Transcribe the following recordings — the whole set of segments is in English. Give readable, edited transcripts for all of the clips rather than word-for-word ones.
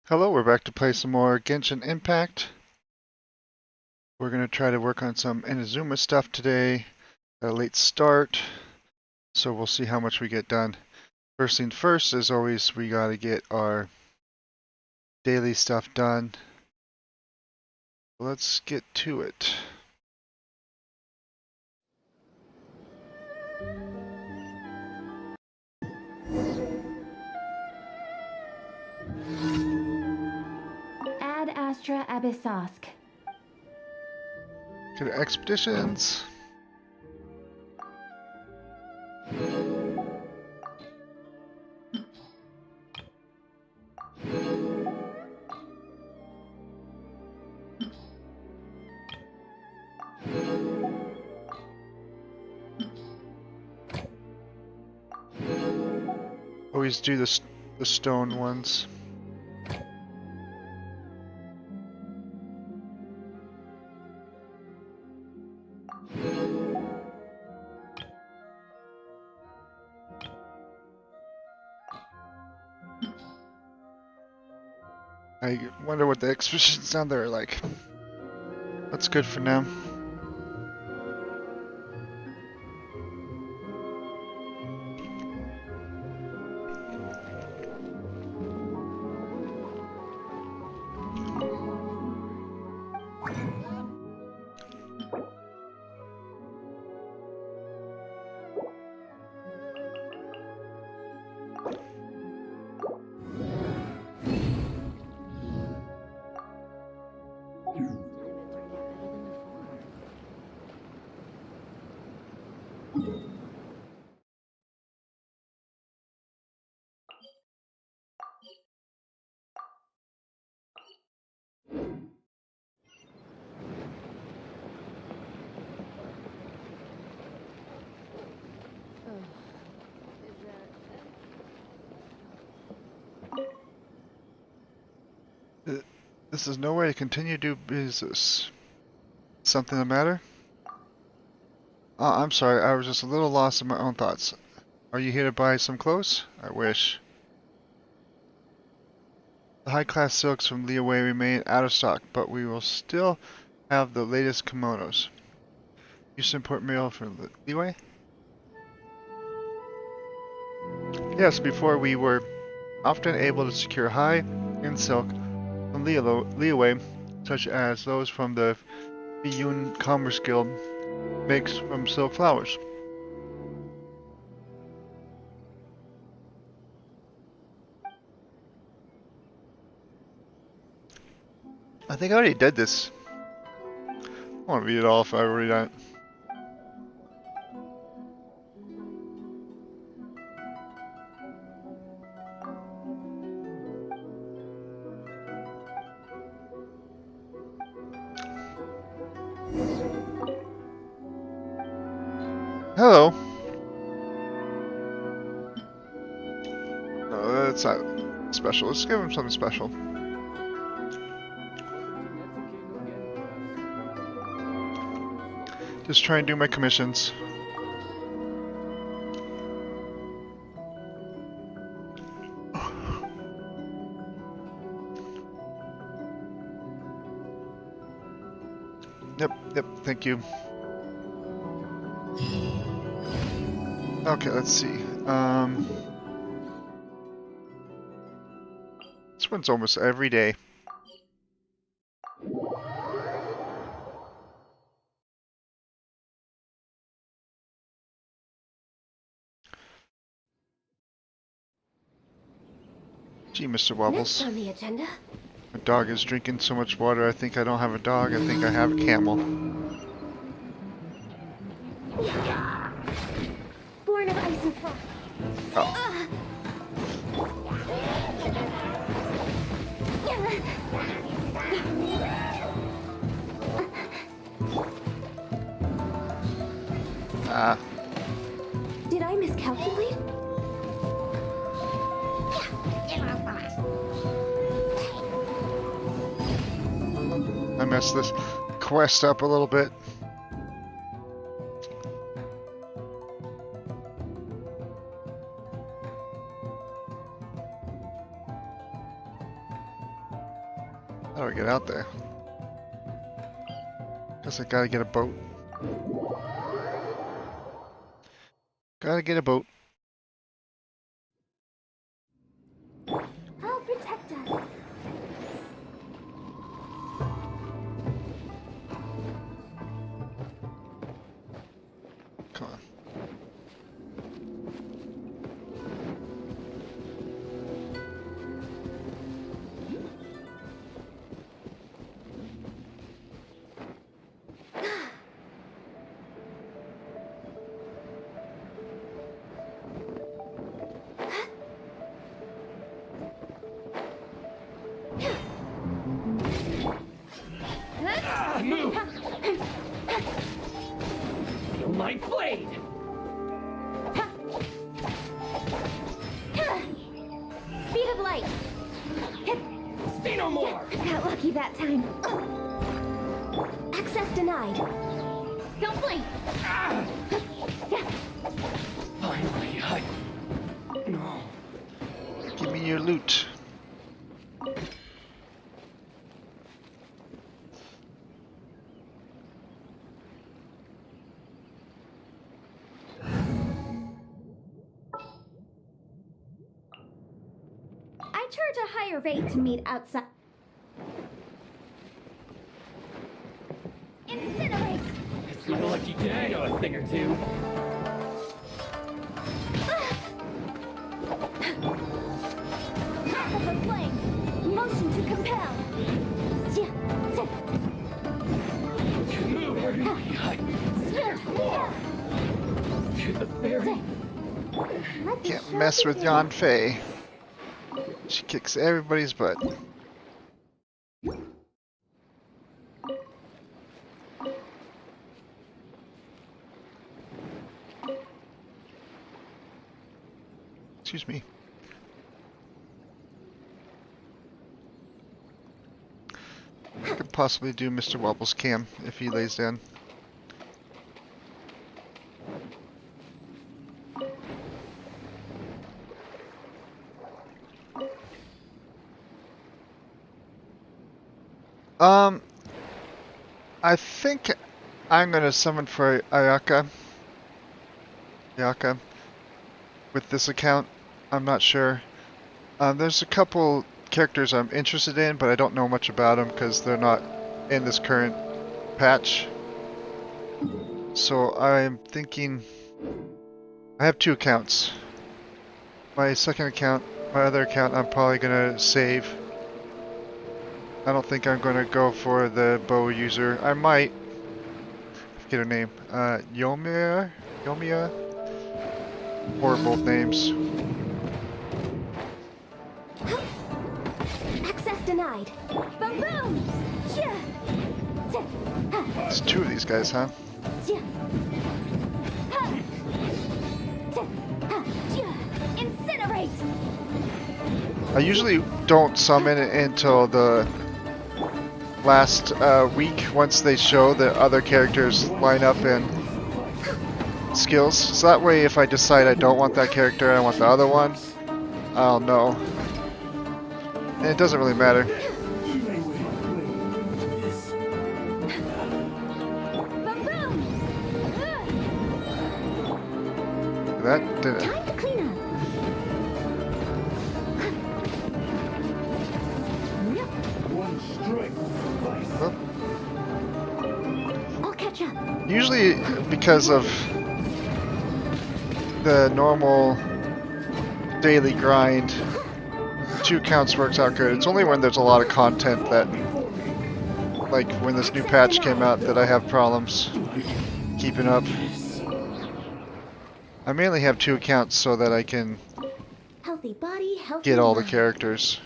Hello, we're back to play some more Genshin Impact. We're going to try to work on some Inazuma stuff today. A late start, so we'll see how much we get done. First thing first, as always, we got to get our daily stuff done. Let's get to it. Ad Astra Abyssosk. Go to expeditions. Always do the stone ones. I wonder what the expeditions down there are like. That's good for now. This is no way to continue to do business. Something the matter? I'm sorry, I was just a little lost in my own thoughts. Are you here to buy some clothes? I wish. The high-class silks from Leeway remain out of stock, but we will still have the latest kimonos. Used to import mail from Leeway? Yes, before we were often able to secure high-end silk from Leeway, such as those from the Biyun Commerce Guild makes from silk flowers. I think I already did this. I want to read it all if I already done it. Hello. No, that's not special. Let's give him something special. Just try and do my commissions. Yep, thank you. Okay, let's see. This one's almost every day. Gee, Mr. Wobbles. Next on the agenda. My dog is drinking so much water, I think I don't have a dog, I think I have a camel. Born of ice and frost. Oh. Ah. Did I miscalculate? I messed this quest up a little bit. How do I get out there? Guess I gotta get a boat. Gotta get a boat. I'll protect us. Come on. Move! Feel my blade! Speed of light. Say no more! Got lucky that time. Access denied. Don't blink. Ah! Finally, No. Give me your loot. I charge a higher rate to meet outside. Incinerate! It's my lucky day I know a thing or two. Path of the flame. Motion to compel. To the ferry. Can't mess with Yan Fei. She kicks everybody's butt. Excuse me. I could possibly do Mr. Wobble's cam if he lays down. I think I'm gonna summon for Ayaka with this account. I'm not sure. There's a couple characters I'm interested in, but I don't know much about them because they're not in this current patch. So I'm thinking I have two accounts. My second account, my other account, I'm probably gonna save. I don't think I'm gonna go for the bow user. I might. I forget her name. Yomiya? Or both names. Access denied. Boom boom! It's two of these guys, huh? Incinerate! I usually don't summon it until the last week once they show the other characters line up in skills. So that way if I decide I don't want that character and I want the other one, I'll know. And it doesn't really matter. That did it. Time to clean up. I'll catch up. Usually because of the normal daily grind, 2 counts works out good. It's only when there's a lot of content that, like when this new patch came out, that I have problems keeping up. I mainly have 2 accounts so that I can Healthy body, healthy get all the mind. characters.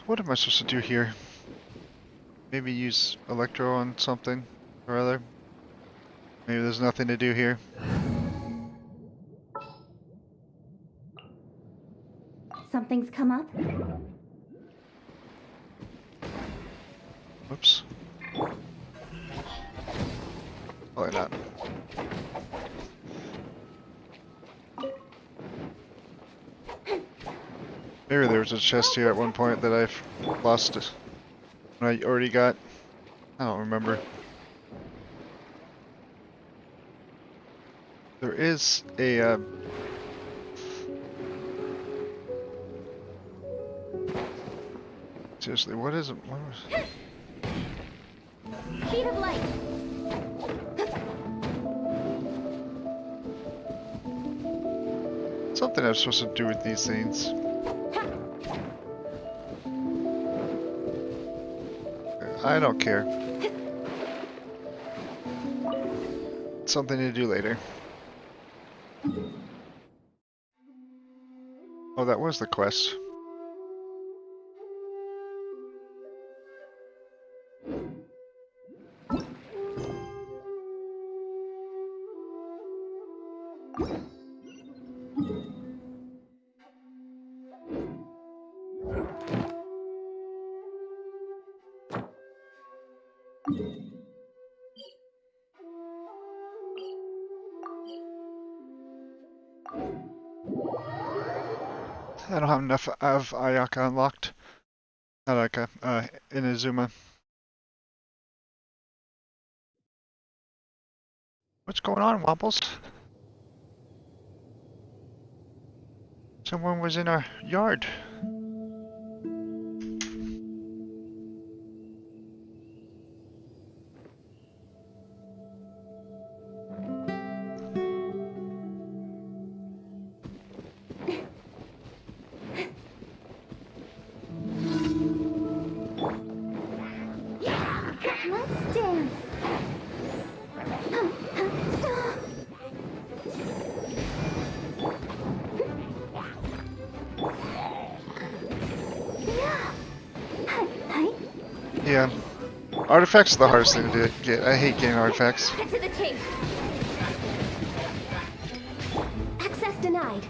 What am I supposed to do here? Maybe use Electro on something or other? Maybe there's nothing to do here. Something's come up. Whoops. Probably not. Maybe there was a chest here at one point that I've lost it. I already got. I don't remember. There is a seriously, what is it? What was... Speed of light. Something I'm supposed to do with these things. I don't care. Something to do later. Oh, that was the quest. I don't have enough of Ayaka unlocked. Not Ayaka, Inazuma. What's going on, Wobbles? Someone was in our yard. Let's dance. Yeah. Artifacts are the hardest thing to get. I hate getting artifacts. Get to the chase. Access denied.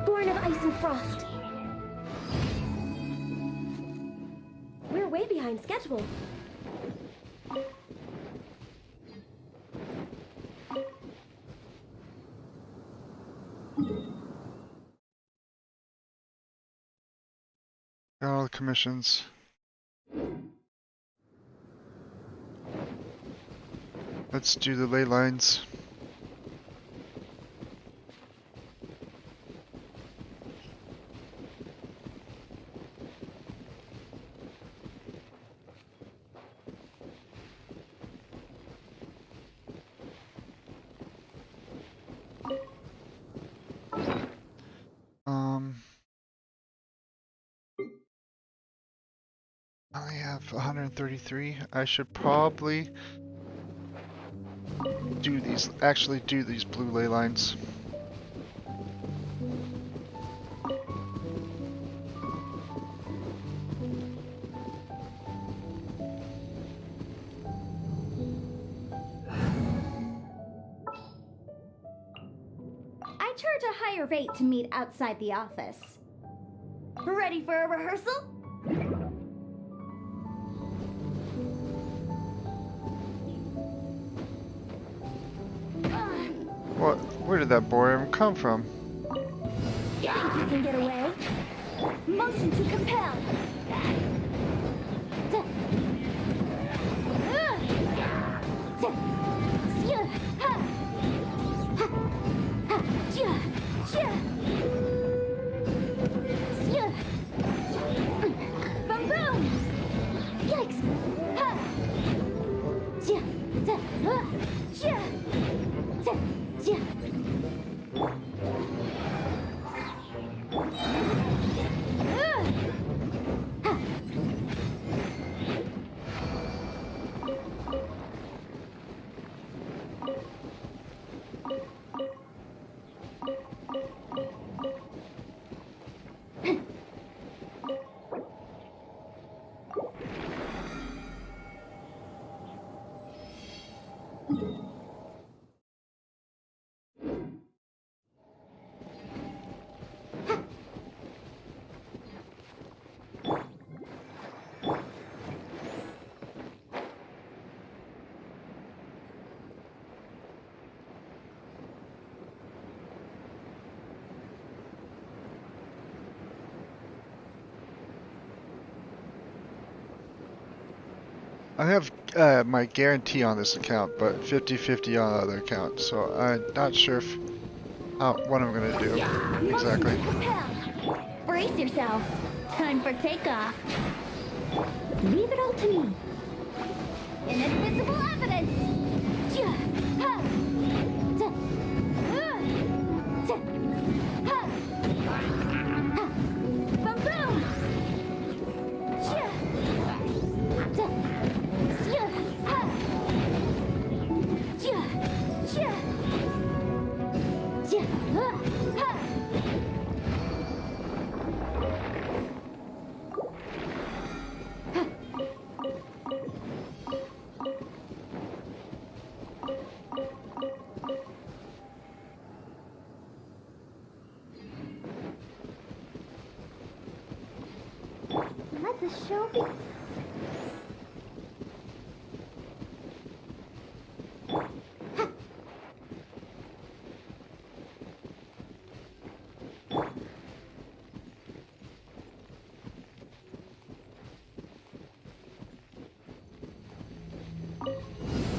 Born of ice and frost. We're way behind schedule. Got all the commissions. Let's do the ley lines. I only have 133. I should probably do these, actually do these blue ley lines. I charge a higher rate to meet outside the office. Ready for a rehearsal? What? Where did that boredom come from? Think you can get away? Motion to compel. Boom boom! Yikes! I have my guarantee on this account, but 50-50 on the other account, so I'm not sure what I'm gonna do exactly. Motion to compel. Brace yourself. Time for takeoff. Leave it all to me. Inadmissible evidence. Ja, ha, da, da, ha, ha, boom, boom. Ja, da, ja, ha, ja, ja, ja, ha, ha. Let the show be.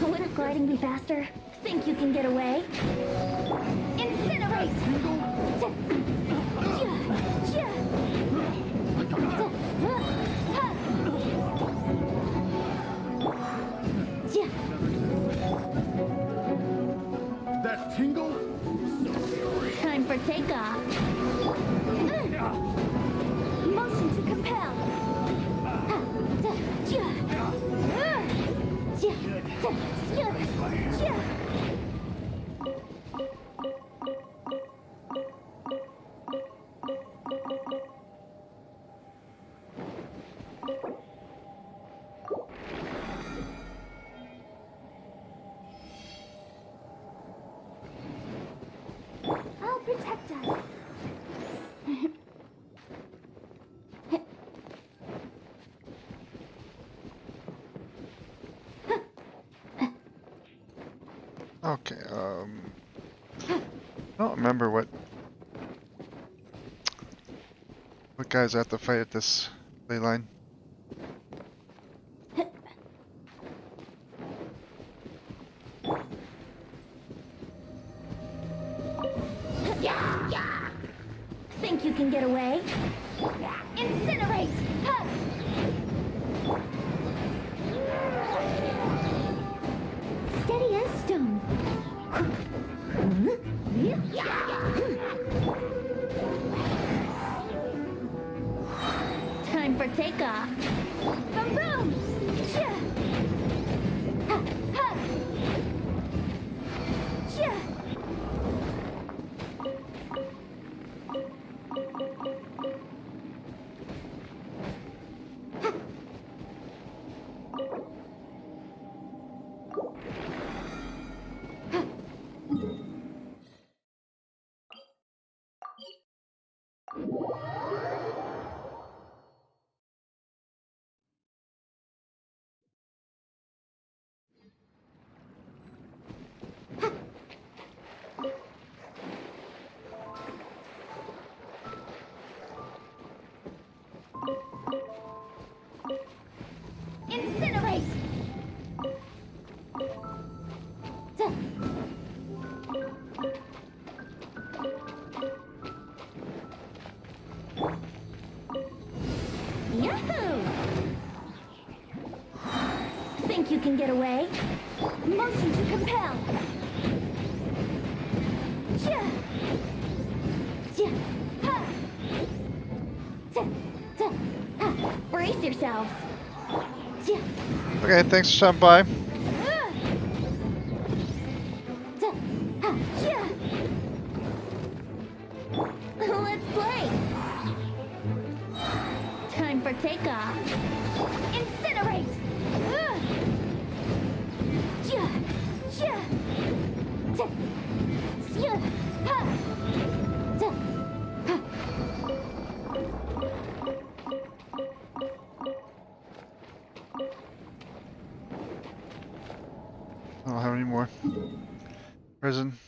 Wouldn't gliding be faster? Think you can get away? Incinerate! That tingle? Time for takeoff. Motion to compel. I'll protect us. Okay, I don't remember what guys I have to fight at this ley line. Think you can get away? Incinerate! Ha! Steady as stone. Time for takeoff. Boom boom! Chia! Ha! Ha! Chia! Incinerate! Duh. Yahoo! Think you can get away? Motion to compel. Yeah. Yeah. Ha. Duh. Duh. Ha. Brace yourselves. Yeah. Okay, thanks for stopping by. Let's play. Time for takeoff. Incinerate. I don't have any more. Prison.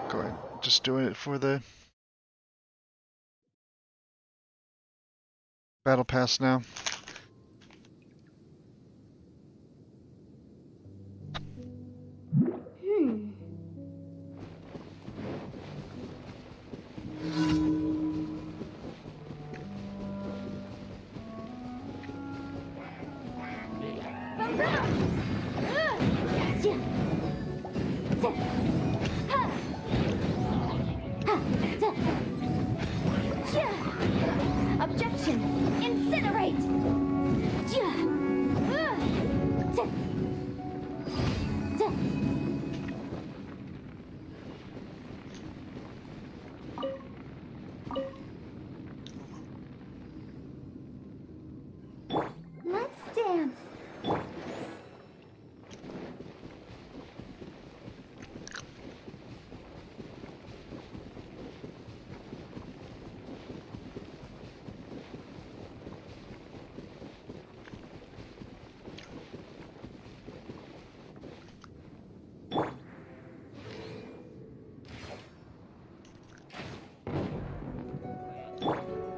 Going, just doing it for the Battle Pass now. Objection! Incinerate! Let's dance.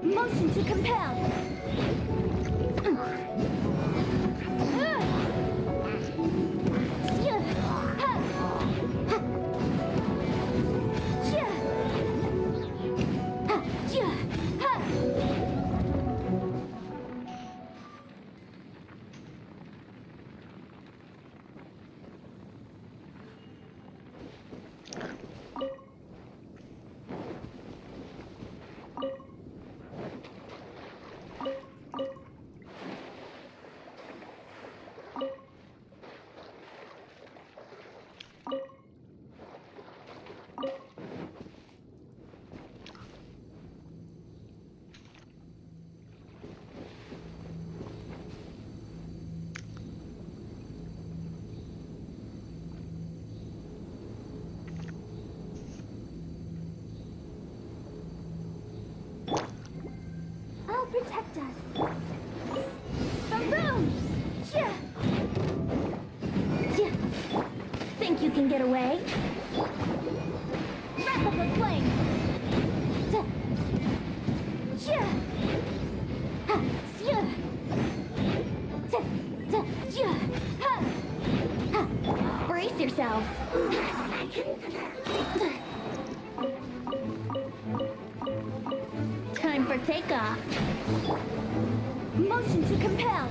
Motion to compel. I'll protect us. Boom! Think you can get away? Wrap up the flame! Brace yourself! Time for takeoff. Motion to compel.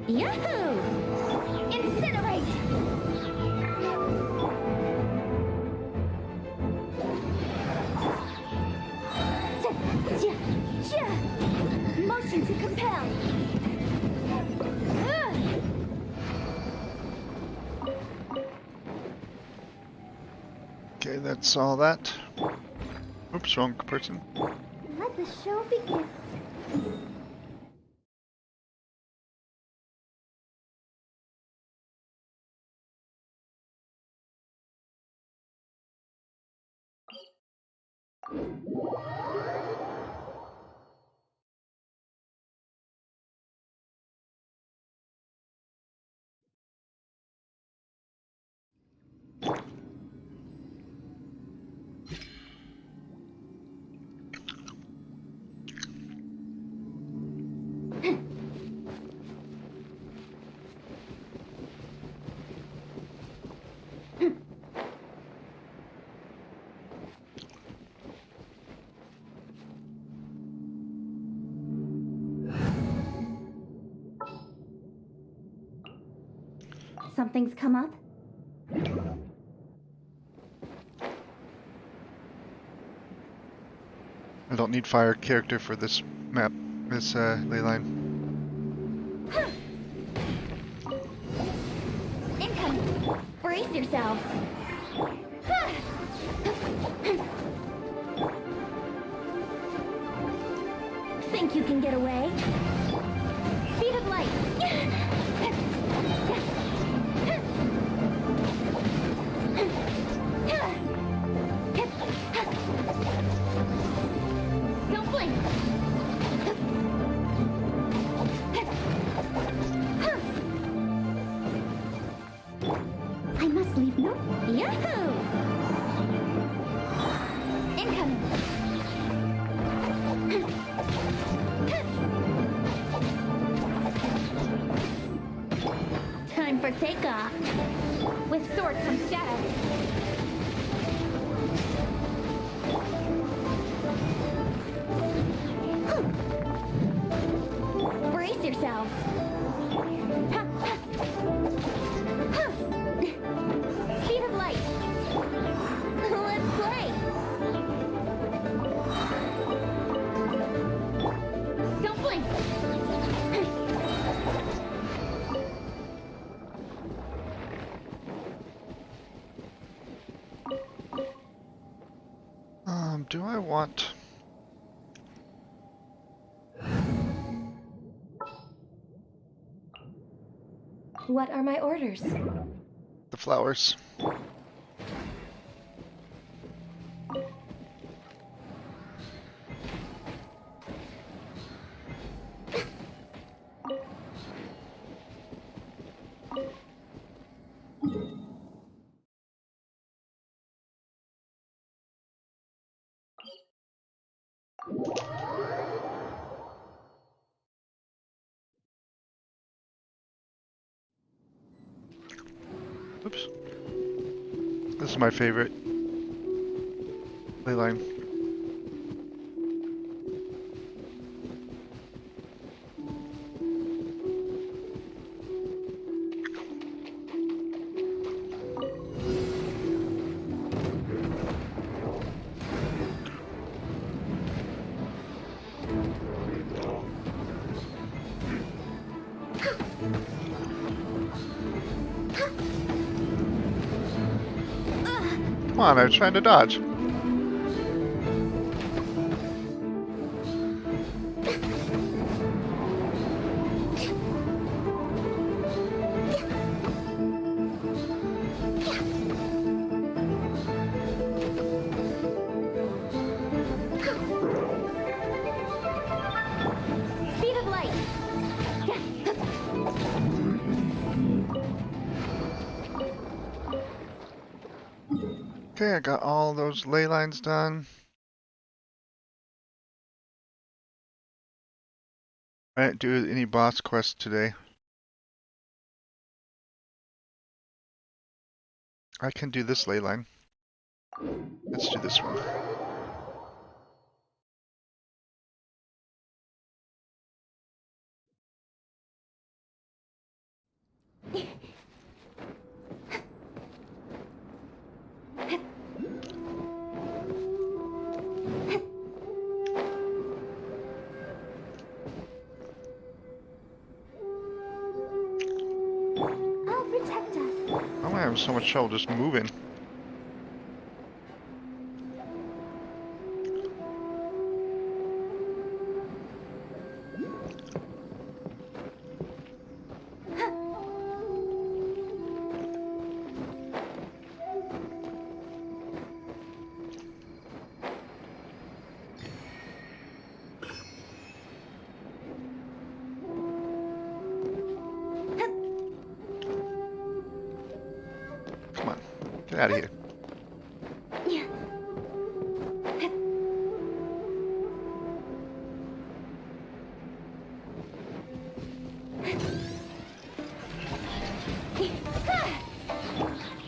Yahoo! Incinerate! Motion to compel. Okay, that's all that. Oops, wrong person. Let the show begin. Something's come up? I don't need fire character for this map, this leyline. Incoming! Brace yourself! Think you can get away? Speed of light! takeoff. With sword comes shadow. Brace yourselves. Ha, ha. Ha. Speed of light. Let's play. Don't blink. Do I want... What are my orders? the flowers? Oops. This is my favorite ley line. Come on, I was trying to dodge. Speed of light. Okay, I got all those ley lines done. I didn't do any boss quests today. I can do this ley line. Let's do this one. I'll protect us. I'm having so much trouble just moving. Come on, get out of here.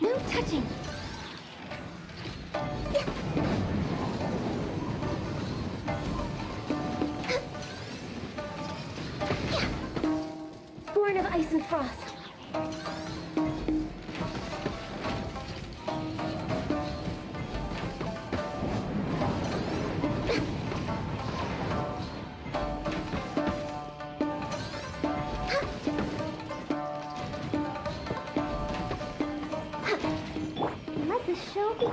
No touching. Born of ice and frost. Let the show be.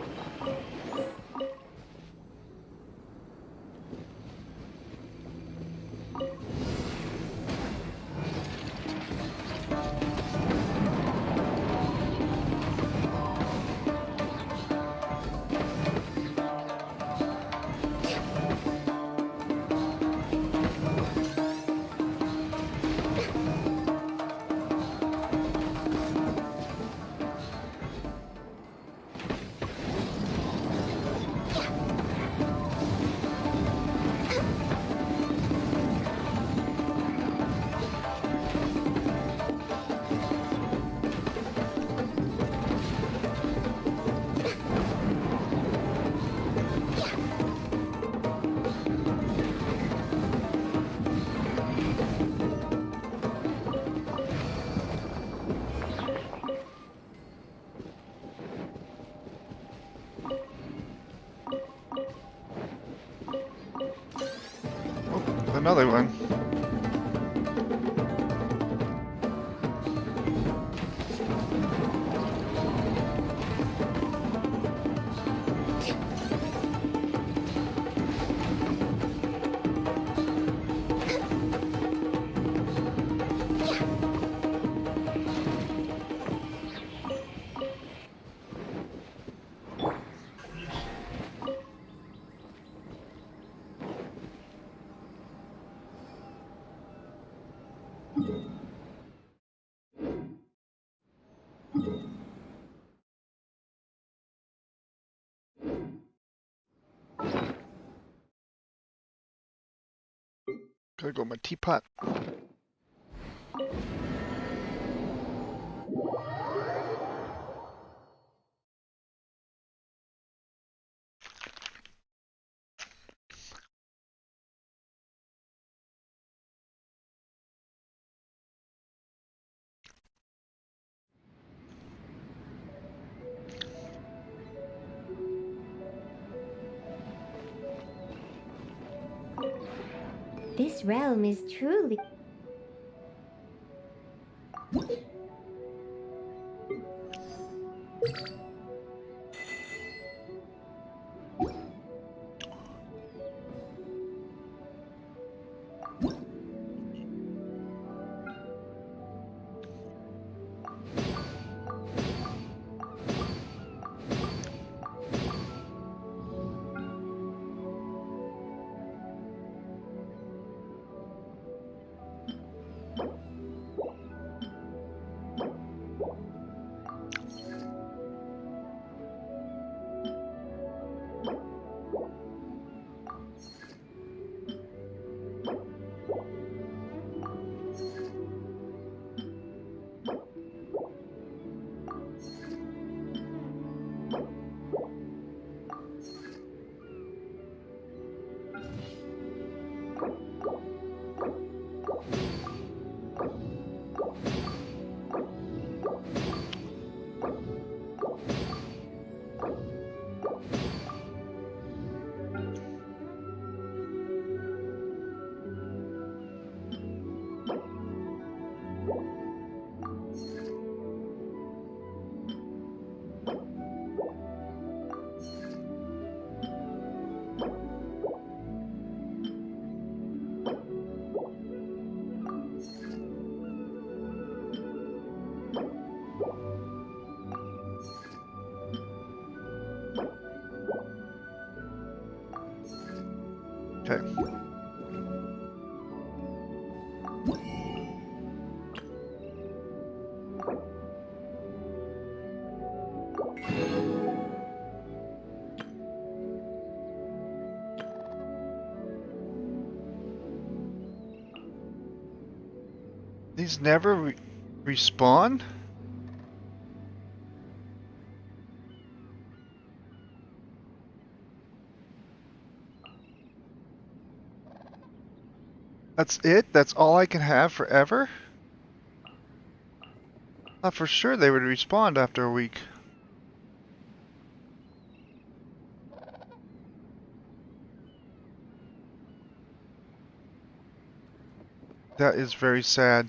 another one. Gotta go my teapot. This realm is truly... Okay. These never respawn? That's it? That's all I can have forever? I thought for sure they would respawn after a week. That is very sad.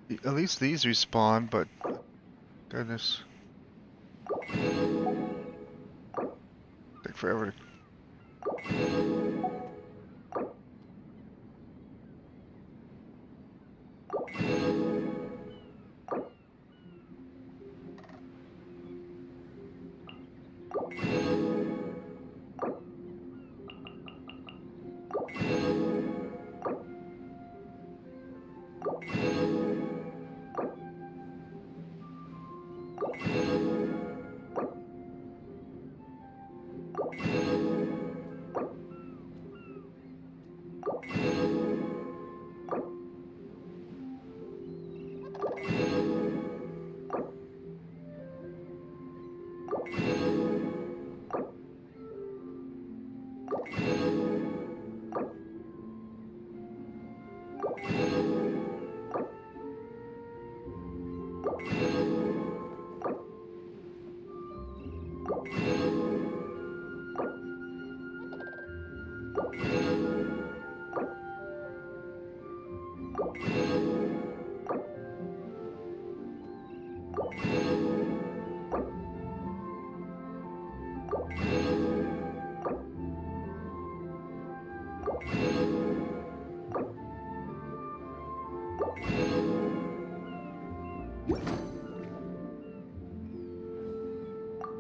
At least these respawn, but goodness. Take forever.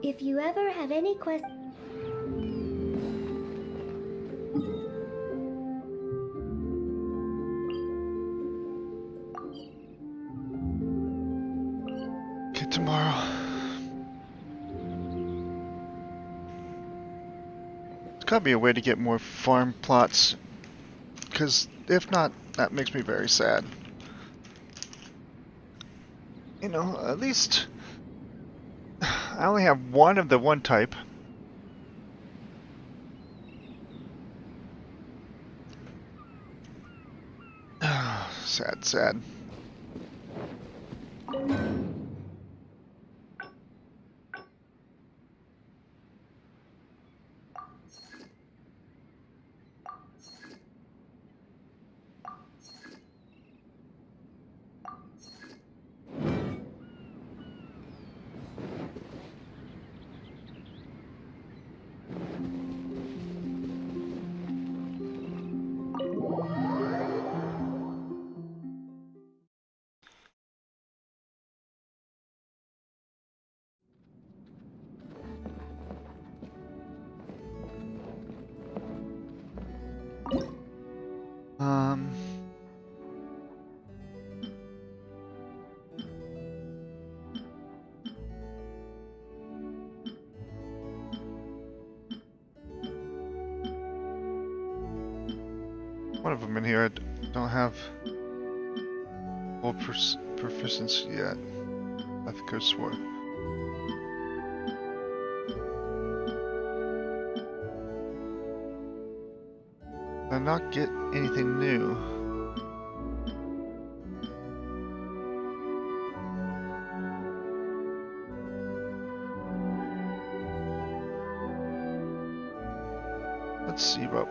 If you ever have any questions... Okay, tomorrow. There's gotta be a way to get more farm plots, because if not, that makes me very sad. You know, at least I only have one of the one type. Sad, sad. Um, one of them in here I don't have full proficiency yet. I think I swore. Did I not get anything new? Let's see about.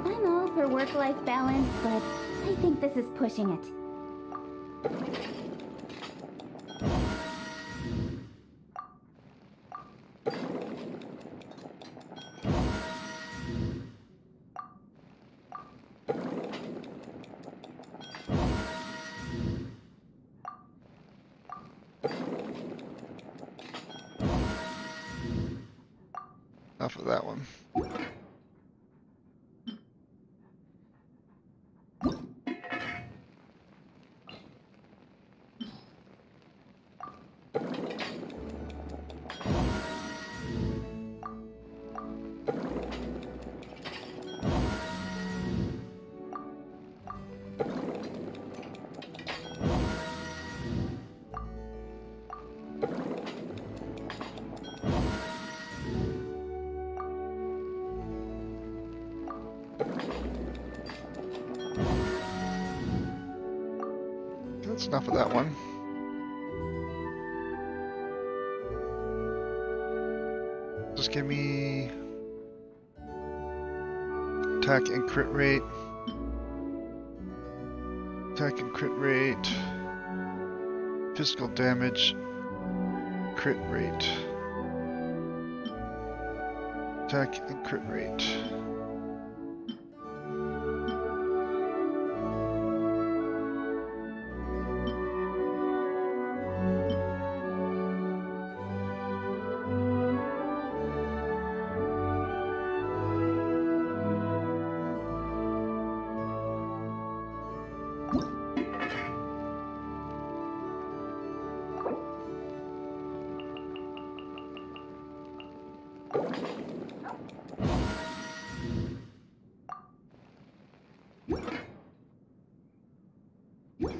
I'm all for work-life balance, but I think this is pushing it. Enough of that one. That's enough of that one. Just give me attack and crit rate. Attack and crit rate. Physical damage. Crit rate. Attack and crit rate.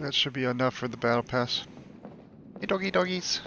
That should be enough for the battle pass. Hey doggy doggies.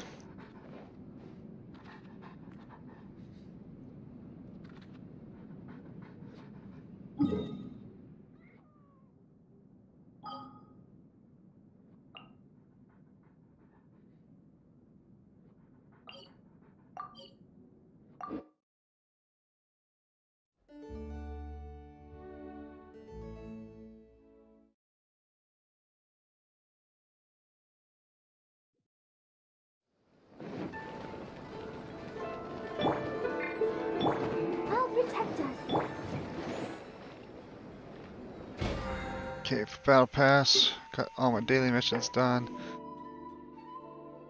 Okay, battle pass. Got all my daily missions done.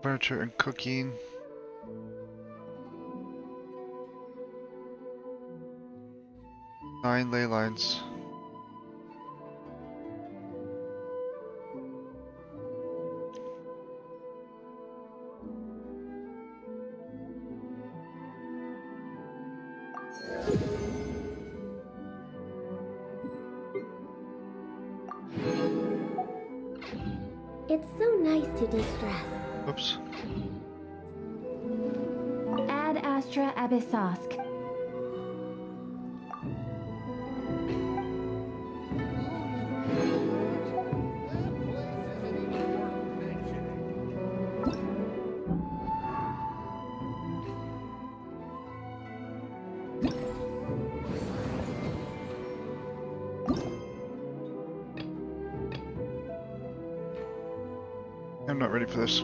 Furniture and cooking. Nine ley lines. It's so nice to de-stress. Oops. Ad Astra Abyssosk. I'm not ready for this.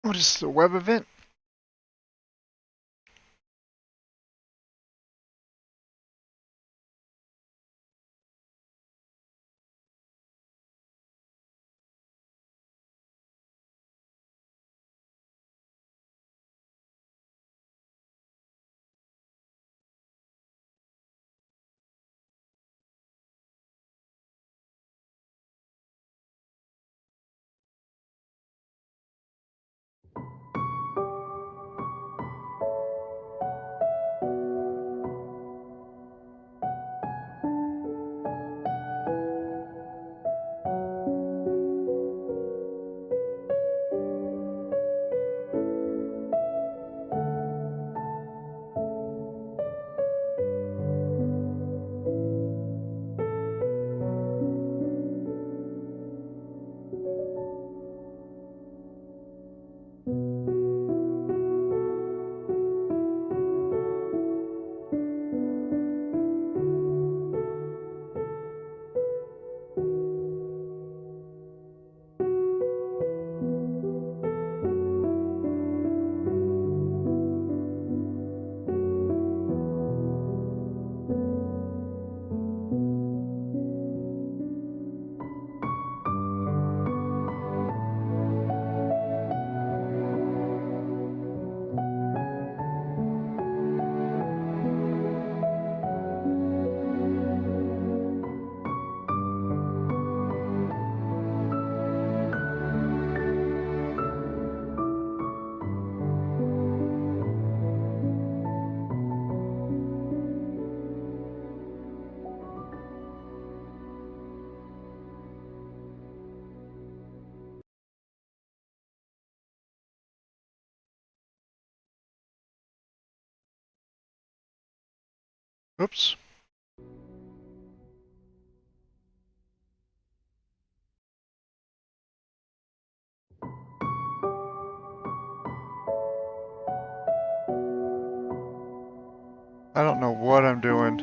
What is the web event? Oops. I don't know what I'm doing.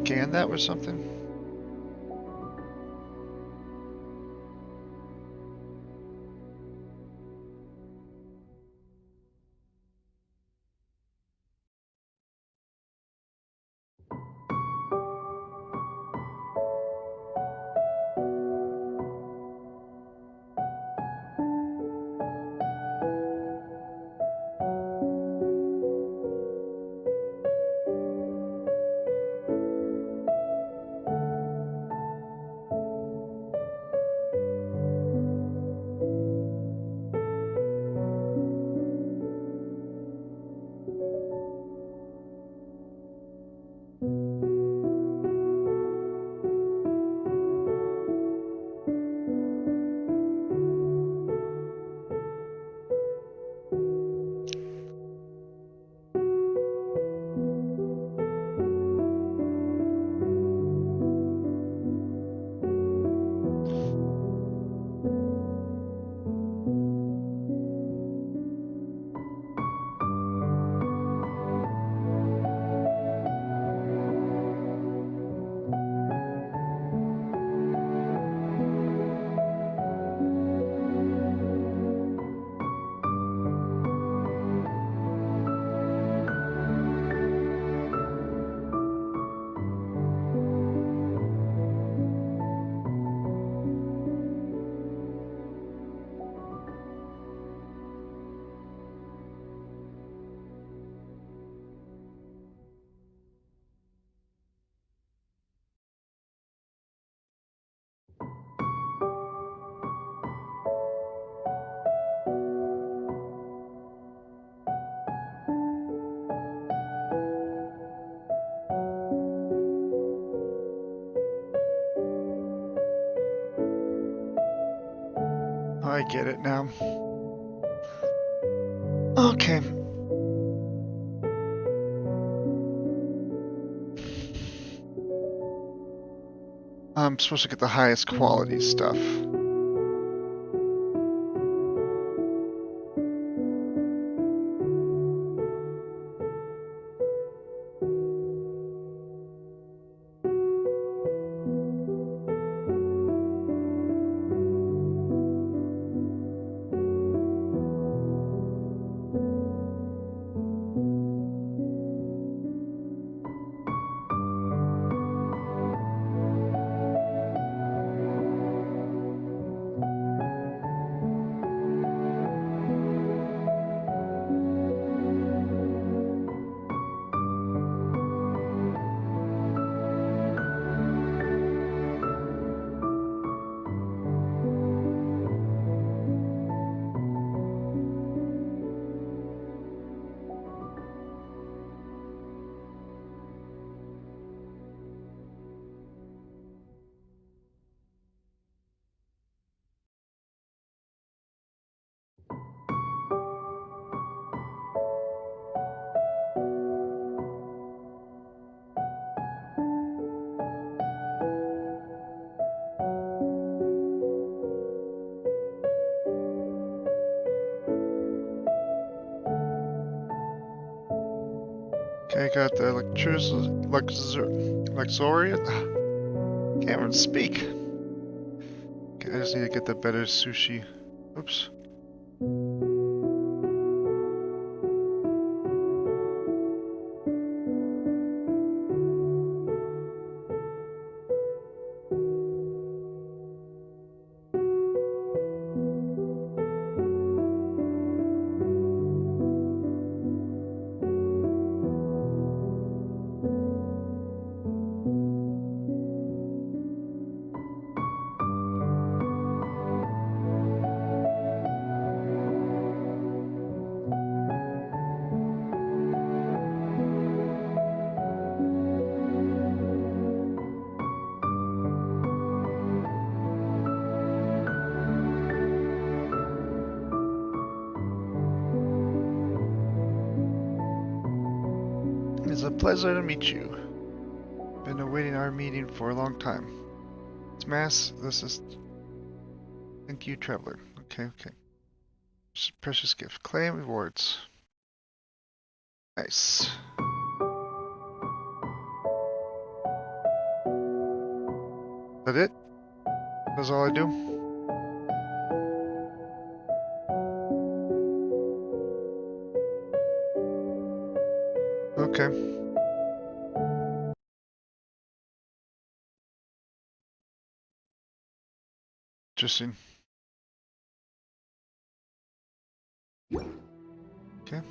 scan that with something? I get it now. Okay. I'm supposed to get the highest quality stuff. Okay, got the Luxorian. Can't even speak. Okay, I just need to get the better sushi. Oops. It's a pleasure to meet you. Been awaiting our meeting for a long time. It's Mass. This is. Thank you, traveler. Okay. Precious gift. Claim rewards. Nice. That it? That's all I do? Okay. Interesting. Okay.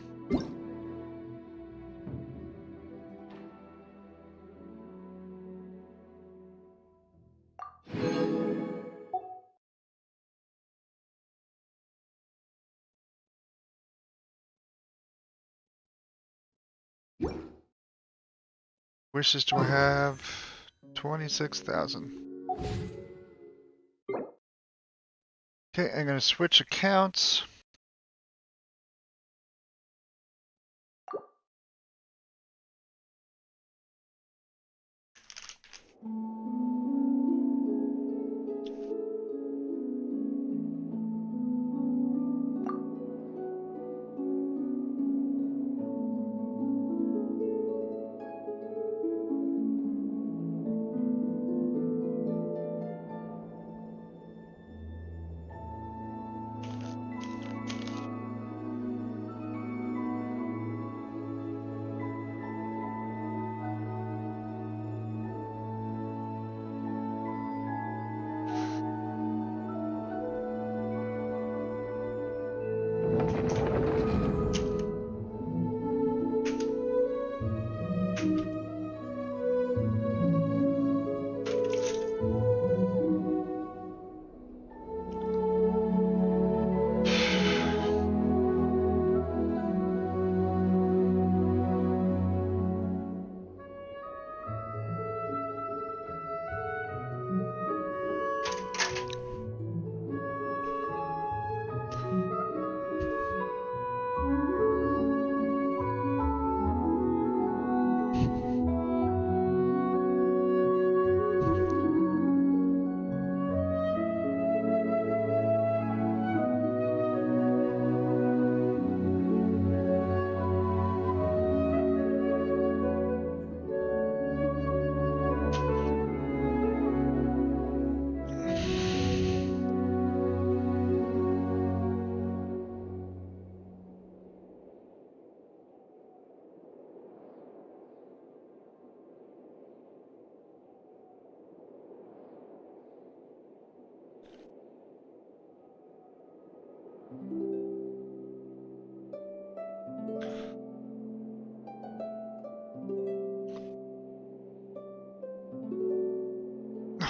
Wishes do I have? 26,000. Okay, I'm gonna switch accounts.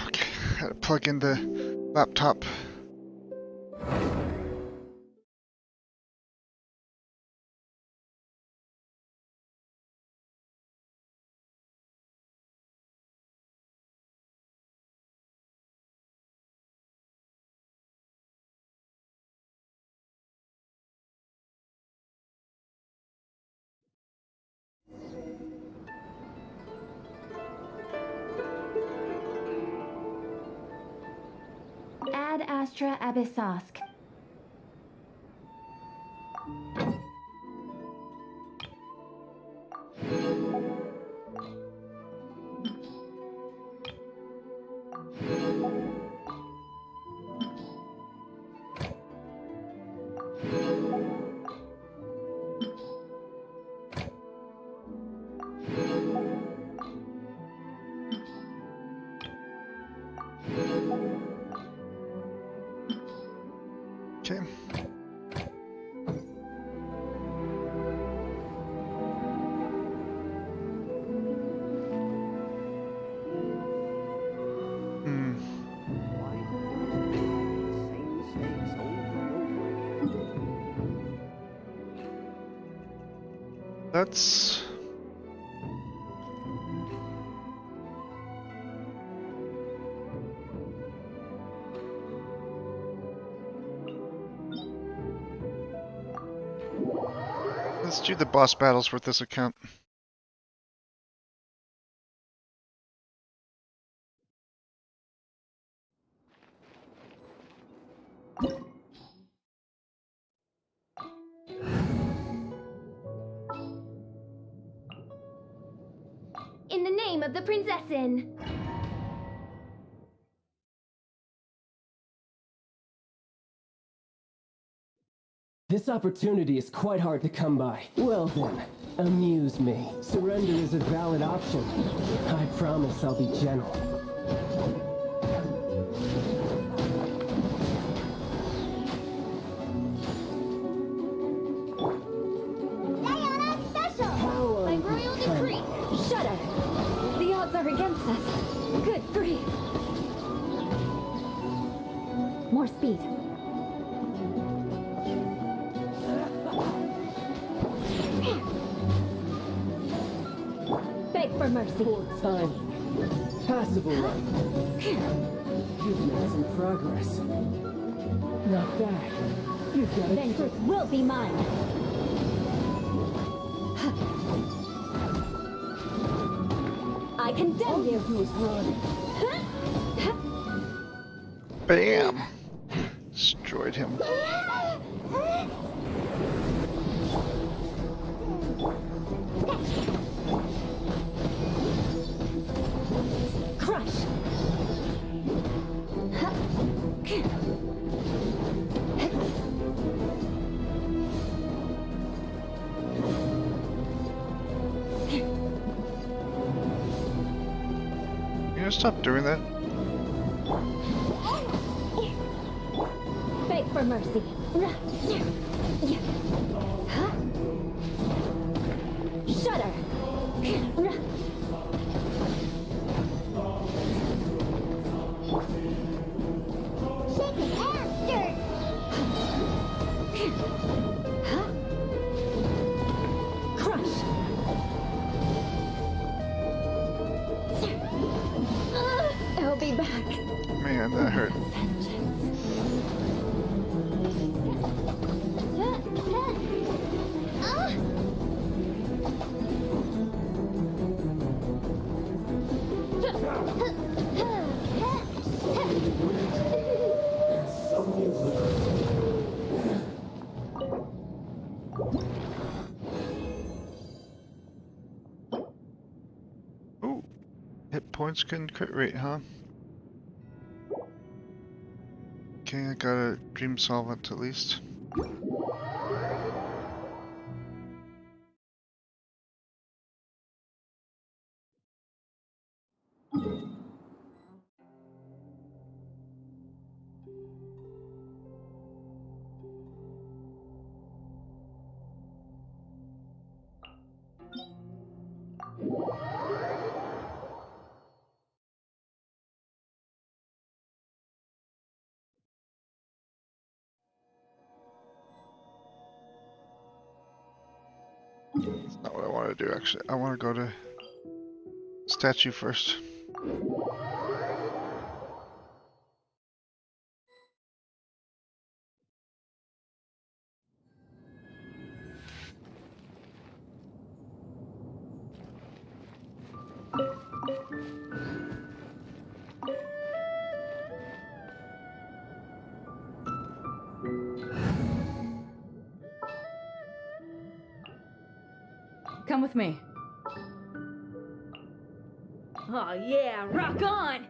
Okay, gotta plug in the laptop. Ad Astra Abyssosk. Okay. Hmm. Let's do the boss battles with this account. In the name of the Prinzessin. This opportunity is quite hard to come by. Well then, amuse me. Surrender is a valid option. I promise I'll be gentle. Diana Special! How By royal decree! Shudder! The odds are against us. Good grief! More speed. Beg for mercy. Poor timing. Passable life. You've made some progress. Not bad. You've got a Vengeance will be mine. I condemn you. Who's run? Bam! Destroyed him. Crush. You gonna stop doing that? Beg for mercy. Shudder. Shaken and stirred. Crush. I'll be back. Man, that hurt. Ooh, hit points can crit rate, huh? Okay, I got a dream solvent at least. That's not what I want to do actually. I want to go to statue first. Come with me. Oh yeah, rock on!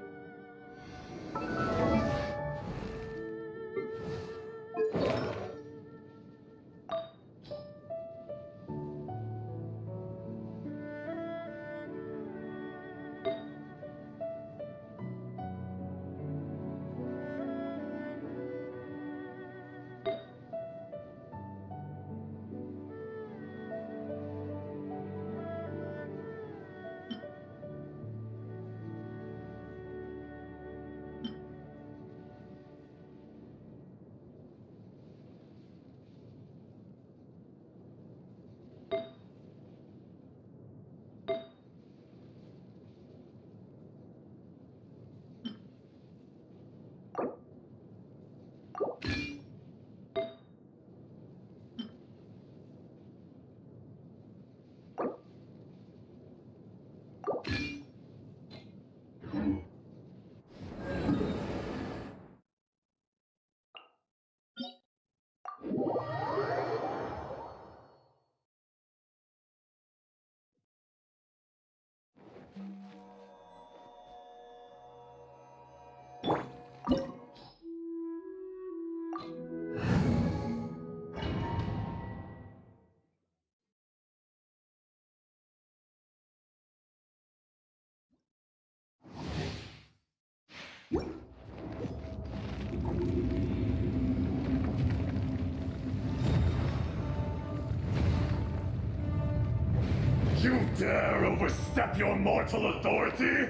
You dare overstep your mortal authority?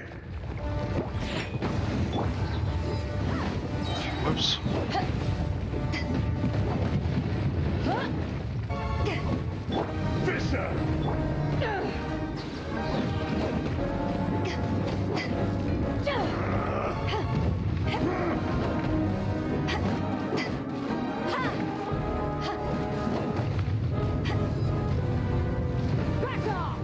Whoops. Fisher! Back off!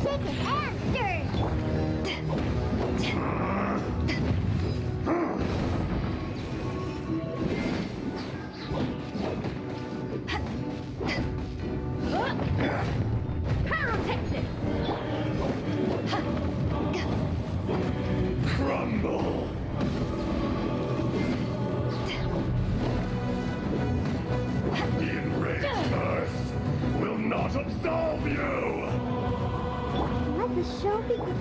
Shaken and stirred. Pyrotechnics! Crumble! The enraged earth will not absolve you! Let the show begin.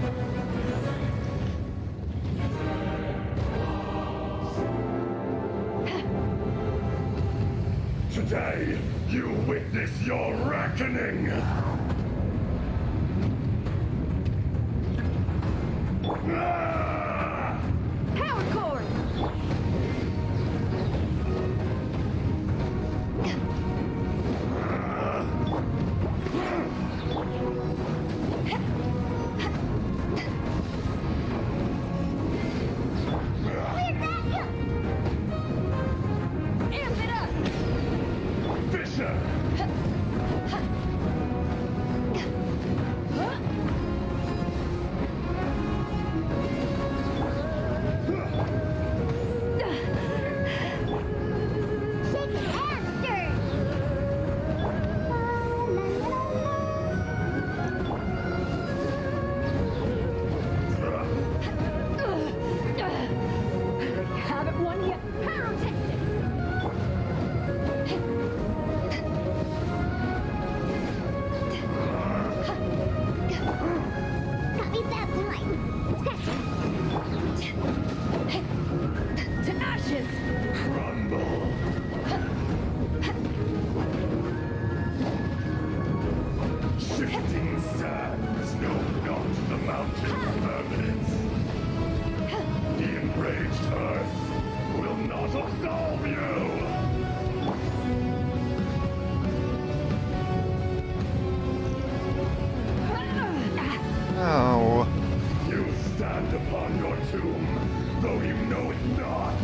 Today, you witness your reckoning! Ah! Power cord! Amp it up! Fisher! Shaken and stirred. Haven't won yet. Pyrotechnics! Got me that time. Scratch. To ashes! Crumble! Shifting sands know not the mountain's permanence. The enraged earth will not absolve you! Oh. You stand upon your tomb, though you know it not.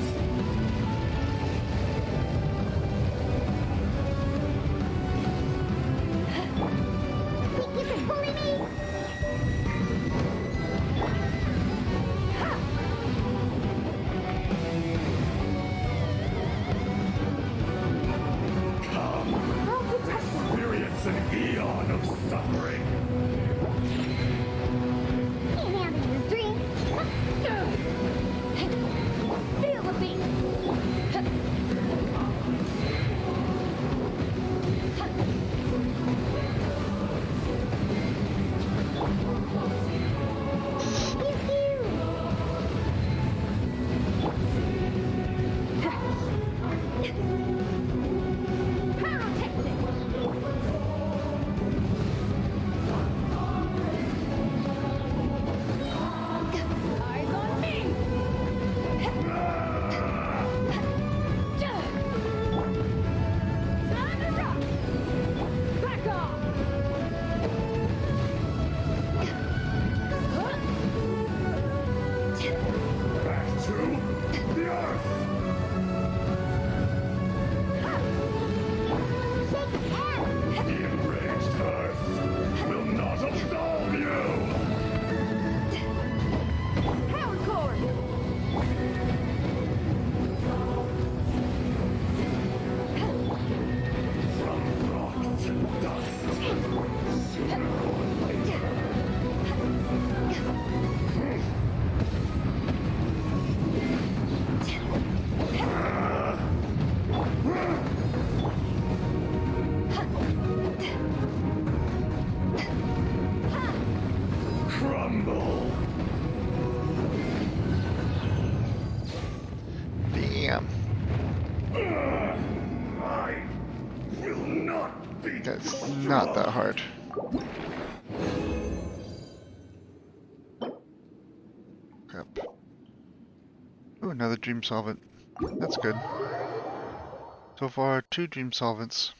Think you can bully me? Come, I'll protect you. experience an eon of suffering. Can't handle your dream. I will not be That's not that hard. Crap. Ooh, another dream solvent. That's good. So far, 2 dream solvents.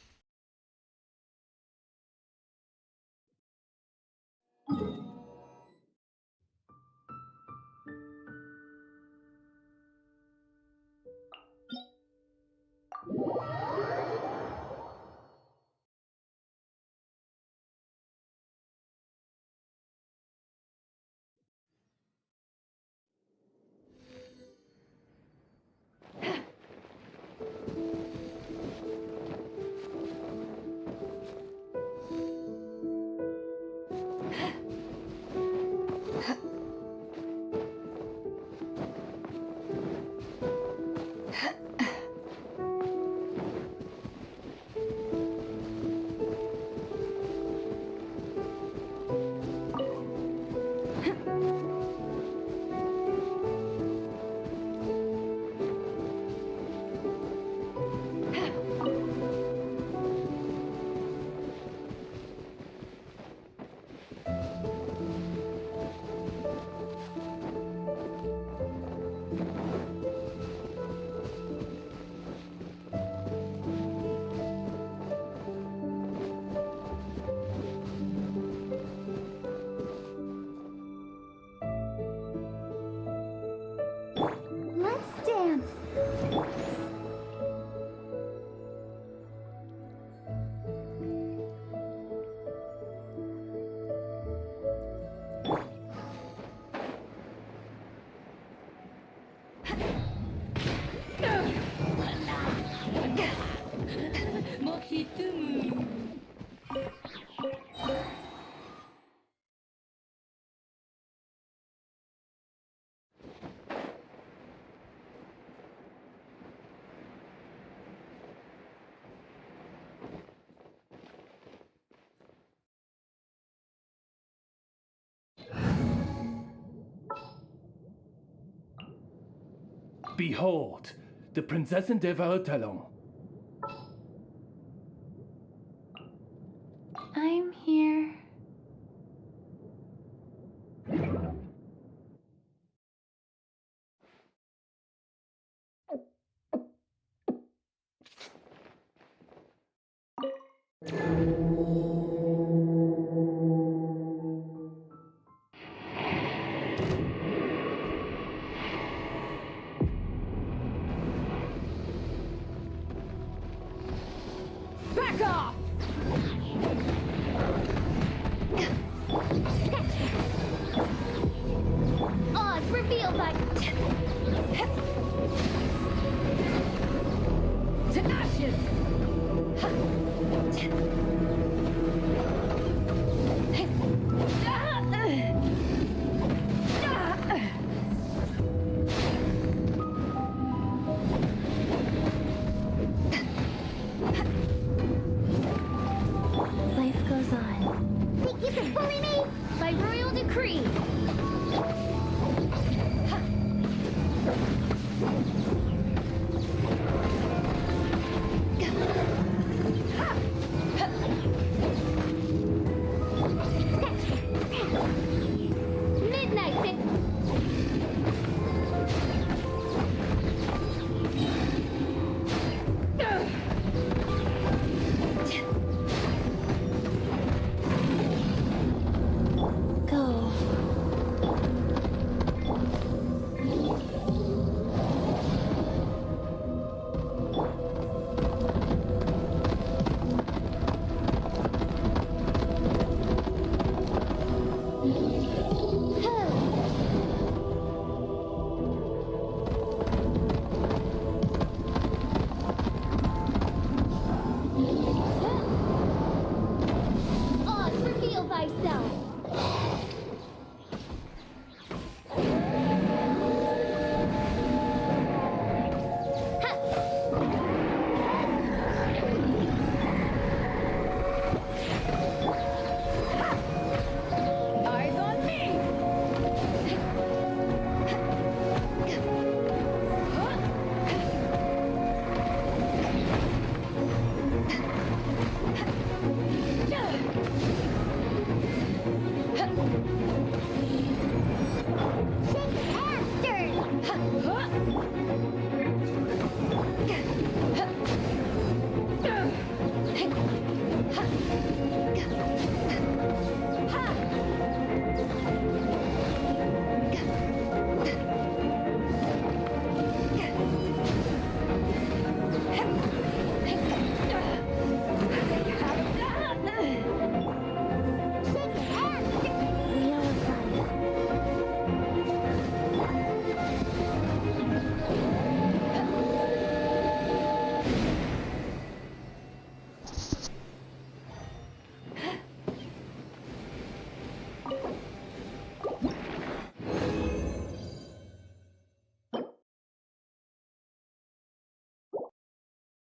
Let's dance. Behold, the Prinzessin der Welttalon. I'm here. Back off! Odds revealed by... To ashes! Life goes on. Think you can bully me? By royal decree.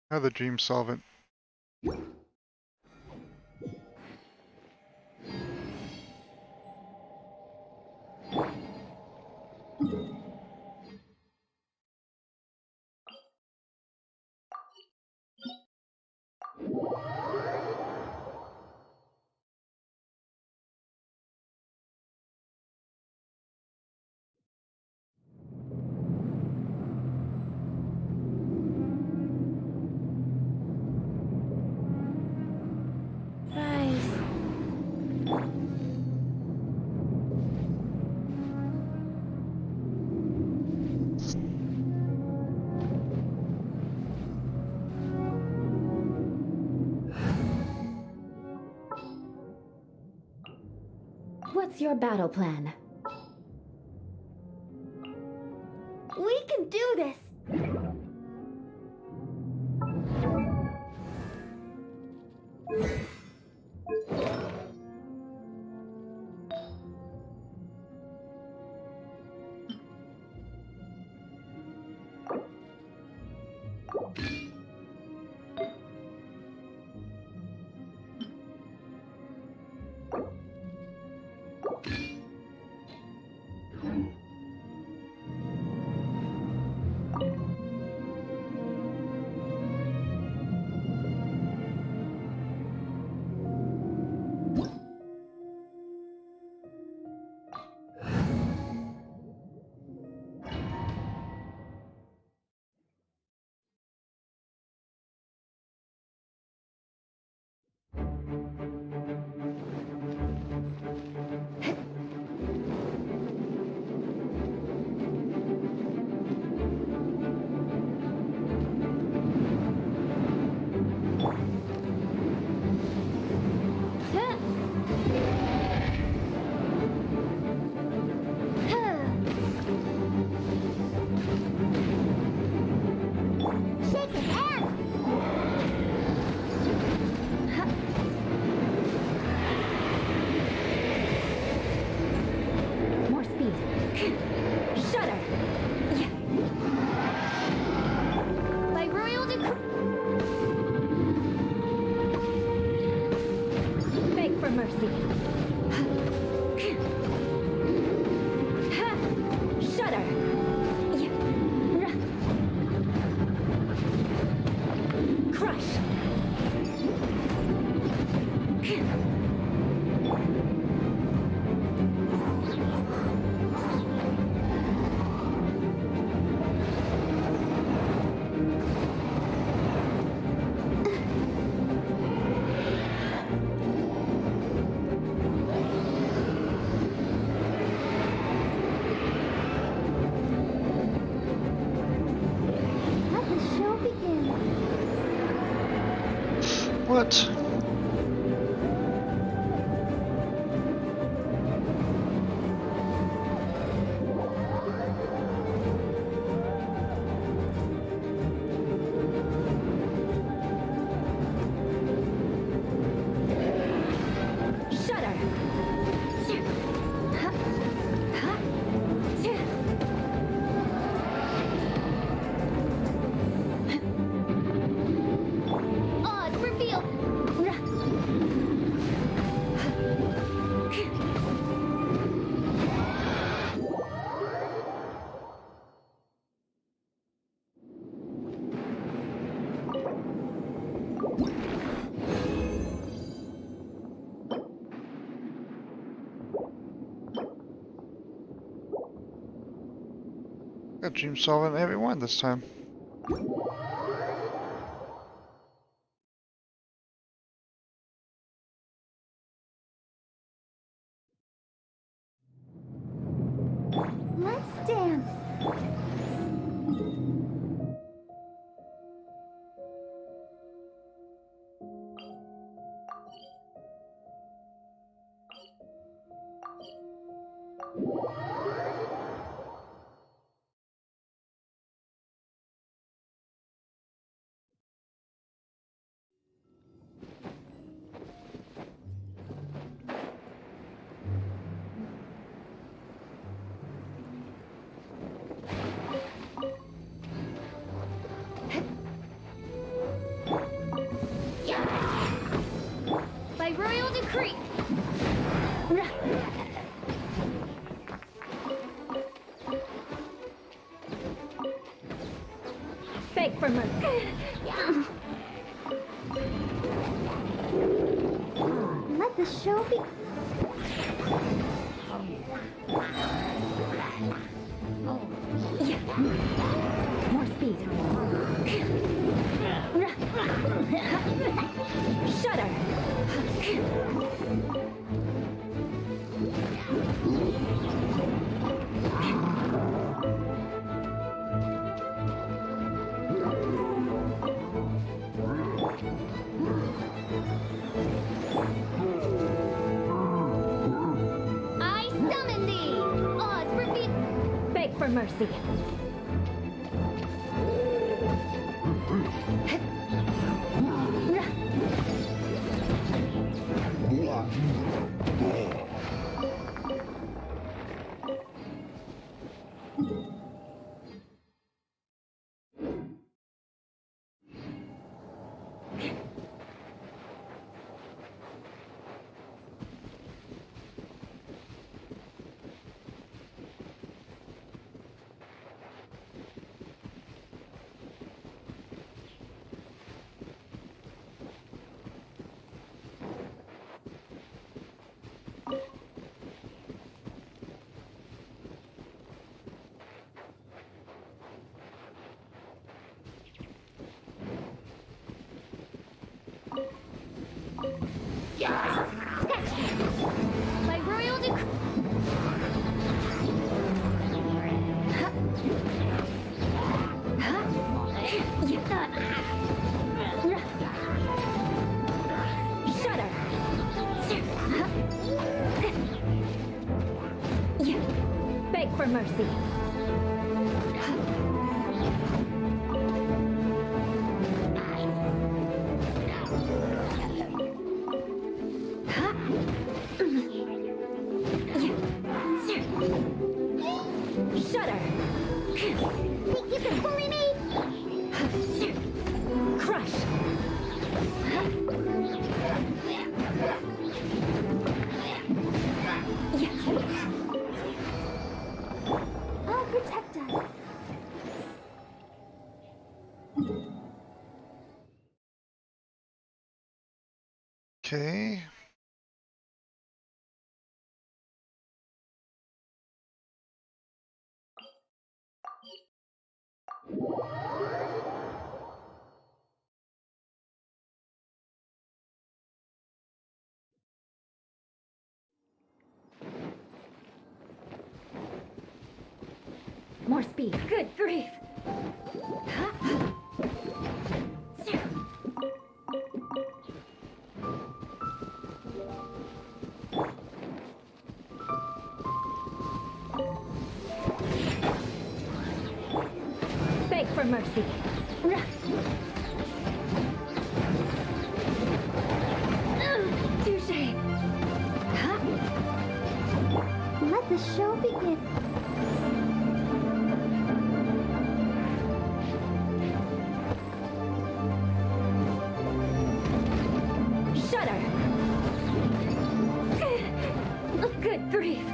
How the dream solvent. Rise. What's your battle plan? We can do this! More speed. Shudder. By royal decree. Beg for mercy. Shudder. Crush. Let the show begin. What? Shudder. Odds reveal. Got dream solvent every one this time. Let's dance. the show be... Yeah. More speed. Shudder. I summon thee! Oz, repeat... Beg for mercy. By royal decree... Shudder. Beg for mercy. Shudder. Think you can bully me? Crush. I'll protect us. Okay. More speed. Good grief. Beg for mercy. Touche. Let the show begin. Shudder. Good grief.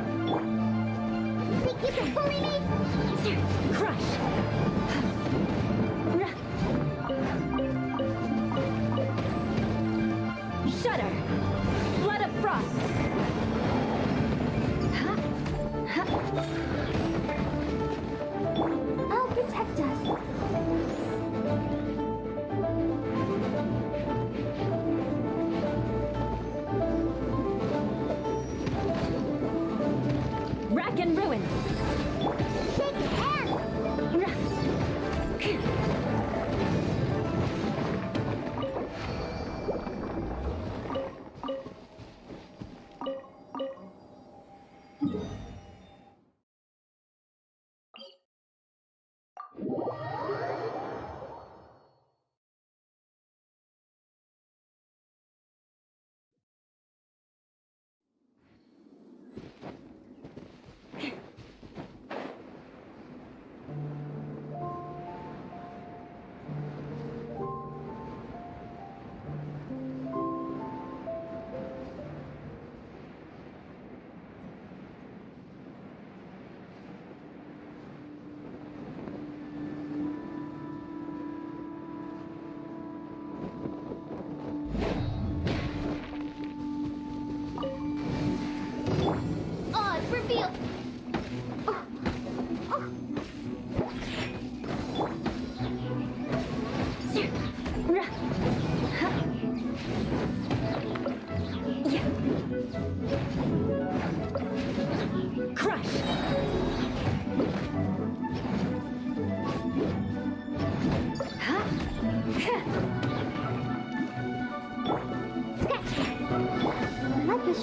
Think you can bully me? Crush.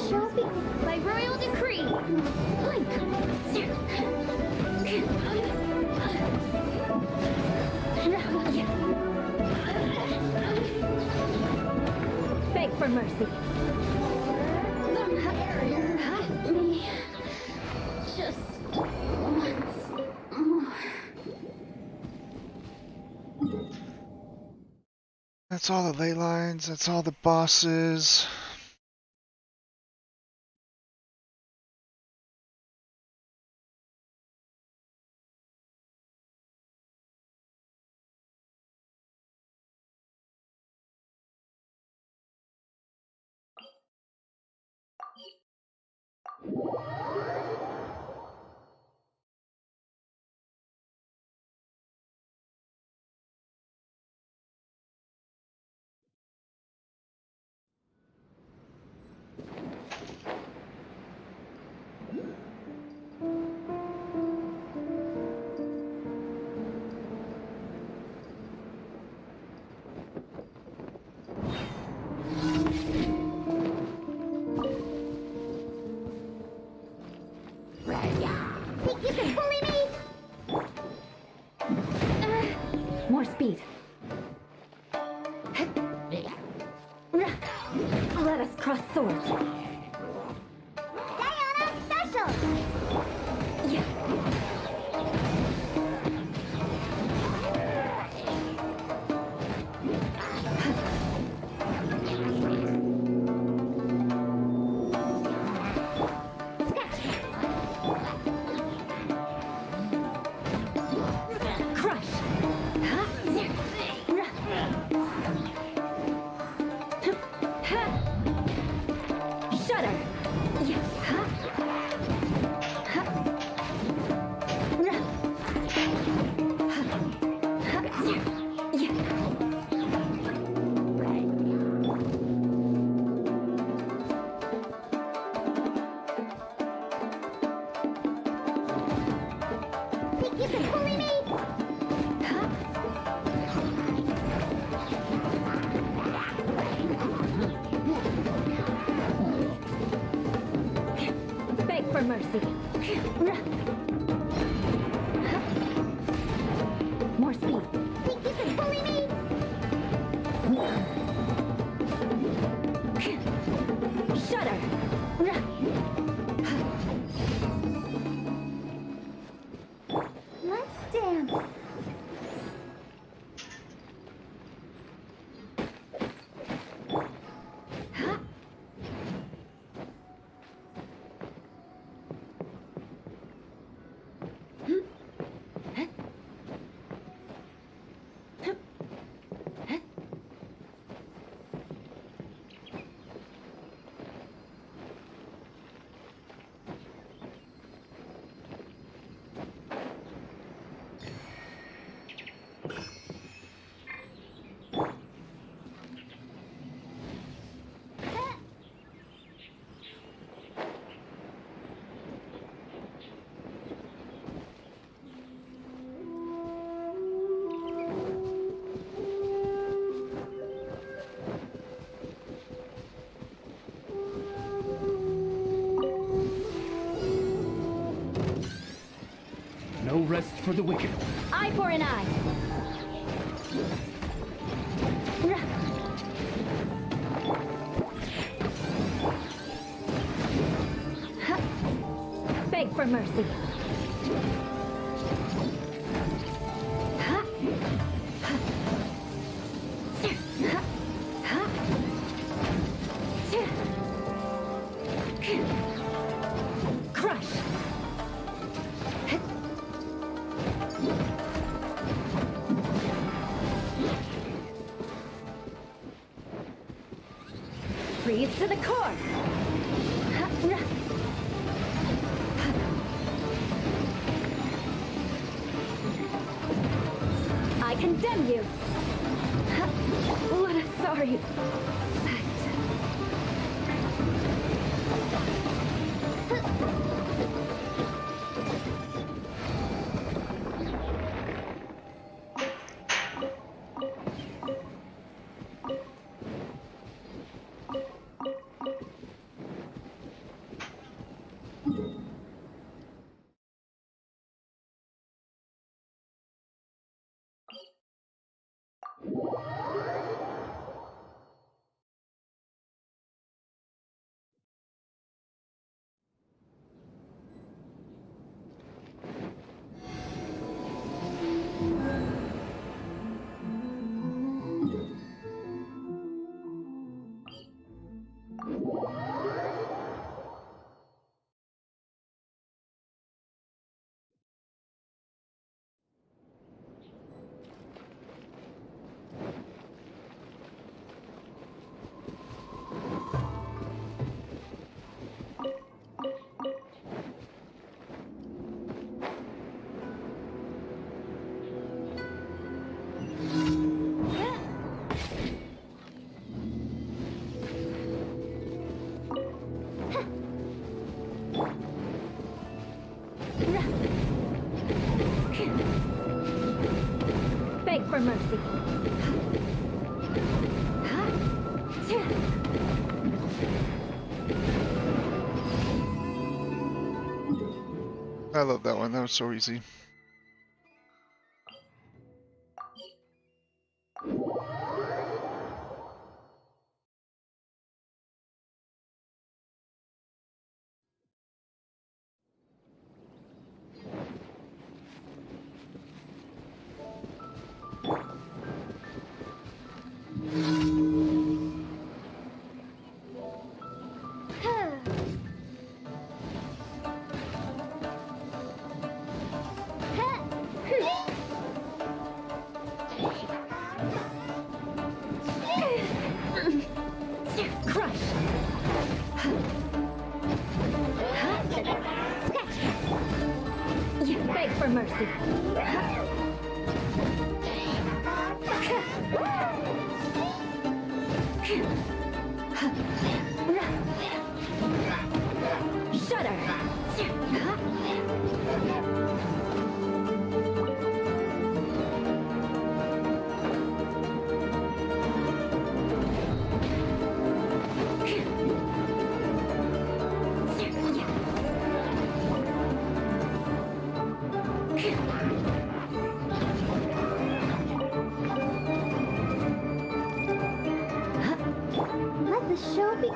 shall be by royal decree. Beg for mercy. Me. Just once more. That's all the ley lines, that's all the bosses. Think you can bully me? More speed. Let us cross swords. Diana special! Yeah. Crush! Shudder! Think you can bully me? Beg for mercy. More speed. Think you can bully me? Shudder. Let's dance. No rest for the wicked. Eye for an eye. Beg for mercy. Crush. Freeze to the core. I condemn you. What a sorry sight. I love that one. That was so easy. Crush. You beg for mercy. Let the show be.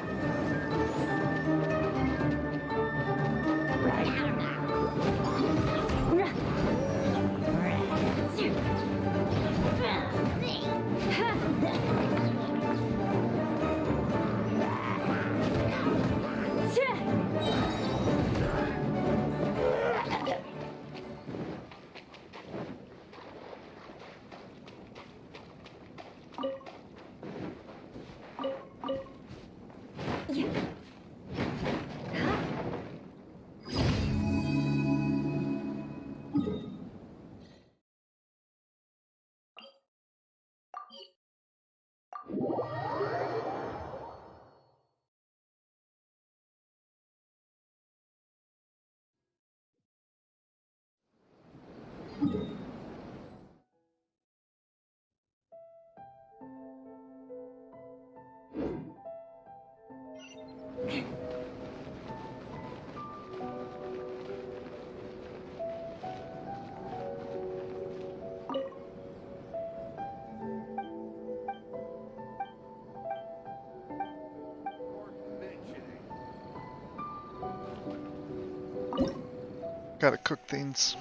Gotta cook things.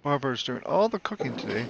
Barbara's doing all the cooking today.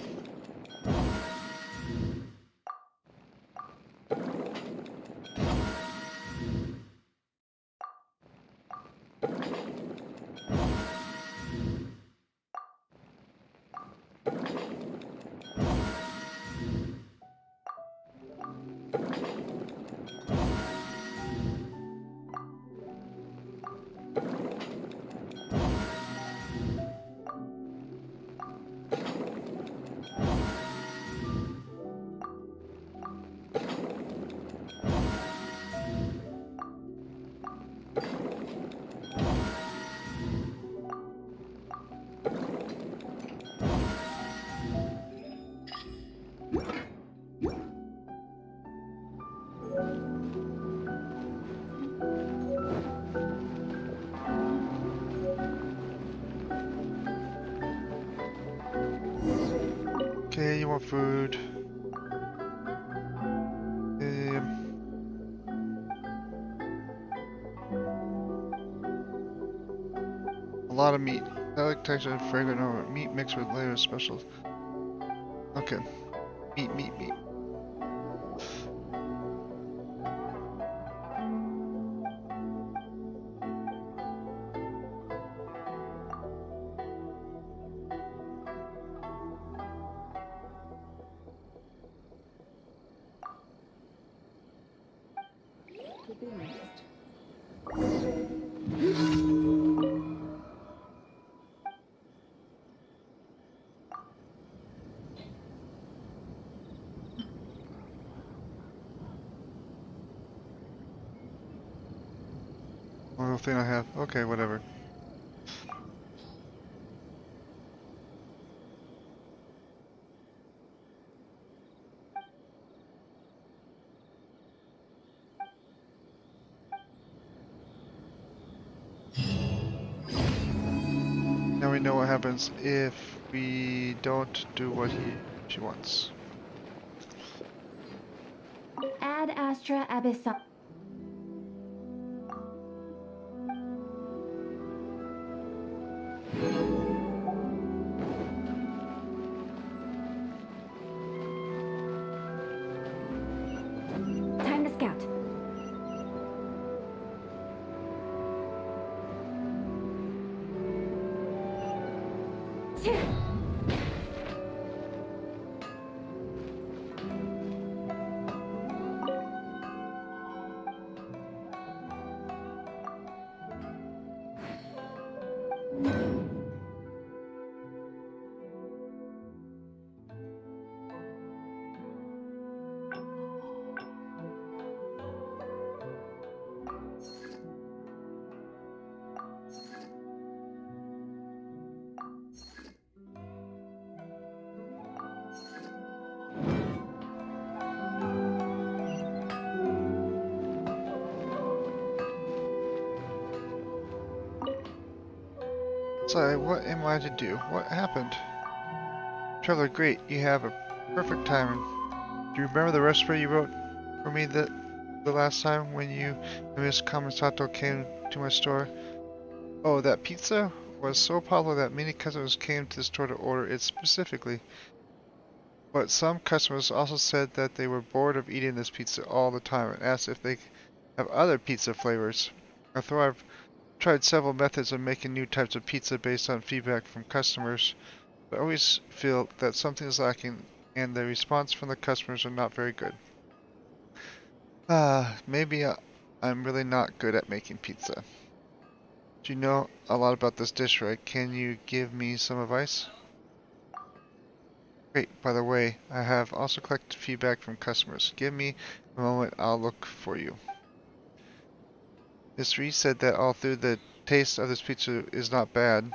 Okay, you want food? A lot of meat. Delicate texture and fragrant aroma. Meat mixed with layers special. Okay. Meat. To be next. Only thing I have. Okay, whatever. Now we know what happens if we don't do what she wants. Ad Astra Abyssal. Time to scout. Sorry, what am I to do? What happened? Traveler, great. You have a perfect timing. Do you remember the recipe you wrote for me the last time when you and Miss Kamisato came to my store? Oh, that pizza was so popular that many customers came to the store to order it specifically. But some customers also said that they were bored of eating this pizza all the time and asked if they have other pizza flavors. Although I've tried several methods of making new types of pizza based on feedback from customers, but I always feel that something is lacking and the response from the customers are not very good. Maybe I'm really not good at making pizza. Do you know a lot about this dish, right? Can you give me some advice? Great, by the way, I have also collected feedback from customers. Give me a moment, I'll look for you. Miss Reed said that all through the taste of this pizza is not bad,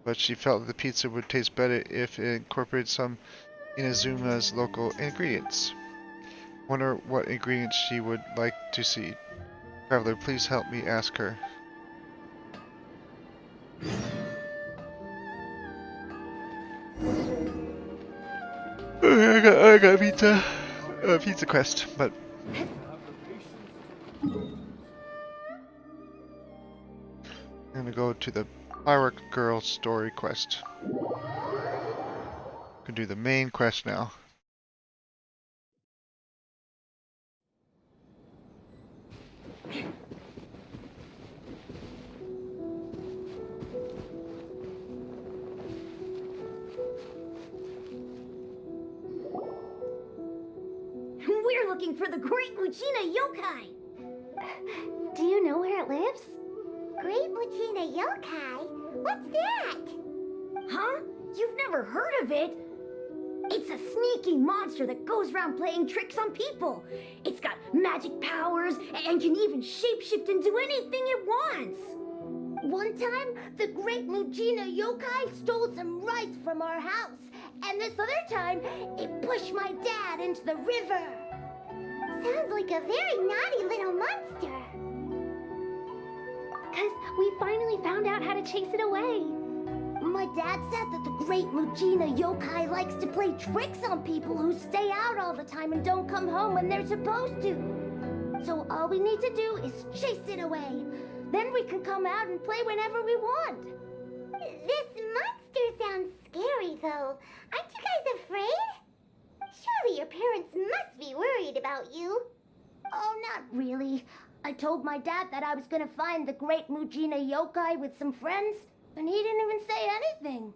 but she felt that the pizza would taste better if it incorporated some Inazuma's local ingredients. Wonder what ingredients she would like to see. Traveler, please help me ask her. I got a pizza quest, but I'm gonna go to the Firework Girl story quest. Gonna do the main quest now. We're looking for the Great Lucina Yokai! Do you know where it lives? Great Mujina Yokai? What's that? Huh? You've never heard of it? It's a sneaky monster that goes around playing tricks on people. It's got magic powers and can even shapeshift into anything it wants. One time, the great Mujina Yokai stole some rice from our house, and this other time, it pushed my dad into the river. Sounds like a very naughty little monster. 'Cause we finally found out how to chase it away. My dad said that the great Mujina Yokai likes to play tricks on people who stay out all the time and don't come home when they're supposed to. So all we need to do is chase it away. Then we can come out and play whenever we want. This monster sounds scary, though. Aren't you guys afraid? Surely your parents must be worried about you. Oh, not really. I told my dad that I was gonna find the great Mujina Yokai with some friends, and he didn't even say anything.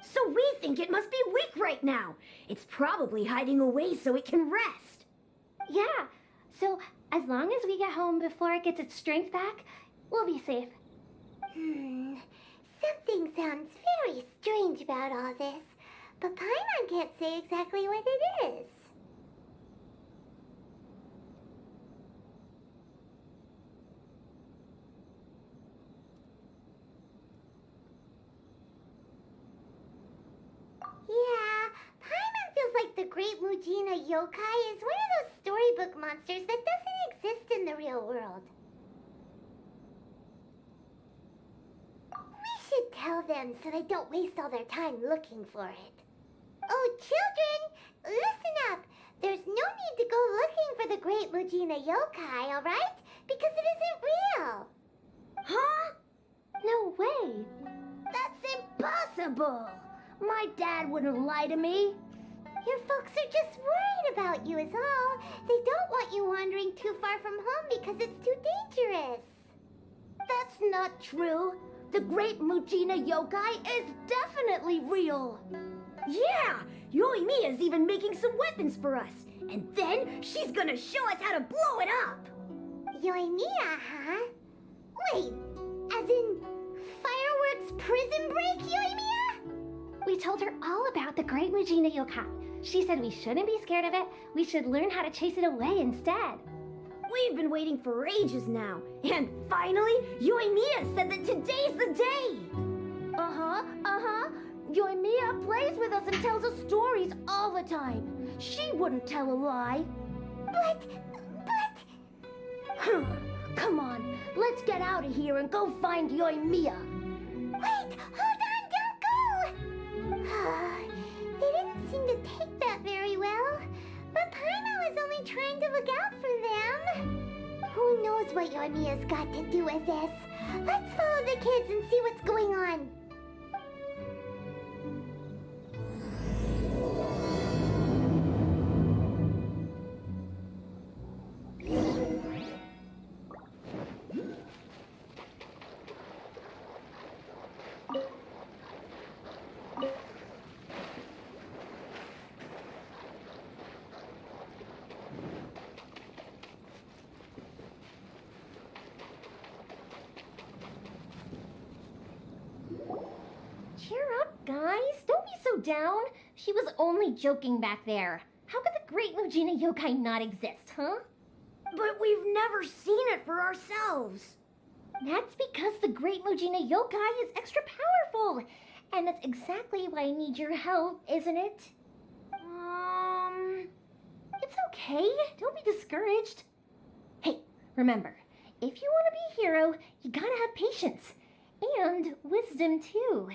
So we think it must be weak right now. It's probably hiding away so it can rest. Yeah, so as long as we get home before it gets its strength back, we'll be safe. Something sounds very strange about all this, but Paimon can't say exactly what it is. Yeah, Paimon feels like the great Mujina Yokai is one of those storybook monsters that doesn't exist in the real world. We should tell them so they don't waste all their time looking for it. Oh, children, listen up. There's no need to go looking for the great Mujina Yokai, all right? Because it isn't real. Huh? No way. That's impossible. My dad wouldn't lie to me. Your folks are just worried about you is all. They don't want you wandering too far from home because it's too dangerous. That's not true. The great Mujina Yokai is definitely real. Yeah! Yoimiya's even making some weapons for us. And then she's gonna show us how to blow it up. Yoimiya, huh? Wait, as in fireworks prison break, Yoimiya? We told her all about the great Mujina Yokai. She said we shouldn't be scared of it. We should learn how to chase it away instead. We've been waiting for ages now. And finally, Yoimiya said that today's the day. Uh-huh. Yoimiya plays with us and tells us stories all the time. She wouldn't tell a lie. But... Come on, let's get out of here and go find Yoimiya. Wait, hold on, don't go! They didn't seem to take that very well. But Paimon was only trying to look out for them. Who knows what Yoimiya's got to do with this? Let's follow the kids and see what's going on. Cheer up, guys. Don't be so down. She was only joking back there. How could the great Mujina Yokai not exist, huh? But we've never seen it for ourselves. That's because the great Mujina Yokai is extra powerful. And that's exactly why I need your help, isn't it? It's okay. Don't be discouraged. Hey, remember, if you want to be a hero, you gotta have patience. And wisdom, too.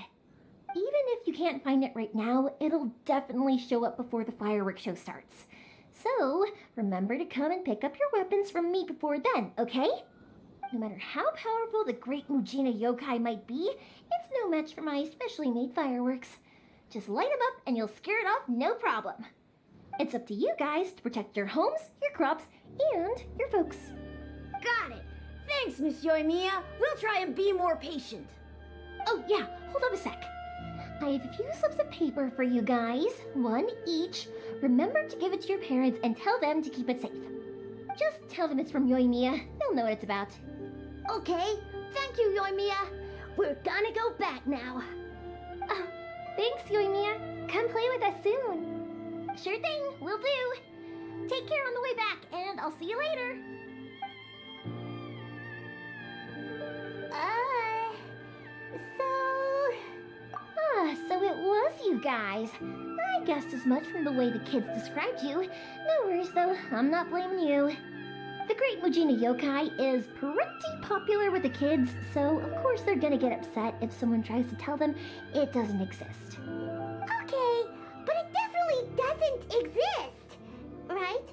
Even if you can't find it right now, it'll definitely show up before the fireworks show starts. So, remember to come and pick up your weapons from me before then, okay? No matter how powerful the great Mujina Yokai might be, it's no match for my specially made fireworks. Just light them up and you'll scare it off no problem. It's up to you guys to protect your homes, your crops, and your folks. Got it. Thanks, Miss Yoimiya. We'll try and be more patient. Oh yeah, hold on a sec. I have a few slips of paper for you guys, one each. Remember to give it to your parents and tell them to keep it safe. Just tell them it's from Yoimiya. They'll know what it's about. Okay, Thank you, Yoimiya. We're gonna go back now. Oh, thanks, Yoimiya. Come play with us soon. Sure thing, will do. Take care on the way back, and I'll see you later. So it was you guys. I guessed as much from the way the kids described you. No worries though, I'm not blaming you. The Great Mujina Yokai is pretty popular with the kids, so of course they're gonna get upset if someone tries to tell them it doesn't exist. Okay, but it definitely doesn't exist, right?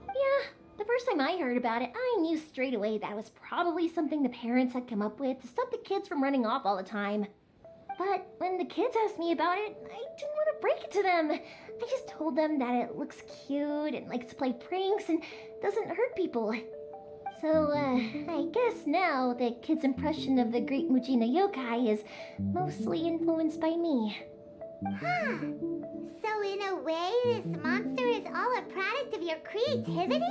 Yeah, the first time I heard about it, I knew straight away that was probably something the parents had come up with to stop the kids from running off all the time. But when the kids asked me about it, I didn't want to break it to them. I just told them that it looks cute and likes to play pranks and doesn't hurt people. So, I guess now the kids' impression of the Great Mujina Yokai is mostly influenced by me. Huh. So in a way, this monster is all a product of your creativity?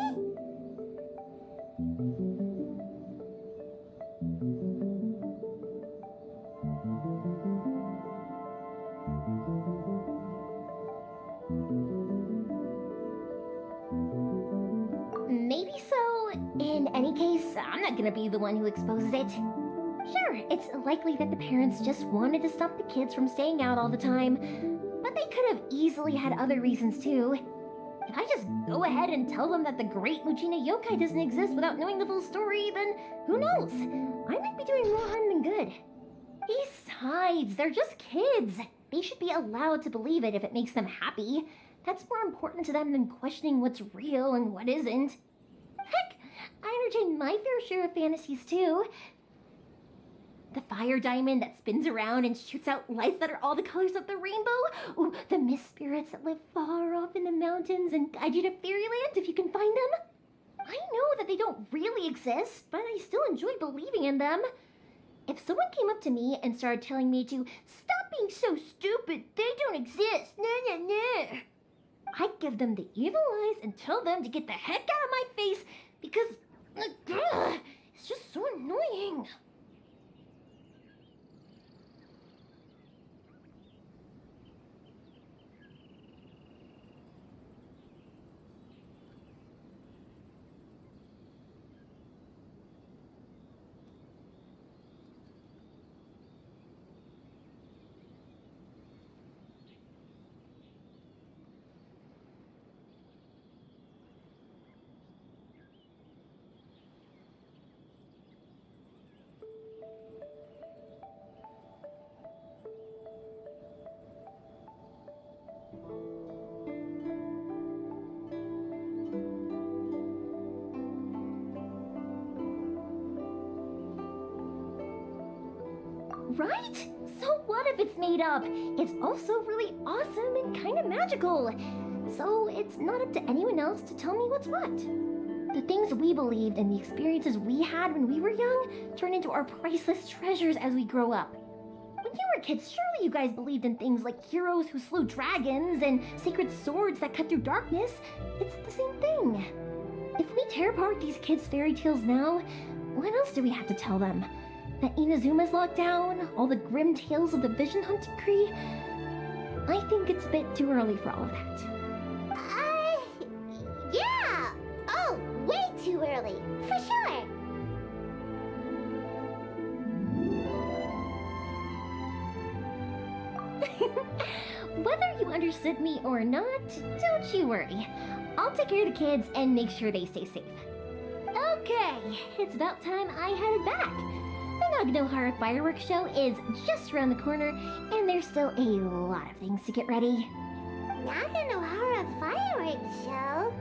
Maybe so. In any case, I'm not gonna be the one who exposes it. Sure, it's likely that the parents just wanted to stop the kids from staying out all the time, but they could have easily had other reasons too. If I just go ahead and tell them that the Great Mujina Yokai doesn't exist without knowing the full story, then who knows? I might be doing more harm than good. Besides, they're just kids. They should be allowed to believe it if it makes them happy. That's more important to them than questioning what's real and what isn't. Heck, I entertain my fair share of fantasies too. The fire diamond that spins around and shoots out lights that are all the colors of the rainbow. Ooh, the mist spirits that live far off in the mountains and guide you to fairyland if you can find them. I know that they don't really exist, but I still enjoy believing in them. If someone came up to me and started telling me to stop being so stupid, they don't exist, nah. I'd give them the evil eyes and tell them to get the heck out of my face because it's just so annoying. Right? So what if it's made up? It's also really awesome and kind of magical. So it's not up to anyone else to tell me what's what. The things we believed and the experiences we had when we were young turn into our priceless treasures as we grow up. When you were kids, surely you guys believed in things like heroes who slew dragons and sacred swords that cut through darkness. It's the same thing. If we tear apart these kids' fairy tales now, what else do we have to tell them? That Inazuma's locked down, all the grim tales of the Vision Hunt decree? I think it's a bit too early for all of that. Yeah! Oh, way too early, for sure! Whether you understood me or not, don't you worry. I'll take care of the kids and make sure they stay safe. Okay, it's about time I headed back. The Naganohara fireworks show is just around the corner, and there's still a lot of things to get ready. Naganohara fireworks show?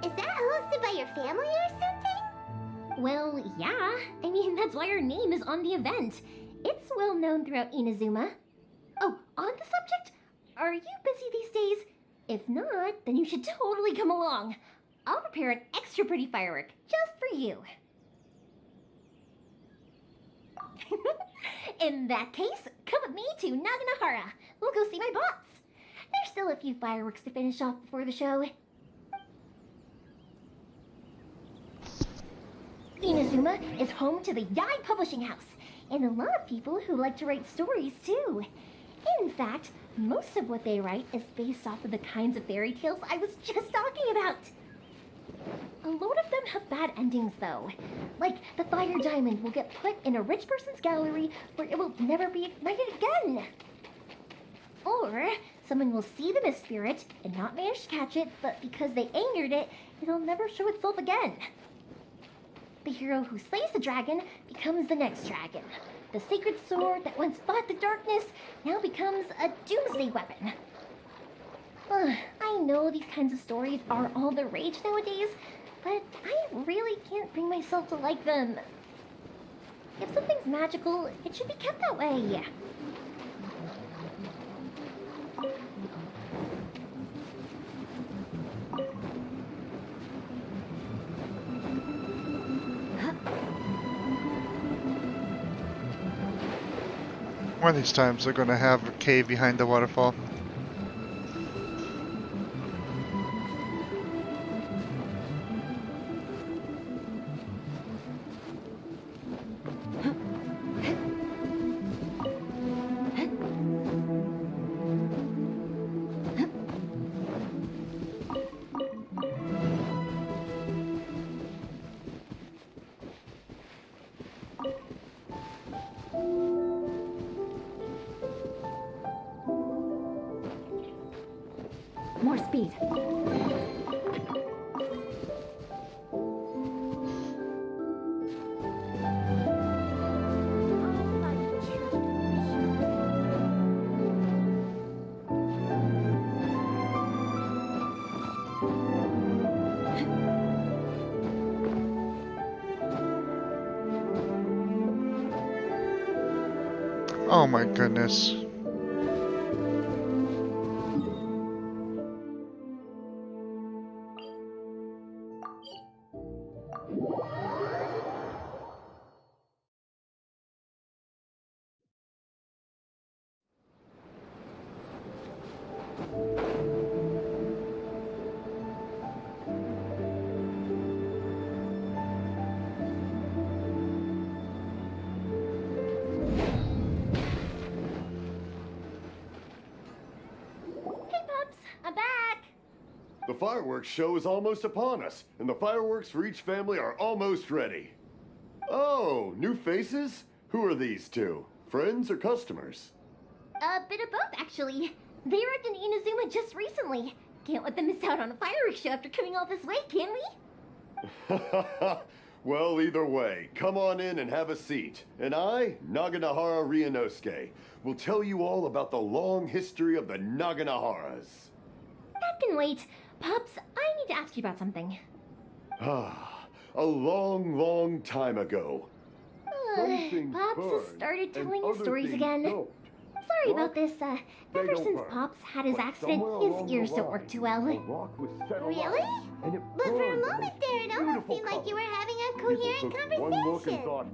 Is that hosted by your family or something? Well, yeah. I mean, that's why our name is on the event. It's well known throughout Inazuma. Oh, on the subject, are you busy these days? If not, then you should totally come along. I'll prepare an extra pretty firework just for you. In that case, come with me to Naganohara. We'll go see my boss. There's still a few fireworks to finish off before the show. Inazuma is home to the Yai Publishing House, and a lot of people who like to write stories too. In fact, most of what they write is based off of the kinds of fairy tales I was just talking about. A lot of them have bad endings though. Like the fire diamond will get put in a rich person's gallery where it will never be ignited again. Or someone will see the mist spirit and not manage to catch it, but because they angered it, it'll never show itself again. The hero who slays the dragon becomes the next dragon. The sacred sword that once fought the darkness now becomes a doomsday weapon. I know these kinds of stories are all the rage nowadays, but I really can't bring myself to like them. If something's magical, it should be kept that way. One of these times they're going to have a cave behind the waterfall. More speed. Oh my goodness. I'm back! The fireworks show is almost upon us, and the fireworks for each family are almost ready. Oh, new faces? Who are these two? Friends or customers? A bit of both, actually. They arrived in Inazuma just recently. Can't let them miss out on a fireworks show after coming all this way, can we? Well, either way, come on in and have a seat. And I, Naganahara Ryunosuke, will tell you all about the long history of the Naganaharas. That can wait. Pops, I need to ask you about something. Ah, a long, long time ago. Pops has started telling his stories again. Sorry about this. Ever since Pops had his accident, his ears don't work too well. Really? But for a moment there, it almost seemed like you were having a coherent conversation.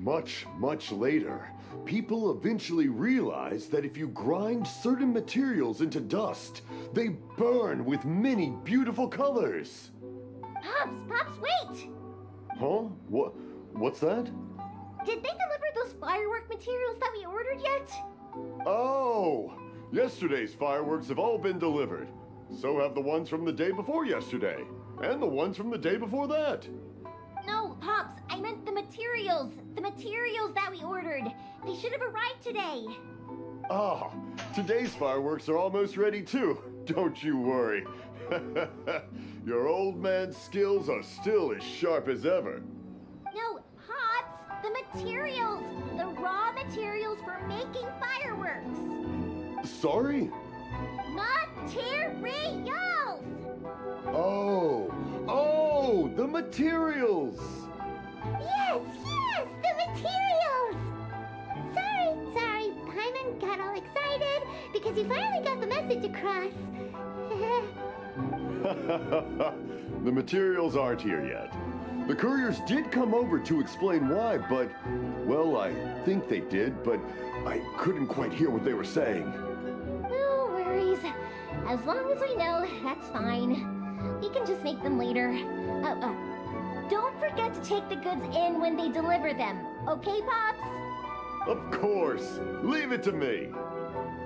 Much, much later, people eventually realized that if you grind certain materials into dust, they burn with many beautiful colors. Pops, wait! Huh? What's that? Did they deliver those firework materials that we ordered yet? Oh! Yesterday's fireworks have all been delivered. So have the ones from the day before yesterday. And the ones from the day before that. No, Pops, I meant the materials. The materials that we ordered. They should have arrived today. Ah, today's fireworks are almost ready too. Don't you worry. Your old man's skills are still as sharp as ever. No, Pops, the materials. The raw materials for making fireworks. Sorry? Materials! Oh, the materials! Yes, the materials! Sorry, Paimon got all excited because he finally got the message across. The materials aren't here yet. The couriers did come over to explain why, but, well, I think they did, but I couldn't quite hear what they were saying. No worries. As long as we know, that's fine. We can just make them later. Don't forget forget to take the goods in when they deliver them. Okay, Pops? Of course. Leave it to me.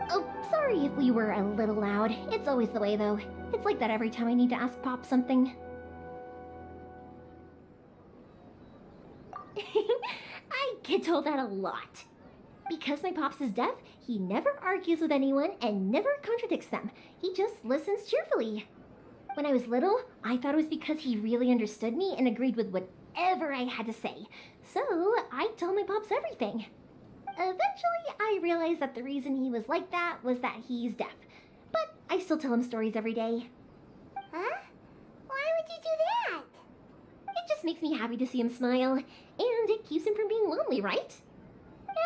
Oh, sorry if we were a little loud. It's always the way, though. It's like that every time I need to ask Pop something. I get told that a lot. Because my Pops is deaf, he never argues with anyone and never contradicts them. He just listens cheerfully. When I was little, I thought it was because he really understood me and agreed with whatever I had to say. So I told my Pops everything. Eventually, I realized that the reason he was like that was that he's deaf. But I still tell him stories every day. Huh? Why would you do that? It just makes me happy to see him smile, and it keeps him from being lonely, right?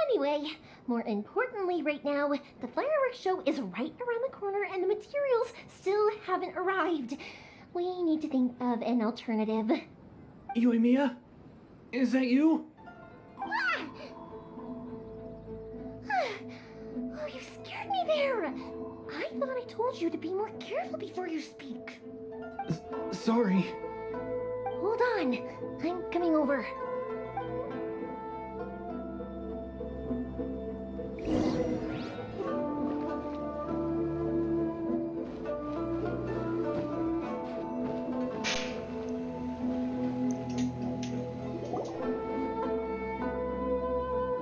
Anyway, more importantly right now, the fireworks show is right around the corner and the materials still haven't arrived. We need to think of an alternative. Yoimiya? Is that you? Ah! Oh, you scared me there! I thought I told you to be more careful before you speak. Sorry. Hold on, I'm coming over.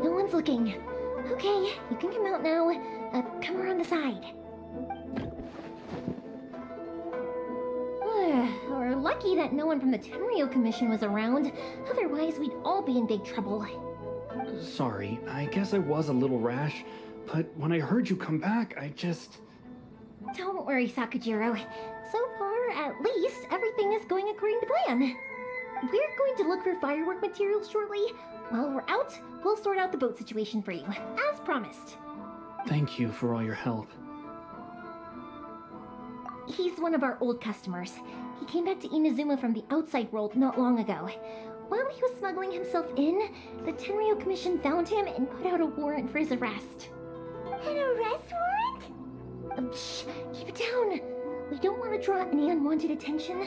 No one's looking. Okay, you can come out now. Come around the side. We're lucky that no one from the Tenryo Commission was around. Otherwise, we'd all be in big trouble. Sorry, I guess I was a little rash, but when I heard you come back, I just... Don't worry, Sakujiro. So far, at least, everything is going according to plan. We're going to look for firework materials shortly. While we're out, we'll sort out the boat situation for you, as promised. Thank you for all your help. He's one of our old customers. He came back to Inazuma from the outside world not long ago. While he was smuggling himself in, the Tenryo Commission found him and put out a warrant for his arrest. An arrest warrant? Shh, keep it down. We don't want to draw any unwanted attention.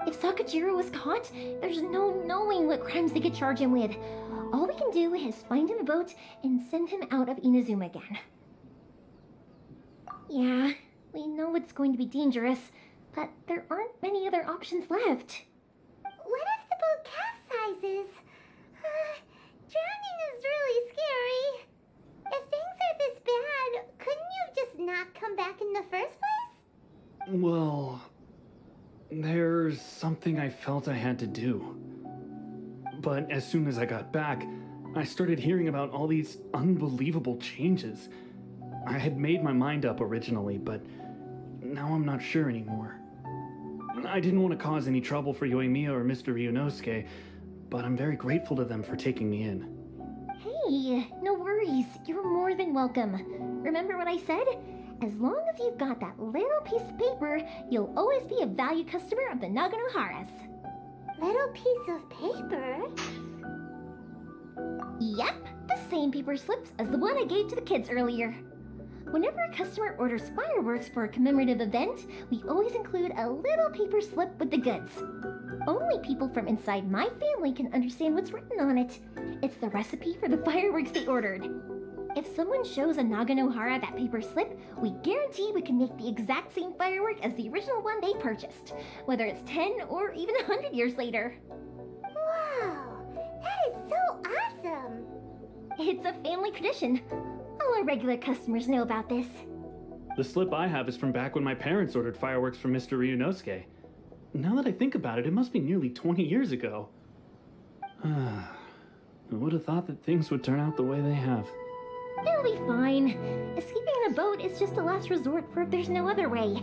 If Sakujiro was caught, there's no knowing what crimes they could charge him with. All we can do is find him a boat and send him out of Inazuma again. Yeah, we know it's going to be dangerous, but there aren't many other options left. What if the boat capsizes? Drowning is really scary. If things are this bad, couldn't you just not come back in the first place? Well, there's something I felt I had to do. But as soon as I got back, I started hearing about all these unbelievable changes. I had made my mind up originally, but now I'm not sure anymore. I didn't want to cause any trouble for Yoimiya or Mr. Ryunosuke, but I'm very grateful to them for taking me in. Hey, no worries. You're more than welcome. Remember what I said? As long as you've got that little piece of paper, you'll always be a valued customer of the Naganoharas. Little piece of paper? Yep, the same paper slips as the one I gave to the kids earlier. Whenever a customer orders fireworks for a commemorative event, we always include a little paper slip with the goods. Only people from inside my family can understand what's written on it. It's the recipe for the fireworks they ordered. If someone shows a Naganohara that paper slip, we guarantee we can make the exact same firework as the original one they purchased, whether it's 10 or even 100 years later. Wow, that is so awesome! It's a family tradition. All our regular customers know about this. The slip I have is from back when my parents ordered fireworks from Mr. Ryunosuke. Now that I think about it, it must be nearly 20 years ago. I would have thought that things would turn out the way they have. It'll be fine. Escaping in a boat is just a last resort for if there's no other way.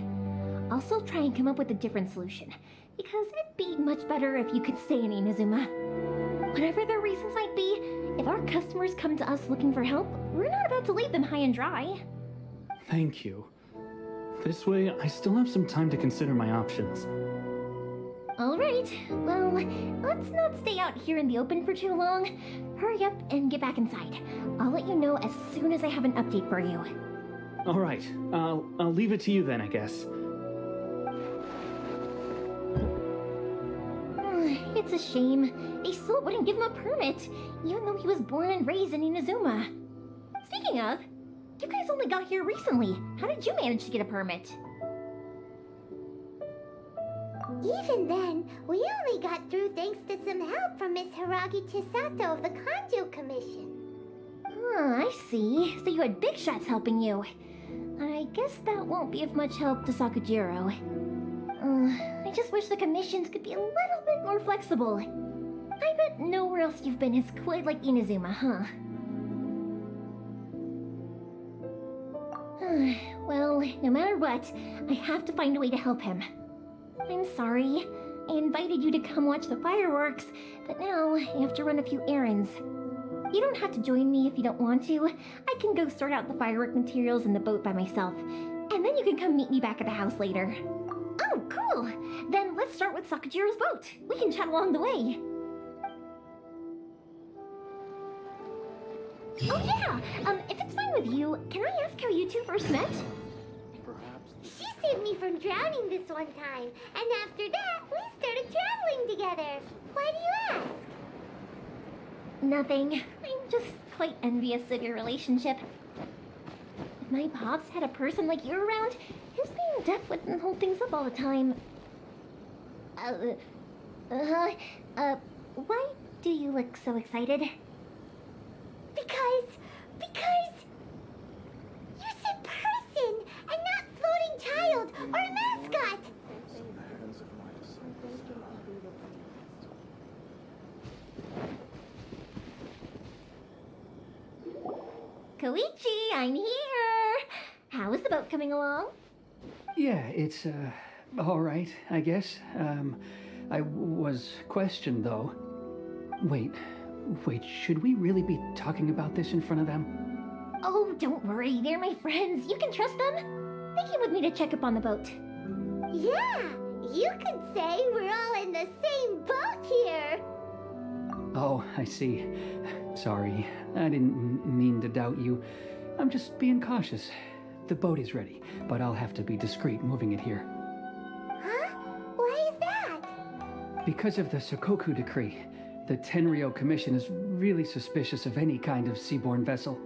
I'll still try and come up with a different solution, because it'd be much better if you could stay in Inazuma. Whatever their reasons might be, if our customers come to us looking for help, we're not about to leave them high and dry. Thank you. This way, I still have some time to consider my options. Alright, well, let's not stay out here in the open for too long. Hurry up and get back inside. I'll let you know as soon as I have an update for you. Alright, I'll leave it to you then, I guess. It's a a shame. They still wouldn't give him a permit, even though he was born and raised in Inazuma. Speaking of, you guys only got here recently. How did you manage to get a permit? Even then, we only got through thanks to some help from Miss Hiragi Chisato of the Kanjo Commission. I see. So you had big shots helping you. I guess that won't be of much help to Sakujiro. I just wish the commissions could be a little bit more flexible. I bet nowhere else you've been is quite like Inazuma, huh? Well, no matter what, I have to find a way to help him. I'm sorry. I invited you to come watch the fireworks, but now I have to run a few errands. You don't have to join me if you don't want to. I can go sort out the firework materials in the boat by myself, and then you can come meet me back at the house later. Oh, cool! Then let's start with Sakujiro's boat. We can chat along the way. Oh yeah! If it's fine with you, can I ask how you two first met? She saved me from drowning this one time, and after that, we started traveling together. Why do you ask? Nothing. I'm just quite envious of your relationship. If my pops had a person like you around, his being deaf wouldn't hold things up all the time. Why do you look so excited? Because you said person and not floating child or mascot. Koichi, I'm here! How is the boat coming along? Yeah, it's, alright, I guess. I was questioned, though. Wait, should we really be talking about this in front of them? Oh, don't worry, they're my friends. You can trust them. They came with me to check up on the boat. Yeah, you could say we're all in the same boat here. Oh, I see. Sorry, I didn't mean to doubt you. I'm just being cautious. The boat is ready, but I'll have to be discreet moving it here. Huh? Why is that? Because of the Sokoku decree, the Tenryou Commission is really suspicious of any kind of seaborne vessel.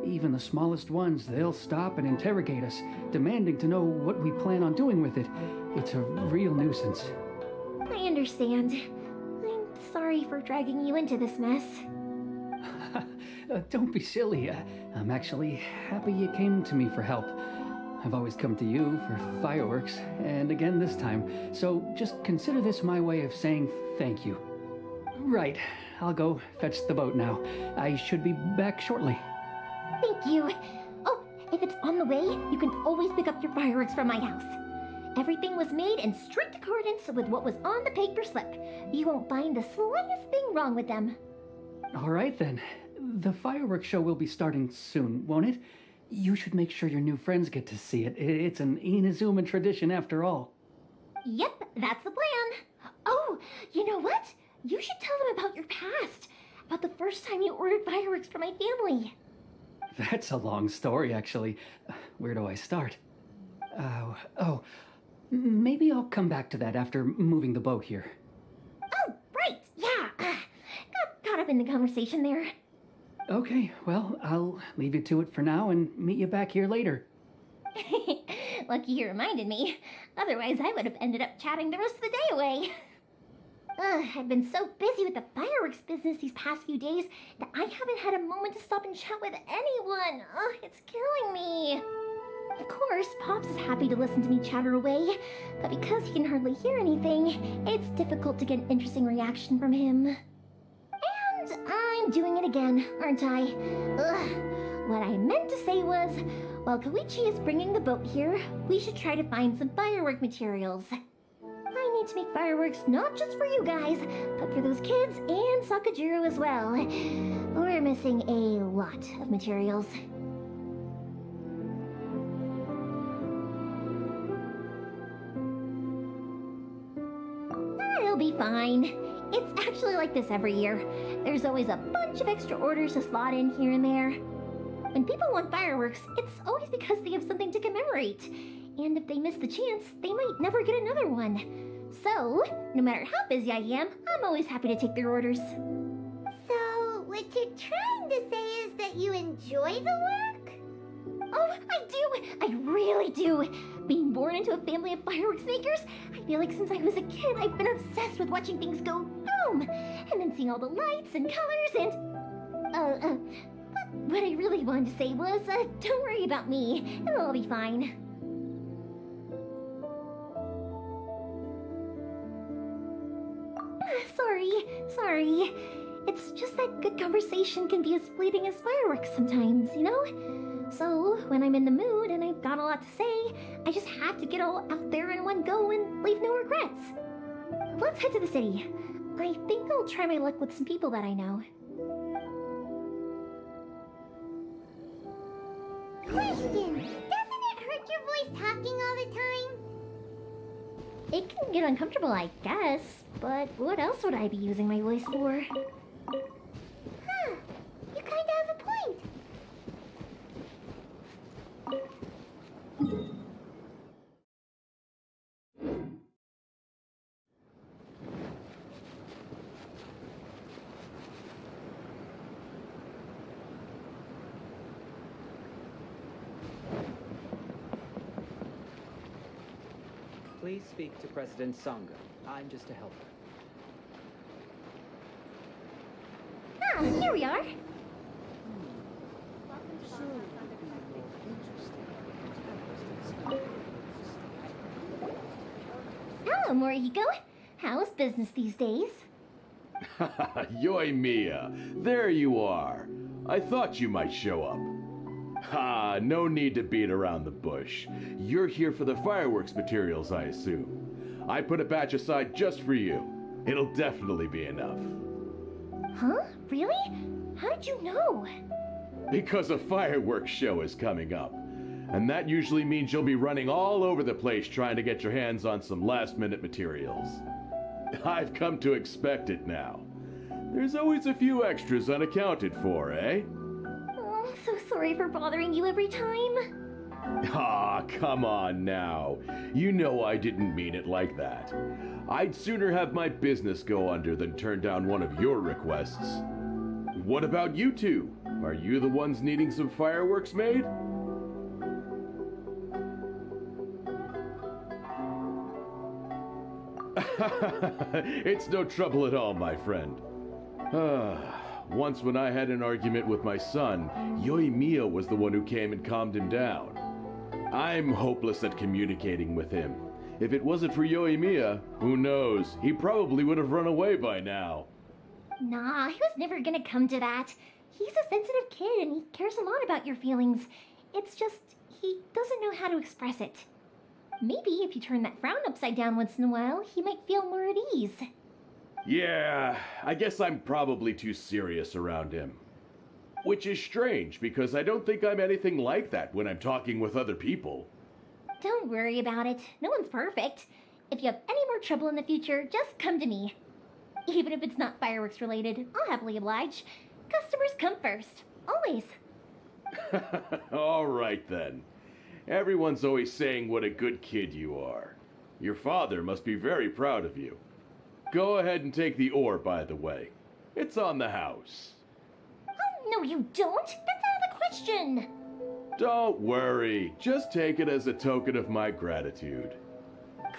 Even the smallest ones, they'll stop and interrogate us, demanding to know what we plan on doing with it. It's a real nuisance. I understand. I'm sorry for dragging you into this mess. Don't be silly. I'm actually happy you came to me for help. I've always come to you for fireworks, and again this time, so just consider this my way of saying thank you. Right, I'll go fetch the boat now. I should be back shortly. Thank you. Oh, if it's on the way, you can always pick up your fireworks from my house. Everything was made in strict accordance with what was on the paper slip. You won't find the slightest thing wrong with them. All right then. The fireworks show will be starting soon, won't it? You should make sure your new friends get to see it. It's an Inazuma tradition after all. Yep, that's the plan. Oh, you know what? You should tell them about your past. About the first time you ordered fireworks for my family. That's a long story, actually. Where do I start? Maybe I'll come back to that after moving the boat here. Oh, right, yeah. Got caught up in the conversation there. Okay, well, I'll leave you to it for now and meet you back here later. Lucky you reminded me. Otherwise, I would have ended up chatting the rest of the day away. I've been so busy with the fireworks business these past few days that I haven't had a moment to stop and chat with anyone. It's killing me. Of course, Pops is happy to listen to me chatter away, but because he can hardly hear anything, it's difficult to get an interesting reaction from him. And I'm doing it again, aren't I? What I meant to say was, while Koichi is bringing the boat here, we should try to find some firework materials. I need to make fireworks not just for you guys, but for those kids and Sakujiro as well. We're missing a lot of materials. It'll be fine. It's actually like this every year. There's always a bunch of extra orders to slot in here and there. When people want fireworks, it's always because they have something to commemorate. And if they miss the chance, they might never get another one. So, no matter how busy I am, I'm always happy to take their orders. So, what you're trying to say is that you enjoy the work? Oh, I do! I really do! Being born into a family of fireworks makers, I feel like since I was a kid, I've been obsessed with watching things go boom! And then seeing all the lights and colors and... But what I really wanted to say was, don't worry about me. It'll all be fine. Sorry. It's just that good conversation can be as fleeting as fireworks sometimes, you know? So, when I'm in the mood and I've got a lot to say, I just have to get all out there in one go and leave no regrets. Let's head to the city. I think I'll try my luck with some people that I know. Question! Doesn't it hurt your voice talking all the time? It can get uncomfortable, I guess, but what else would I be using my voice for? Huh. You kinda have a point. Please speak to President Sangha. I'm just a helper. Ah, here we are. Hello, Morihiko. How's business these days? Yoi Mia, there you are. I thought you might show up. Ha, no need to beat around the bush. You're here for the fireworks materials, I assume. I put a batch aside just for you. It'll definitely be enough. Huh? Really? How did you know? Because a fireworks show is coming up. And that usually means you'll be running all over the place trying to get your hands on some last-minute materials. I've come to expect it now. There's always a few extras unaccounted for, eh? Oh, I'm so sorry for bothering you every time. Ah, come on now. You know I didn't mean it like that. I'd sooner have my business go under than turn down one of your requests. What about you two? Are you the ones needing some fireworks made? It's no trouble at all, my friend. Once when I had an argument with my son, Yoimiya was the one who came and calmed him down. I'm hopeless at communicating with him. If it wasn't for Yoimiya, who knows, he probably would have run away by now. Nah, he was never gonna come to that. He's a sensitive kid and he cares a lot about your feelings. It's just, he doesn't know how to express it. Maybe if you turn that frown upside down once in a while, he might feel more at ease. Yeah, I guess I'm probably too serious around him. Which is strange, because I don't think I'm anything like that when I'm talking with other people. Don't worry about it. No one's perfect. If you have any more trouble in the future, just come to me. Even if it's not fireworks related, I'll happily oblige. Customers come first. Always. All right then. Everyone's always saying what a good kid you are. Your father must be very proud of you. Go ahead and take the ore, by the way. It's on the house. Oh, no you don't! That's out of the question! Don't worry. Just take it as a token of my gratitude.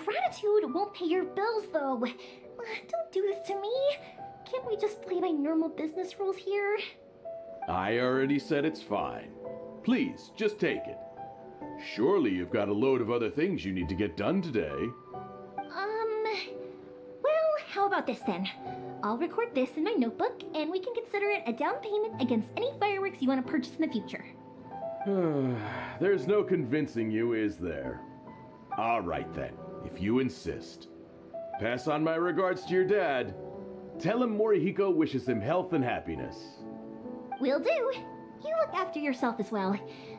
Gratitude won't pay your bills, though. Don't do this to me. Can't we just play by normal business rules here? I already said it's fine. Please, just take it. Surely you've got a load of other things you need to get done today. Well, how about this then? I'll record this in my notebook, and we can consider it a down payment against any fireworks you want to purchase in the future. There's no convincing you, is there? All right then, if you insist. Pass on my regards to your dad. Tell him Morihiko wishes him health and happiness. Will do. You look after yourself as well.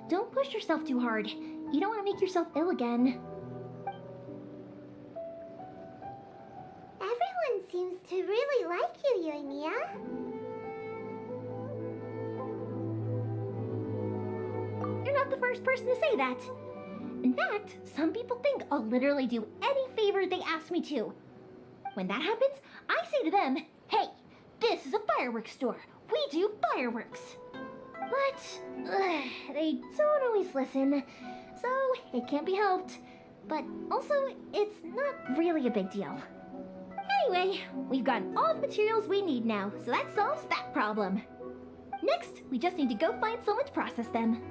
Don't push yourself too hard. You don't want to make yourself ill again. Everyone seems to really like you, Yoimiya. You're not the first person to say that. In fact, some people think I'll literally do any favor they ask me to. When that happens, I say to them, hey, this is a fireworks store. We do fireworks. But they don't always listen, so it can't be helped. But also, it's not really a big deal. Anyway, we've gotten all the materials we need now, so that solves that problem. Next, we just need to go find someone to process them.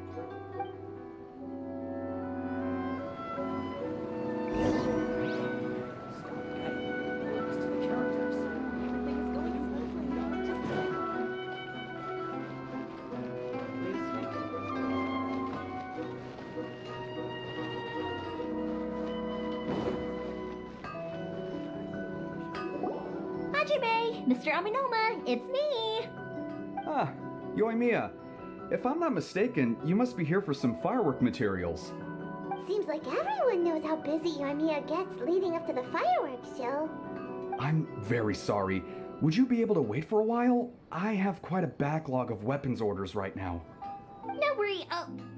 Hajime, Mr. Aminoma, it's me! Ah, Yoimiya. If I'm not mistaken, you must be here for some firework materials. Seems like everyone knows how busy Yoimiya gets leading up to the fireworks show. I'm very sorry. Would you be able to wait for a while? I have quite a backlog of weapons orders right now. No worry.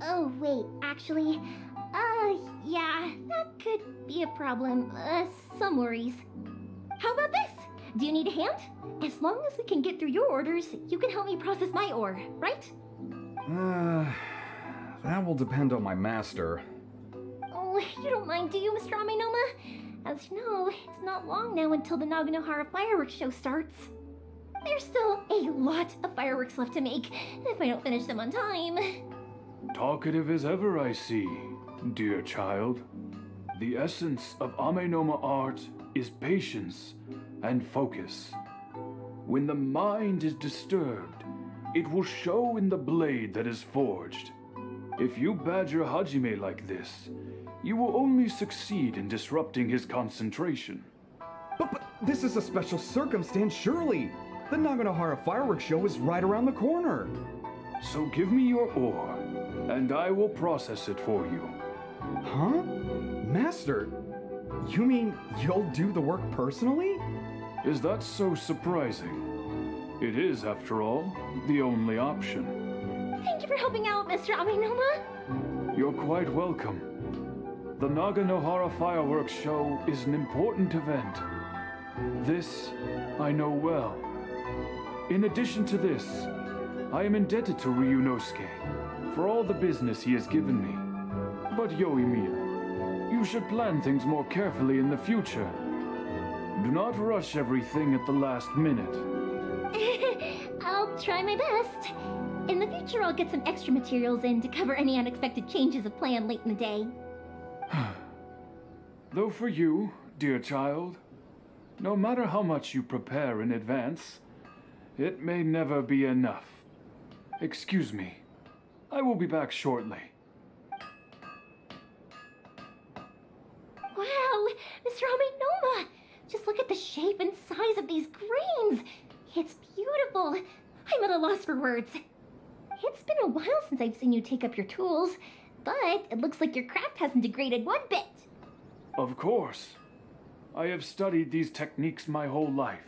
Oh, wait, actually, yeah, that could be a problem. Some worries. How about this? Do you need a hand? As long as we can get through your orders, you can help me process my ore, right? That will depend on my master. Oh, you don't mind, do you, Mr. Aminoma? As you know, it's not long now until the Naganohara fireworks show starts. There's still a lot of fireworks left to make, if I don't finish them on time. Talkative as ever, I see, dear child. The essence of Amenoma art is patience and focus. When the mind is disturbed, it will show in the blade that is forged. If you badger Hajime like this, you will only succeed in disrupting his concentration. But this is a special circumstance, surely. The Naganohara fireworks show is right around the corner. So give me your ore, and I will process it for you. Huh? Master, you mean you'll do the work personally? Is that so surprising? It is, after all, the only option. Thank you for helping out, Mr. Aminoma. You're quite welcome. The Naganohara fireworks show is an important event. This I know well. In addition to this, I am indebted to Ryunosuke for all the business he has given me. But Yoimiya, you should plan things more carefully in the future. Do not rush everything at the last minute. I'll try my best. In the future, I'll get some extra materials in to cover any unexpected changes of plan late in the day. Though for you, dear child, no matter how much you prepare in advance, it may never be enough. Excuse me. I will be back shortly. Wow, Mr. Aminoma! Just look at the shape and size of these grains! It's beautiful! I'm at a loss for words. It's been a while since I've seen you take up your tools, but it looks like your craft hasn't degraded one bit. Of course. I have studied these techniques my whole life.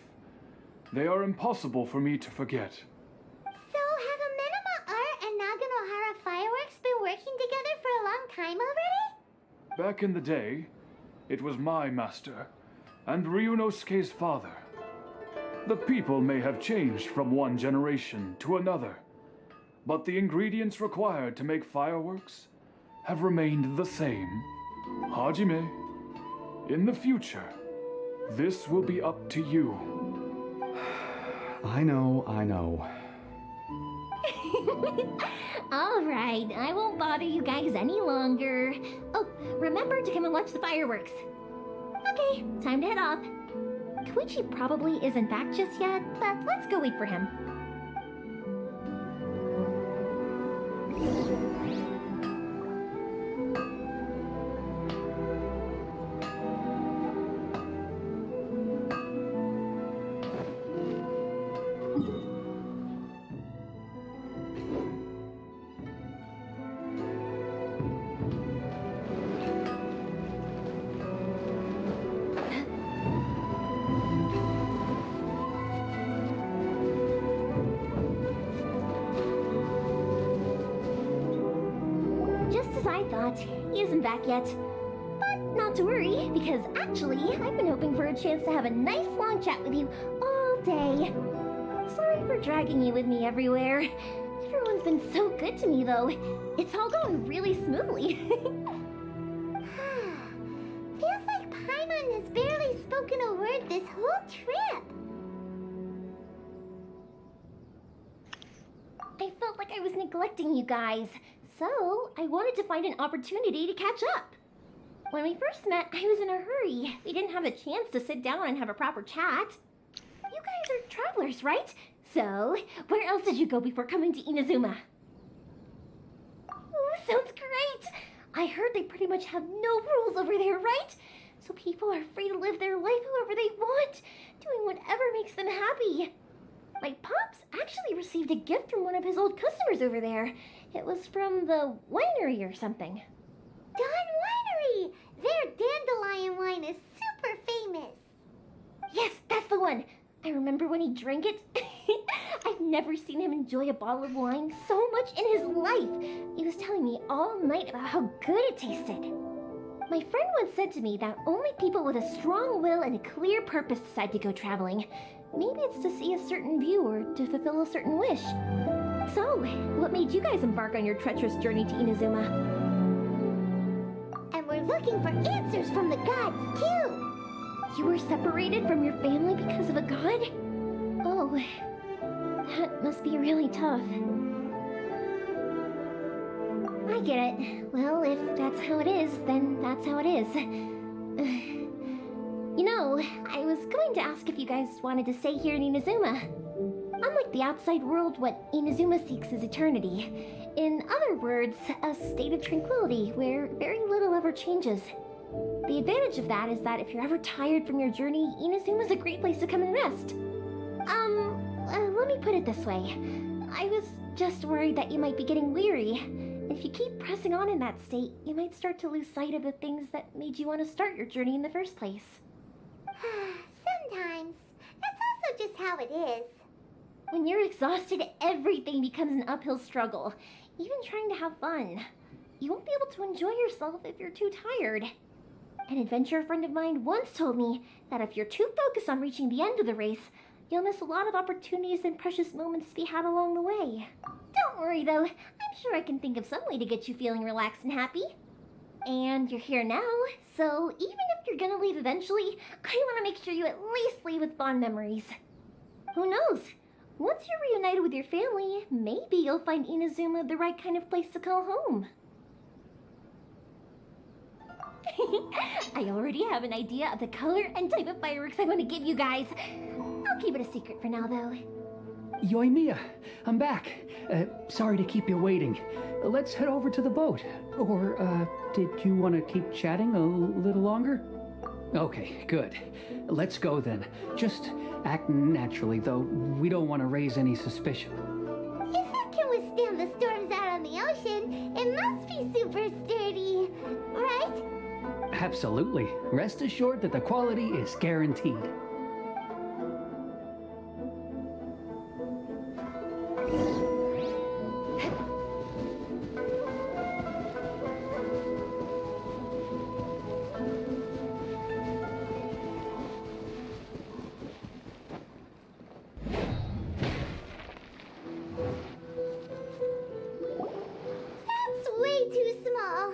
They are impossible for me to forget. So have Amenoma Art and Naganohara Fireworks been working together for a long time already? Back in the day, it was my master, and Ryunosuke's father. The people may have changed from one generation to another, but the ingredients required to make fireworks have remained the same. Hajime, in the future, this will be up to you. I know. All right, I won't bother you guys any longer. Oh, remember to come and watch the fireworks. Okay, time to head off. Koichi probably isn't back just yet, but let's go wait for him. Just as I thought, he isn't back yet. But not to worry, because actually, I've been hoping for a chance to have a nice long chat with you all day. Sorry for dragging you with me everywhere. Everyone's been so good to me, though. It's all going really smoothly. Feels like Paimon has barely spoken a word this whole trip. I felt like I was neglecting you guys, so I wanted to find an opportunity to catch up. When we first met, I was in a hurry. We didn't have a chance to sit down and have a proper chat. You guys are travelers, right? So, where else did you go before coming to Inazuma? Ooh, sounds great! I heard they pretty much have no rules over there, right? So people are free to live their life however they want, doing whatever makes them happy. My pops actually received a gift from one of his old customers over there. It was from the winery or something. Dawn Winery! Their dandelion wine is super famous. Yes, that's the one. I remember when he drank it. I've never seen him enjoy a bottle of wine so much in his life. He was telling me all night about how good it tasted. My friend once said to me that only people with a strong will and a clear purpose decide to go traveling. Maybe it's to see a certain view or to fulfill a certain wish. So, what made you guys embark on your treacherous journey to Inazuma? And we're looking for answers from the gods, too. You were separated from your family because of a god? Oh, that must be really tough. I get it. Well, if that's how it is, then that's how it is. You know, I was going to ask if you guys wanted to stay here in Inazuma. Unlike the outside world, what Inazuma seeks is eternity. In other words, a state of tranquility where very little ever changes. The advantage of that is that if you're ever tired from your journey, Inazuma's a great place to come and rest. Let me put it this way. I was just worried that you might be getting weary. If you keep pressing on in that state, you might start to lose sight of the things that made you want to start your journey in the first place. Sometimes. That's also just how it is. When you're exhausted, everything becomes an uphill struggle, even trying to have fun. You won't be able to enjoy yourself if you're too tired. An adventurer friend of mine once told me that if you're too focused on reaching the end of the race, you'll miss a lot of opportunities and precious moments to be had along the way. Don't worry though, I'm sure I can think of some way to get you feeling relaxed and happy. And you're here now, so even if you're gonna leave eventually, I want to make sure you at least leave with fond memories. Who knows? Once you're reunited with your family, maybe you'll find Inazuma the right kind of place to call home. I already have an idea of the color and type of fireworks I want to give you guys. I'll keep it a secret for now, though. Yoimiya, I'm back. Sorry to keep you waiting. Let's head over to the boat. Or, did you want to keep chatting a little longer? Okay, good. Let's go then. Just act naturally, though. We don't want to raise any suspicion. If it can withstand the storms out on the ocean, it must be super sturdy, right? Absolutely. Rest assured that the quality is guaranteed. That's way too small.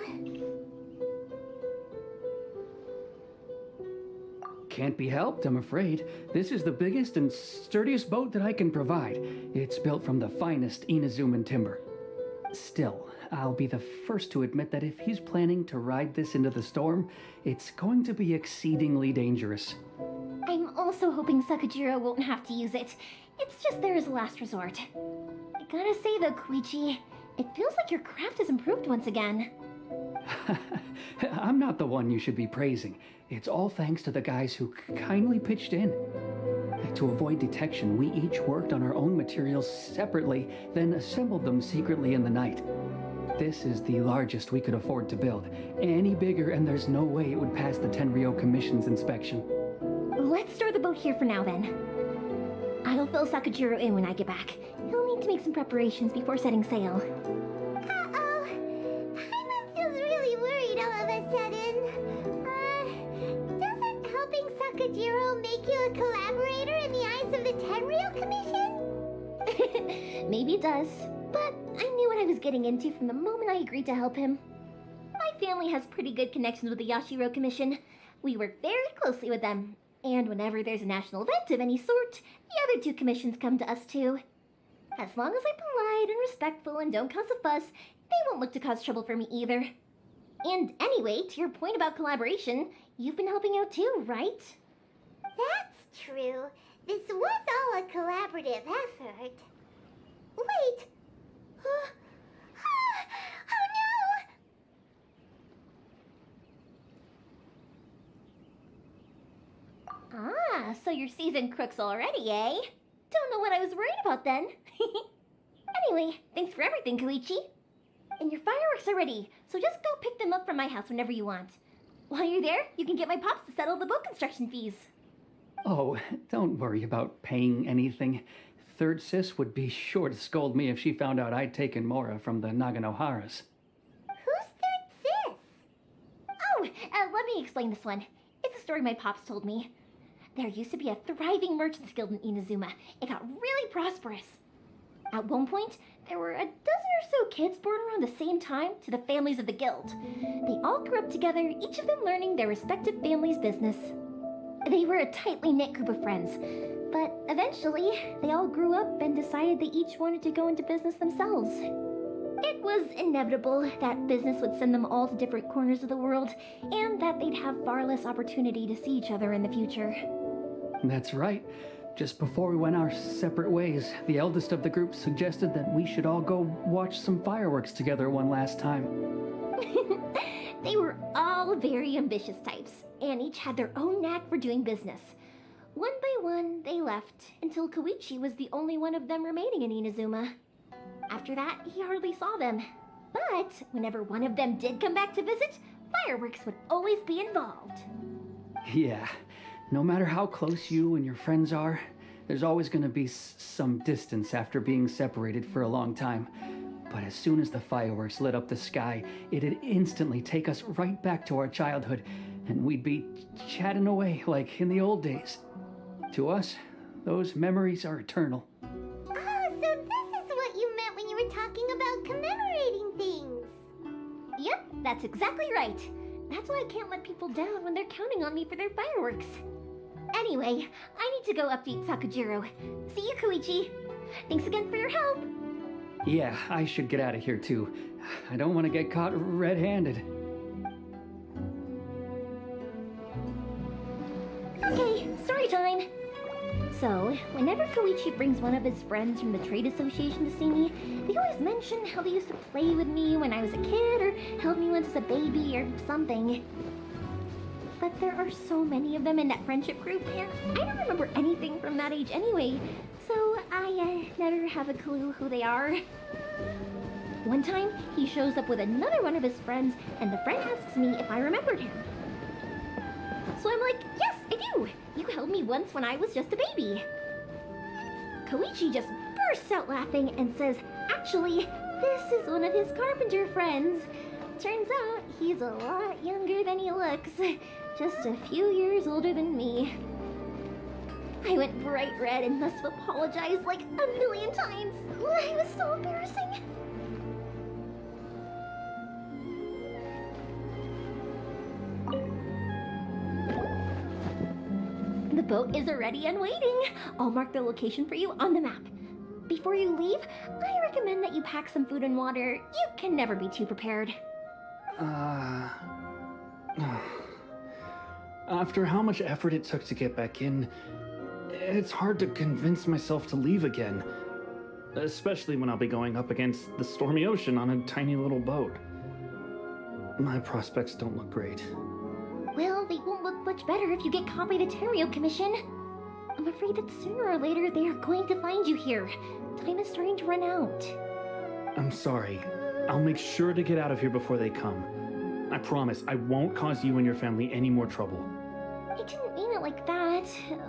Can't be helped, I'm afraid. This is the biggest and sturdiest boat that I can provide. It's built from the finest Inazuman timber. Still, I'll be the first to admit that if he's planning to ride this into the storm, it's going to be exceedingly dangerous. I'm also hoping Sakajiro won't have to use it. It's just there as a last resort. I gotta say though, Koichi, it feels like your craft has improved once again. I'm not the one you should be praising. It's all thanks to the guys who kindly pitched in. To avoid detection, we each worked on our own materials separately, then assembled them secretly in the night. This is the largest we could afford to build. Any bigger and there's no way it would pass the Tenryou Commission's inspection. Let's store the boat here for now then. I'll fill Sakajiro in when I get back. He'll need to make some preparations before setting sail. Uh-oh. Paimon feels really worried all of a sudden. Tenryou Commission? Maybe it does, but I knew what I was getting into from the moment I agreed to help him. My family has pretty good connections with the Yashiro Commission. We work very closely with them, and whenever there's a national event of any sort, the other two commissions come to us too. As long as I'm polite and respectful and don't cause a fuss, they won't look to cause trouble for me either. And anyway, to your point about collaboration, you've been helping out too, right? That's true. This was all a collaborative effort. Wait! Oh no! Ah, so you're seasoned crooks already, eh? Don't know what I was worried about then. Anyway, thanks for everything, Koichi. And your fireworks are ready, so just go pick them up from my house whenever you want. While you're there, you can get my pops to settle the boat construction fees. Oh, don't worry about paying anything. Third Sis would be sure to scold me if she found out I'd taken Mora from the Naganoharas. Who's Third Sis? Oh, let me explain this one. It's a story my pops told me. There used to be a thriving merchants guild in Inazuma. It got really prosperous. At one point, there were a dozen or so kids born around the same time to the families of the guild. They all grew up together, each of them learning their respective family's business. They were a tightly knit group of friends, but eventually, they all grew up and decided they each wanted to go into business themselves. It was inevitable that business would send them all to different corners of the world, and that they'd have far less opportunity to see each other in the future. That's right. Just before we went our separate ways, the eldest of the group suggested that we should all go watch some fireworks together one last time. They were all very ambitious types, and each had their own knack for doing business. One by one, they left, until Koichi was the only one of them remaining in Inazuma. After that, he hardly saw them. But whenever one of them did come back to visit, fireworks would always be involved. Yeah, no matter how close you and your friends are, there's always going to be some distance after being separated for a long time. But as soon as the fireworks lit up the sky, it'd instantly take us right back to our childhood, and we'd be chatting away like in the old days. To us, those memories are eternal. Oh, so this is what you meant when you were talking about commemorating things. Yep, that's exactly right. That's why I can't let people down when they're counting on me for their fireworks. Anyway, I need to go update Sakujiro. See you, Koichi. Thanks again for your help. Yeah, I should get out of here too. I don't want to get caught red-handed. Okay, story time. So, whenever Koichi brings one of his friends from the trade association to see me, they always mention how they used to play with me when I was a kid or held me once as a baby or something. But there are so many of them in that friendship group, and I don't remember anything from that age anyway, so I never have a clue who they are. One time, he shows up with another one of his friends, and the friend asks me if I remembered him. So I'm like, yes, I do! You held me once when I was just a baby. Koichi just bursts out laughing and says, actually, this is one of his carpenter friends. Turns out he's a lot younger than he looks, just a few years older than me. I went bright red and must have apologized like 1,000,000 times. It was so embarrassing. The boat is ready and waiting. I'll mark the location for you on the map. Before you leave, I recommend that you pack some food and water. You can never be too prepared. After how much effort it took to get back in, it's hard to convince myself to leave again. Especially when I'll be going up against the stormy ocean on a tiny little boat. My prospects don't look great. Well, they won't look much better if you get caught by the Tenryou Commission. I'm afraid that sooner or later they are going to find you here. Time is starting to run out. I'm sorry. I'll make sure to get out of here before they come. I promise I won't cause you and your family any more trouble. I didn't mean it like that.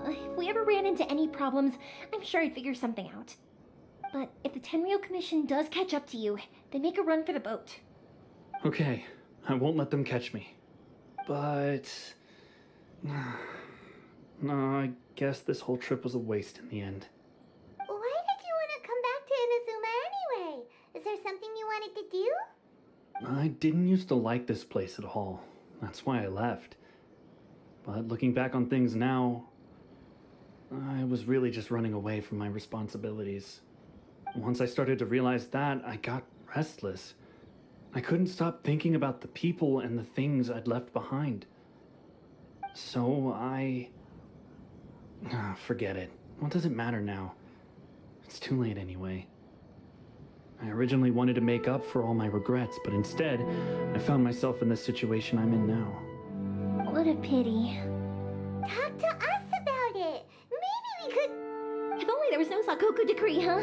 If we ever ran into any problems, I'm sure I'd figure something out. But if the Tenryou Commission does catch up to you, then make a run for the boat. Okay, I won't let them catch me. But... no, I guess this whole trip was a waste in the end. wanted to do? I didn't used to like this place at all. That's why I left. But looking back on things now, I was really just running away from my responsibilities. Once I started to realize that, I got restless. I couldn't stop thinking about the people and the things I'd left behind. So forget it. What does it matter now? It's too late anyway. I originally wanted to make up for all my regrets, but instead, I found myself in the situation I'm in now. What a pity. Talk to us about it. Maybe we could... If only there was no Sakoku decree, huh?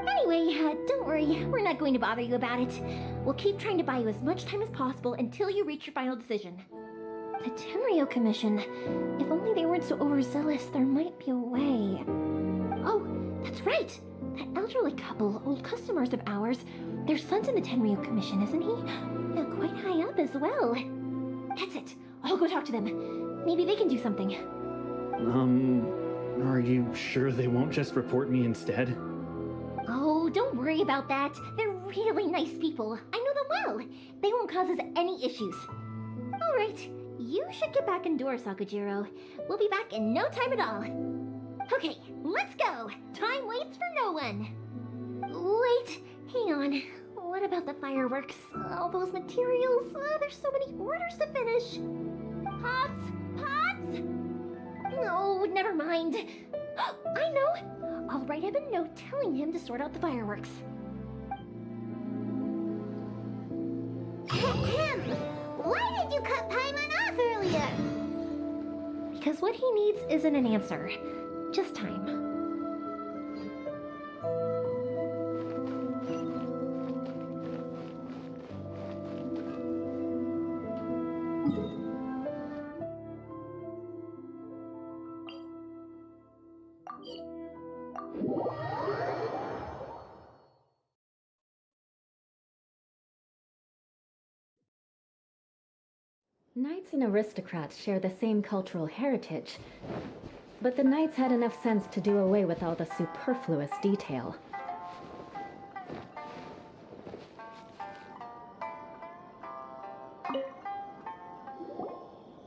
Anyway, don't worry. We're not going to bother you about it. We'll keep trying to buy you as much time as possible until you reach your final decision. The Tenryo Commission. If only they weren't so overzealous, there might be a way. Oh, that's right. That elderly couple, old customers of ours, their son's in the Tenryo Commission, isn't he? Yeah, quite high up as well. That's it. I'll go talk to them. Maybe they can do something. Are you sure they won't just report me instead? Oh, don't worry about that. They're really nice people. I know them well. They won't cause us any issues. All right. You should get back indoors, Sakujiro. We'll be back in no time at all. Okay, let's go. Time waits for no one. Wait, hang on. What about the fireworks? All those materials? There's so many orders to finish. Pops? Pops? No, never mind. I know. I'll write him a note telling him to sort out the fireworks. Ahem. Why did you cut Paimon off earlier? Because what he needs isn't an answer, just time. Knights and aristocrats share the same cultural heritage, but the knights had enough sense to do away with all the superfluous detail.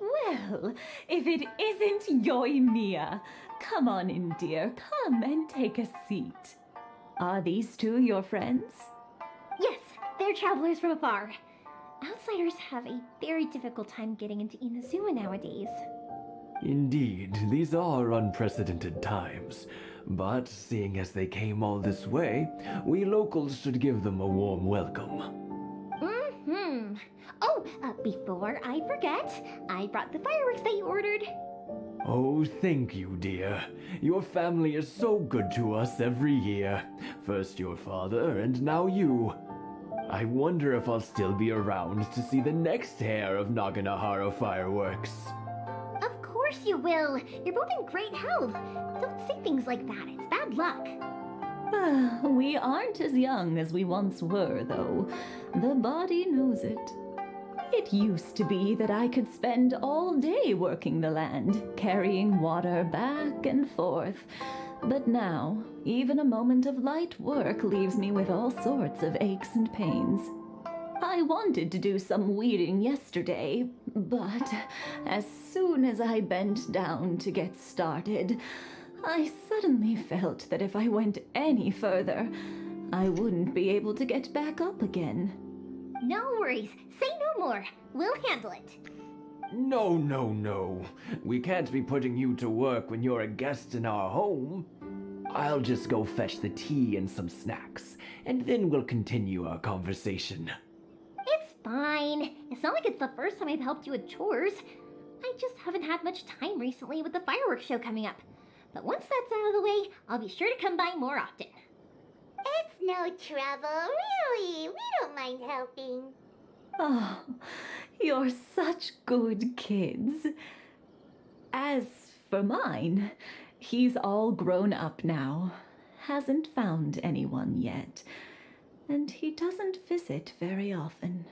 Well, if it isn't Yoimiya, come on in, dear. Come and take a seat. Are these two your friends? Yes, they're travelers from afar. Outsiders have a very difficult time getting into Inazuma nowadays. Indeed, these are unprecedented times. But seeing as they came all this way, we locals should give them a warm welcome. Oh, before I forget, I brought the fireworks that you ordered. Oh, thank you, dear. Your family is so good to us every year. First your father, and now you. I wonder if I'll still be around to see the next hair of Naganohara fireworks. Of course you will. You're both in great health. Don't say things like that. It's bad luck. We aren't as young as we once were, though. The body knows it. It used to be that I could spend all day working the land, carrying water back and forth. But now, even a moment of light work leaves me with all sorts of aches and pains. I wanted to do some weeding yesterday, but as soon as I bent down to get started, I suddenly felt that if I went any further, I wouldn't be able to get back up again. No worries. Say no more. We'll handle it. No, no, no. We can't be putting you to work when you're a guest in our home. I'll just go fetch the tea and some snacks, and then we'll continue our conversation. It's fine. It's not like it's the first time I've helped you with chores. I just haven't had much time recently with the fireworks show coming up. But once that's out of the way, I'll be sure to come by more often. It's no trouble, really. We don't mind helping. Oh, you're such good kids. As for mine, he's all grown up now, hasn't found anyone yet, and he doesn't visit very often.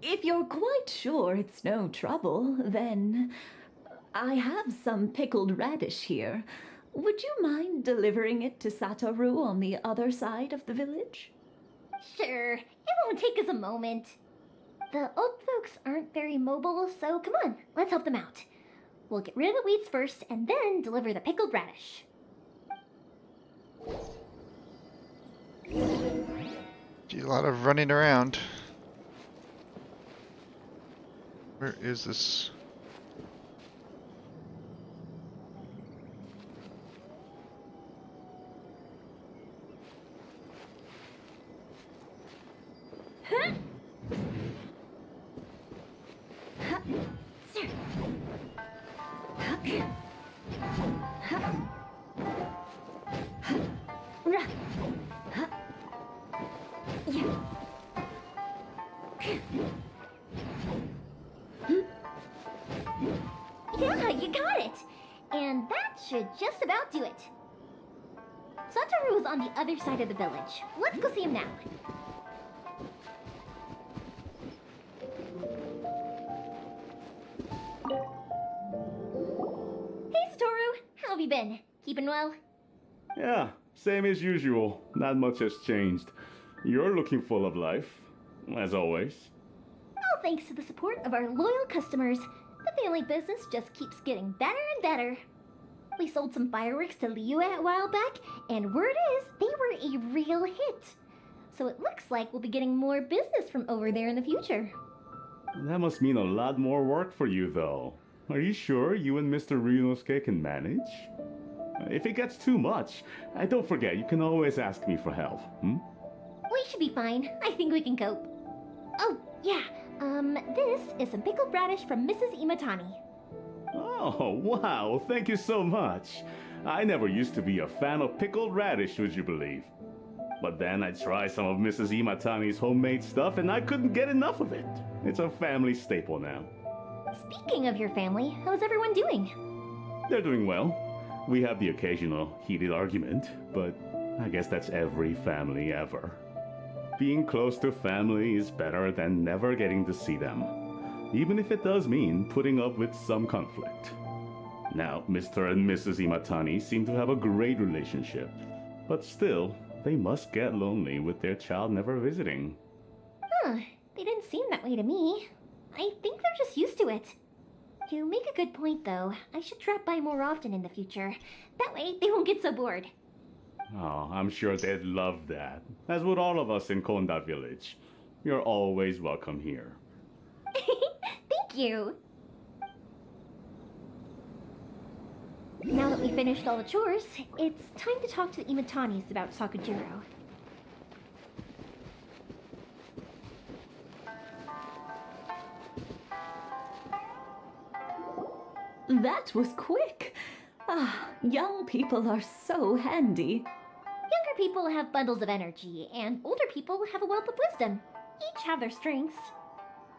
If you're quite sure it's no trouble, then I have some pickled radish here. Would you mind delivering it to Satoru on the other side of the village? Sure, it won't take us a moment. The old folks aren't very mobile, so come on, let's help them out. We'll get rid of the weeds first and then deliver the pickled radish. A lot of running around. Where is this? Huh? Sir. Yeah, you got it! And that should just about do it. Satoru is on the other side of the village. Let's go see him now. Hey, Satoru! How have you been? Keeping well? Yeah, same as usual. Not much has changed. You're looking full of life, as always. All thanks to the support of our loyal customers, the family business just keeps getting better and better. We sold some fireworks to Liu a while back, and word is they were a real hit. So it looks like we'll be getting more business from over there in the future. That must mean a lot more work for you, though. Are you sure you and Mr. Ryunosuke can manage? If it gets too much, don't forget, you can always ask me for help, We should be fine. I think we can cope. Oh, yeah. This is some pickled radish from Mrs. Imatani. Oh, wow, thank you so much. I never used to be a fan of pickled radish, would you believe? But then I tried some of Mrs. Imatani's homemade stuff and I couldn't get enough of it. It's a family staple now. Speaking of your family, how's everyone doing? They're doing well. We have the occasional heated argument, but I guess that's every family ever. Being close to family is better than never getting to see them, even if it does mean putting up with some conflict. Now, Mr. and Mrs. Imatani seem to have a great relationship, but still, they must get lonely with their child never visiting. Huh, they didn't seem that way to me. I think they're just used to it. You make a good point, though. I should drop by more often in the future. That way, they won't get so bored. Oh, I'm sure they'd love that, as would all of us in Konda Village. You're always welcome here. Thank you! Now that we finished all the chores, it's time to talk to the Imatanis about Sakujiro. That was quick. Ah, young people are so handy. Younger people have bundles of energy, and older people have a wealth of wisdom. Each have their strengths.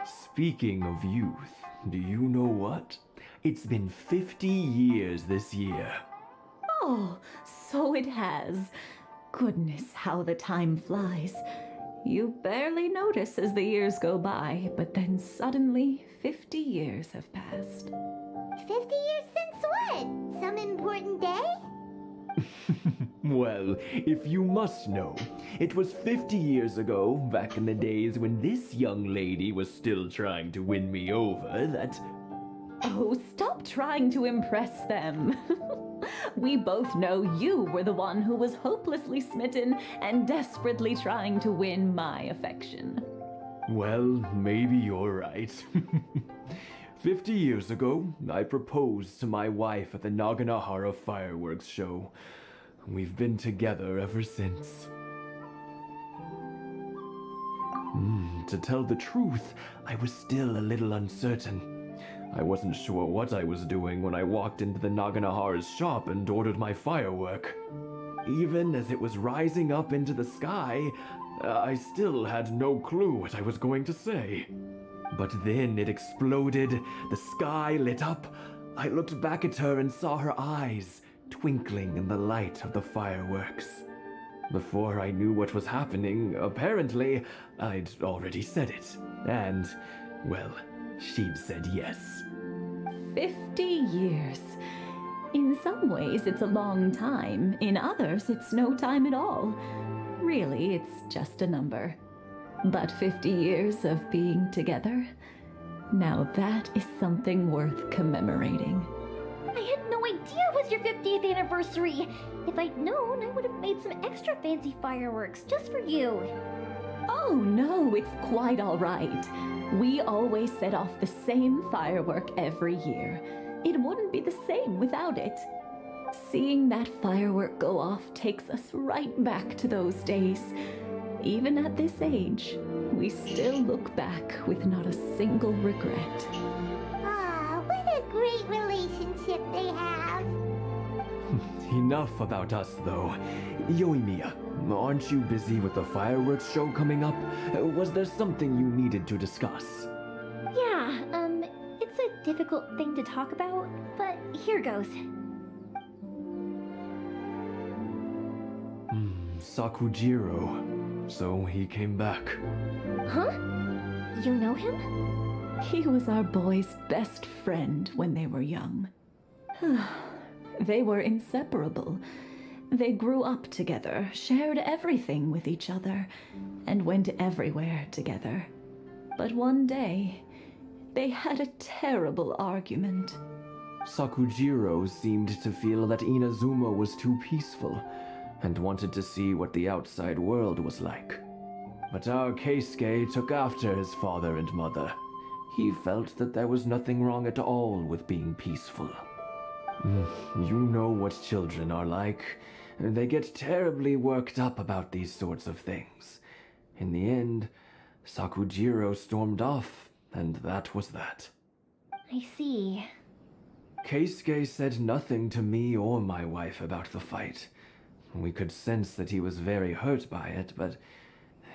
Speaking of youth, do you know what? It's been 50 years this year. Oh, so it has. Goodness, how the time flies. You barely notice as the years go by, but then suddenly 50 years have passed. 50 years since what? Some important day? Well, if you must know, it was 50 years ago, back in the days when this young lady was still trying to win me over, that... Oh, stop trying to impress them. We both know you were the one who was hopelessly smitten and desperately trying to win my affection. Well, maybe you're right. 50 years ago, I proposed to my wife at the Naganahara fireworks show. We've been together ever since. To tell the truth, I was still a little uncertain. I wasn't sure what I was doing when I walked into the Naganahara's shop and ordered my firework. Even as it was rising up into the sky, I still had no clue what I was going to say. But then it exploded, the sky lit up. I looked back at her and saw her eyes twinkling in the light of the fireworks. Before I knew what was happening, apparently, I'd already said it. And, well, she'd said yes. 50 years. In some ways, it's a long time. In others, it's no time at all. Really, it's just a number. But 50 years of being together? Now that is something worth commemorating. I had no idea it was your 50th anniversary. If I'd known, I would have made some extra fancy fireworks just for you. Oh no, it's quite all right. We always set off the same firework every year. It wouldn't be the same without it. Seeing that firework go off takes us right back to those days. Even at this age, we still look back with not a single regret. Ah, what a great relationship they have. Enough about us, though. Yoimiya, aren't you busy with the fireworks show coming up? Was there something you needed to discuss? Yeah, it's a difficult thing to talk about, but here goes. Sakujiro. So he came back. Huh? You know him? He was our boys' best friend when they were young. They were inseparable. They grew up together, shared everything with each other, and went everywhere together. But one day, they had a terrible argument. Sakujiro seemed to feel that Inazuma was too peaceful, and wanted to see what the outside world was like. But our Keisuke took after his father and mother. He felt that there was nothing wrong at all with being peaceful. You know what children are like. They get terribly worked up about these sorts of things. In the end, Sakujiro stormed off, and that was that. I see. Keisuke said nothing to me or my wife about the fight. We could sense that he was very hurt by it, but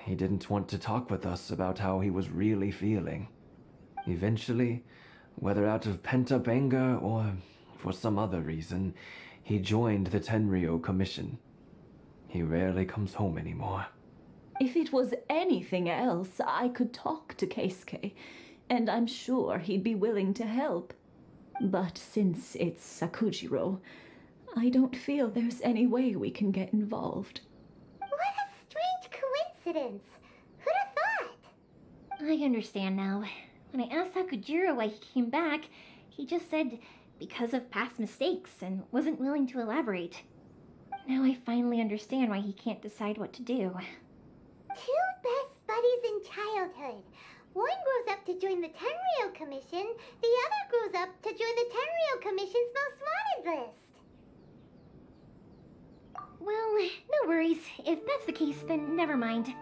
he didn't want to talk with us about how he was really feeling. Eventually, whether out of pent-up anger or for some other reason, he joined the Tenryou Commission. He rarely comes home anymore. If it was anything else, I could talk to Keisuke, and I'm sure he'd be willing to help. But since it's Sakujiro, I don't feel there's any way we can get involved. What a strange coincidence. Who'd have thought? I understand now. When I asked Sakujiro why he came back, he just said because of past mistakes and wasn't willing to elaborate. Now I finally understand why he can't decide what to do. Two best buddies in childhood. One grows up to join the Tenryou Commission, the other grows up to join the Tenryou Commission's most wanted list. Well, no worries. If that's the case, then never mind.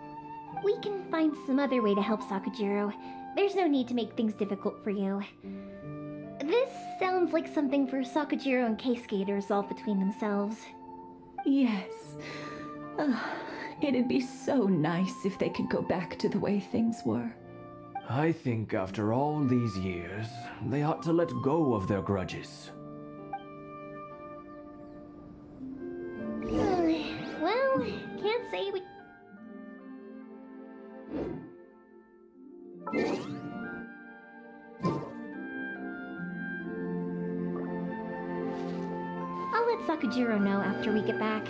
We can find some other way to help Sakujiro. There's no need to make things difficult for you. This sounds like something for Sakujiro and Keisuke to resolve between themselves. Yes. It'd be so nice if they could go back to the way things were. I think after all these years, they ought to let go of their grudges. Well, can't say we... I'll let Sakujiro know after we get back.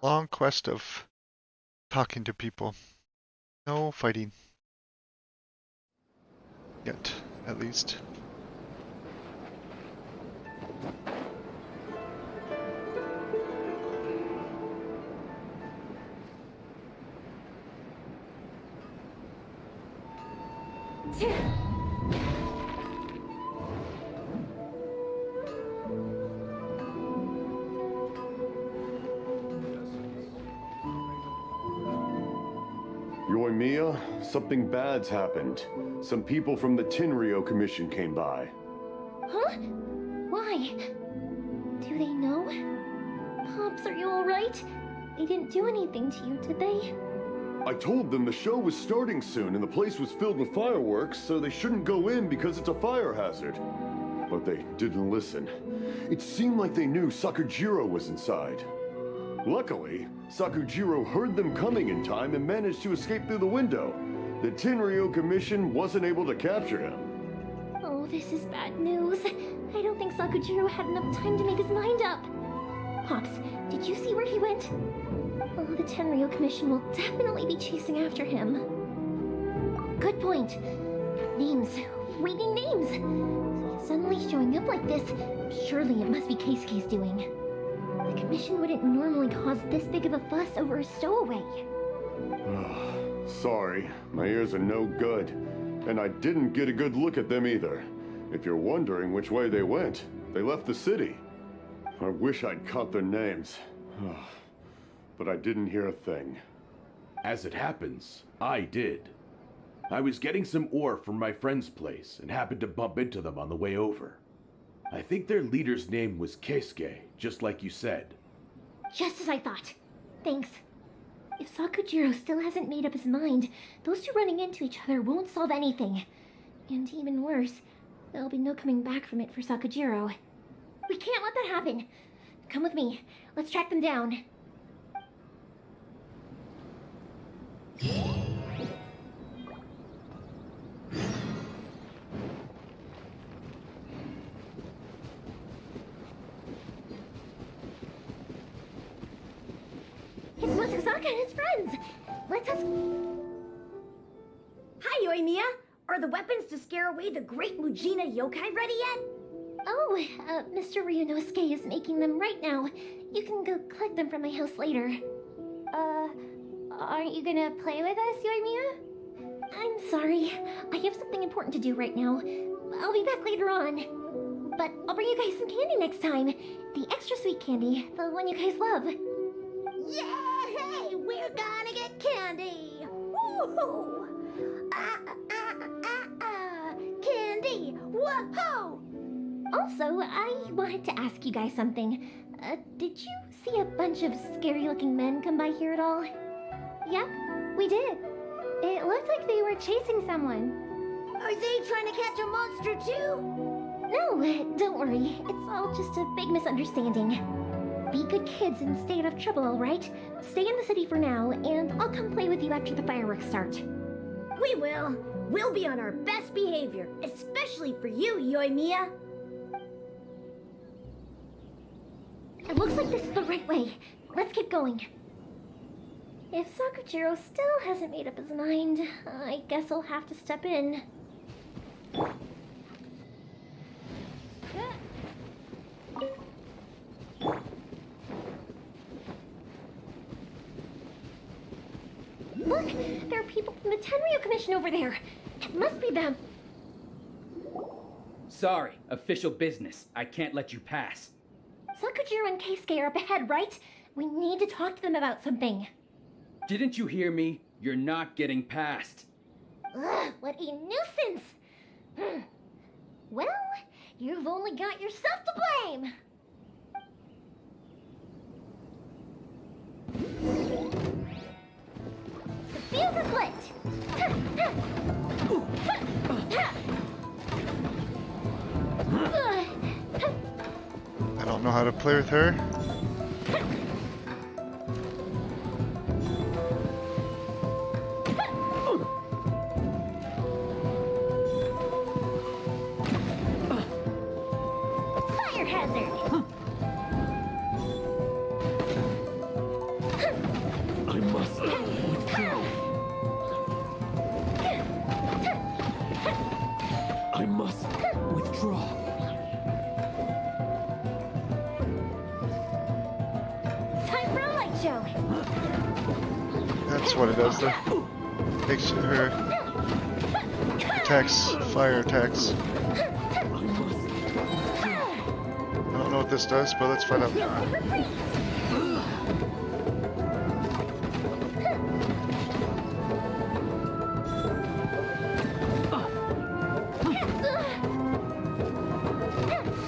Long quest of talking to people. No fighting. Yet, at least. Yoimiya, something bad's happened. Some people from the Tenryou Commission came by. Huh? Why? Do they know? Pops, are you alright? They didn't do anything to you, did they? I told them the show was starting soon and the place was filled with fireworks, so they shouldn't go in because it's a fire hazard. But they didn't listen. It seemed like they knew Sakujiro was inside. Luckily, Sakujiro heard them coming in time and managed to escape through the window. The Tenryo Commission wasn't able to capture him. Oh, this is bad news. I don't think Sakujiro had enough time to make his mind up. Pops, did you see where he went? Oh, the Tenryo Commission will definitely be chasing after him. Good point. Names. Reading names. Suddenly showing up like this, surely it must be Keisuke's doing. The Commission wouldn't normally cause this big of a fuss over a stowaway. Sorry, my ears are no good. And I didn't get a good look at them either. If you're wondering which way they went, they left the city. I wish I'd caught their names. But I didn't hear a thing. As it happens, I did. I was getting some ore from my friend's place and happened to bump into them on the way over. I think their leader's name was Keisuke, just like you said. Just as I thought. Thanks. If Sakujiro still hasn't made up his mind, those two running into each other won't solve anything. And even worse, there'll be no coming back from it for Sakujiro. We can't let that happen. Come with me. Let's track them down. It's Masasaka and his friends! Let's us... Hi, Yoimiya! Are the weapons to scare away the great Mujina yokai ready yet? Oh, Mr. Ryunosuke is making them right now. You can go collect them from my house later. Aren't you gonna play with us, Yoimiya? I'm sorry. I have something important to do right now. I'll be back later on. But I'll bring you guys some candy next time. The extra sweet candy, the one you guys love. Yay! We're gonna get candy! Woohoo! Candy! Whoa! Also, I wanted to ask you guys something. Did you see a bunch of scary-looking men come by here at all? Yep, we did. It looked like they were chasing someone. Are they trying to catch a monster too? No, don't worry. It's all just a big misunderstanding. Be good kids and stay out of trouble, alright? Stay in the city for now, and I'll come play with you after the fireworks start. We will. We'll be on our best behavior, especially for you, Yoimiya. It looks like this is the right way. Let's keep going. If Sakujiro still hasn't made up his mind, I guess I'll have to step in. Look! There are people from the Tenryo Commission over there! It must be them! Sorry, official business. I can't let you pass. Sakujiro and Keisuke are up ahead, right? We need to talk to them about something. Didn't you hear me? You're not getting past. Ugh, what a nuisance! Well, you've only got yourself to blame! The fuse is lit! I don't know how to play with her. Fire hazard! I must withdraw. I must withdraw. Time for a light show! That's what it does though. Makes her attacks, fire attacks. I don't know what this does, but let's find out.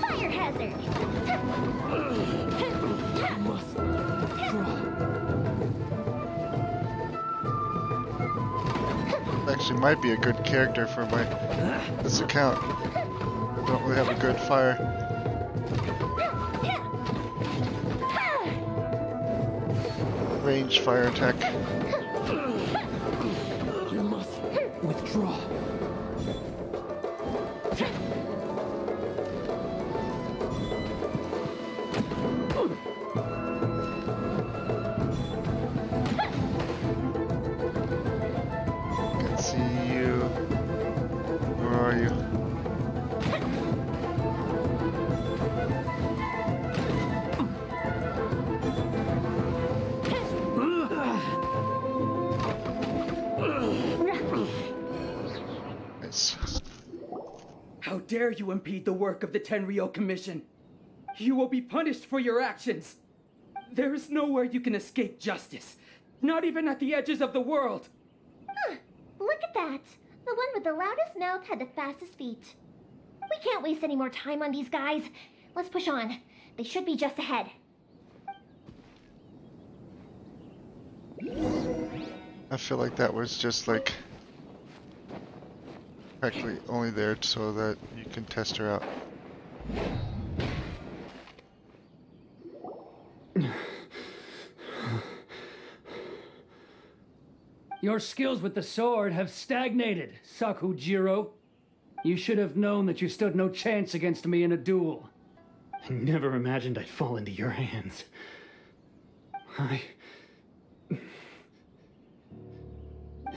Fire hazard! I must withdraw. Actually might be a good character for this account. Don't really have a good fire. ranged fire attack. You must withdraw. Can't see you. Where are you? Nice. How dare you impede the work of the Tenryou Commission? You will be punished for your actions. There is nowhere you can escape justice, not even at the edges of the world. Huh, look at that. The one with the loudest mouth had the fastest feet. We can't waste any more time on these guys. Let's push on. They should be just ahead. I feel like that was just like practically only there so that you can test her out. Your skills with the sword have stagnated, Sakujiro. You should have known that you stood no chance against me in a duel. I never imagined I'd fall into your hands.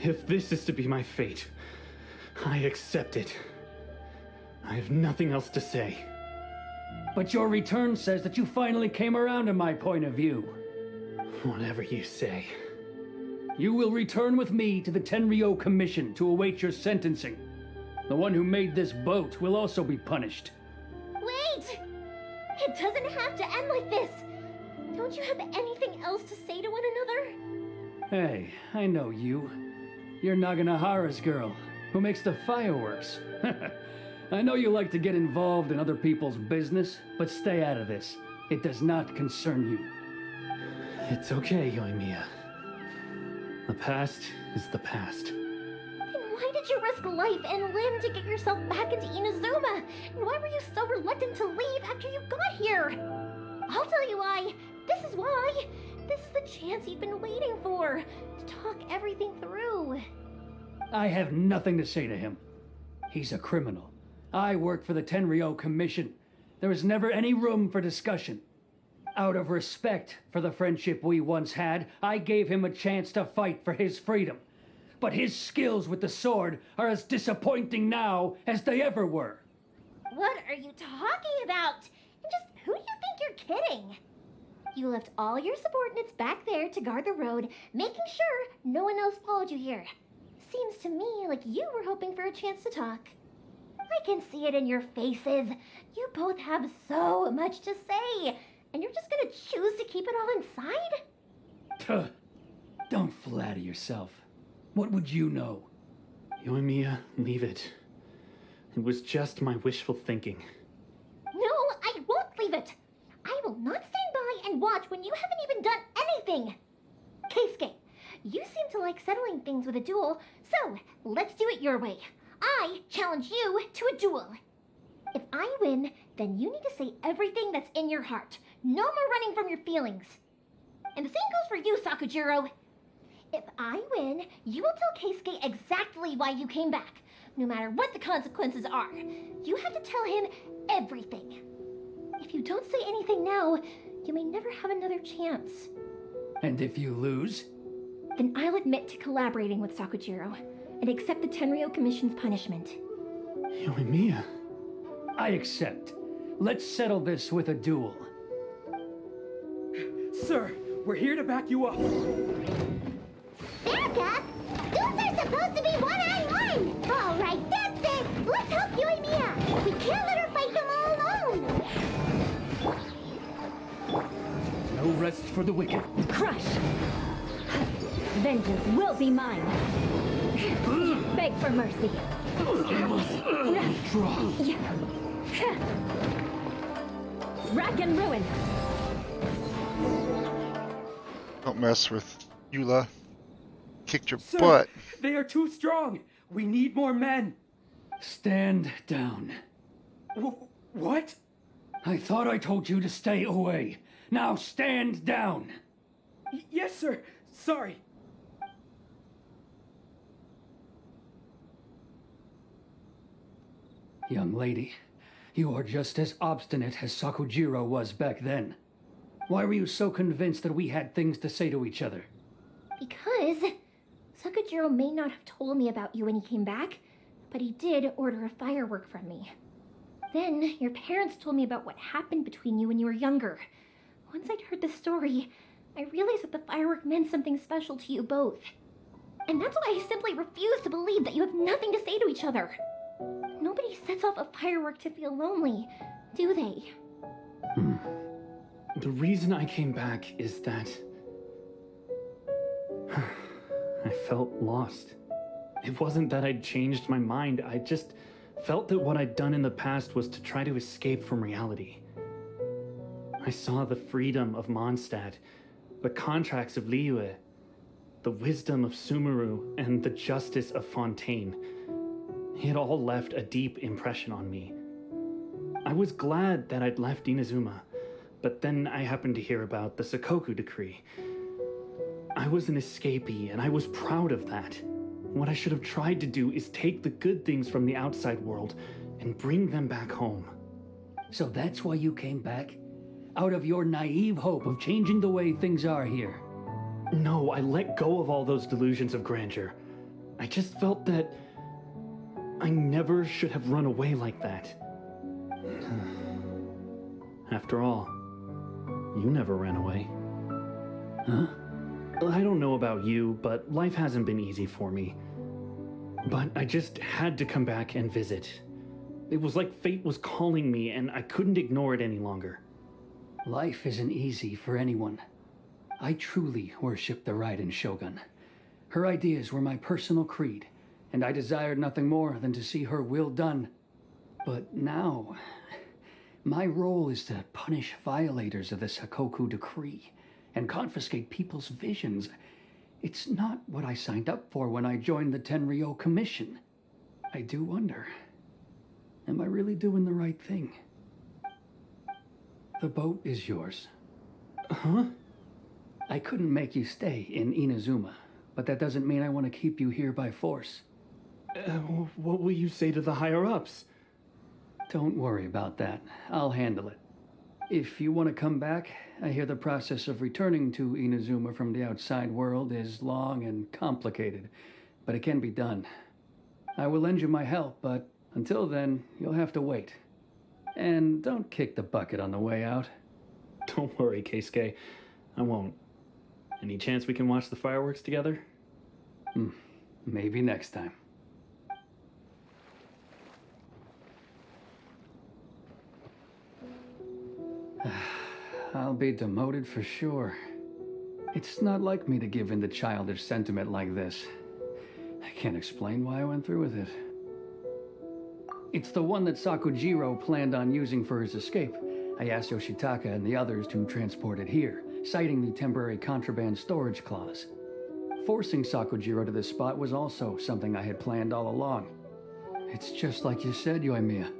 If this is to be my fate, I accept it. I have nothing else to say. But your return says that you finally came around to my point of view. Whatever you say. You will return with me to the Tenryou Commission to await your sentencing. The one who made this boat will also be punished. Wait! It doesn't have to end like this. Don't you have anything else to say to one another? Hey, I know you. You're Naganahara's girl, who makes the fireworks. I know you like to get involved in other people's business, but stay out of this. It does not concern you. It's okay, Yoimiya. The past is the past. Then why did you risk life and limb to get yourself back into Inazuma? And why were you so reluctant to leave after you got here? I'll tell you why. This is why. This is the chance you've been waiting for, to talk everything through. I have nothing to say to him. He's a criminal. I work for the Tenryou Commission. There is never any room for discussion. Out of respect for the friendship we once had, I gave him a chance to fight for his freedom. But his skills with the sword are as disappointing now as they ever were. What are you talking about? And just who do you think you're kidding? You left all your subordinates back there to guard the road, making sure no one else followed you here. Seems to me like you were hoping for a chance to talk. I can see it in your faces. You both have so much to say, and you're just gonna choose to keep it all inside? Tuh. Don't flatter yourself. What would you know? Yoimiya, leave it. It was just my wishful thinking. No, I won't leave it. I will not stand by and watch when you haven't even done anything. Keisuke, you seem to like settling things with a duel, so let's do it your way. I challenge you to a duel. If I win, then you need to say everything that's in your heart. No more running from your feelings. And the same goes for you, Sakujiro. If I win, you will tell Keisuke exactly why you came back, no matter what the consequences are. You have to tell him everything. If you don't say anything now, you may never have another chance. And if you lose? Then I'll admit to collaborating with Sakujiro and accept the Tenryou Commission's punishment. Yoimiya. I accept. Let's settle this with a duel. Sir, we're here to back you up. Back up? Duels are supposed to be one-on-one! All right, that's it! Let's help Yoimiya! We can't let her fight them all alone! No rest for the wicked. Crush! Vengeance will be mine. Beg for mercy. Rack and ruin. Don't mess with Eula. Kicked your Sir, butt. they are too strong. We need more men. Stand down. What? I thought I told you to stay away. Now stand down. Yes, sir. Sorry. Young lady, you are just as obstinate as Sakujiro was back then. Why were you so convinced that we had things to say to each other? Because Sakujiro may not have told me about you when he came back, but he did order a firework from me. Then your parents told me about what happened between you when you were younger. Once I'd heard the story, I realized that the firework meant something special to you both. And that's why I simply refuse to believe that you have nothing to say to each other. Nobody sets off a firework to feel lonely, do they? The reason I came back is that I felt lost. It wasn't that I'd changed my mind, I just felt that what I'd done in the past was to try to escape from reality. I saw the freedom of Mondstadt, the contracts of Liyue, the wisdom of Sumeru, and the justice of Fontaine. It all left a deep impression on me. I was glad that I'd left Inazuma, but then I happened to hear about the Sakoku decree. I was an escapee, and I was proud of that. What I should have tried to do is take the good things from the outside world and bring them back home. So that's why you came back? Out of your naive hope of changing the way things are here? No, I let go of all those delusions of grandeur. I just felt that I never should have run away like that. After all, you never ran away. Huh? I don't know about you, but life hasn't been easy for me. But I just had to come back and visit. It was like fate was calling me, and I couldn't ignore it any longer. Life isn't easy for anyone. I truly worship the Raiden Shogun. Her ideas were my personal creed, and I desired nothing more than to see her will done. But now, my role is to punish violators of the Sakoku decree and confiscate people's visions. It's not what I signed up for when I joined the Tenryou Commission. I do wonder, am I really doing the right thing? The boat is yours. Huh? I couldn't make you stay in Inazuma, but that doesn't mean I want to keep you here by force. What will you say to the higher-ups? Don't worry about that. I'll handle it. If you want to come back, I hear the process of returning to Inazuma from the outside world is long and complicated, but it can be done. I will lend you my help, but until then, you'll have to wait. And don't kick the bucket on the way out. Don't worry, Keisuke. I won't. Any chance we can watch the fireworks together? Maybe next time. I'll be demoted for sure. It's not like me to give in to childish sentiment like this. I can't explain why I went through with it. It's the one that Sakujiro planned on using for his escape. I asked Yoshitaka and the others to transport it here, citing the temporary contraband storage clause. Forcing Sakujiro to this spot was also something I had planned all along. It's just like you said, Yoimiya.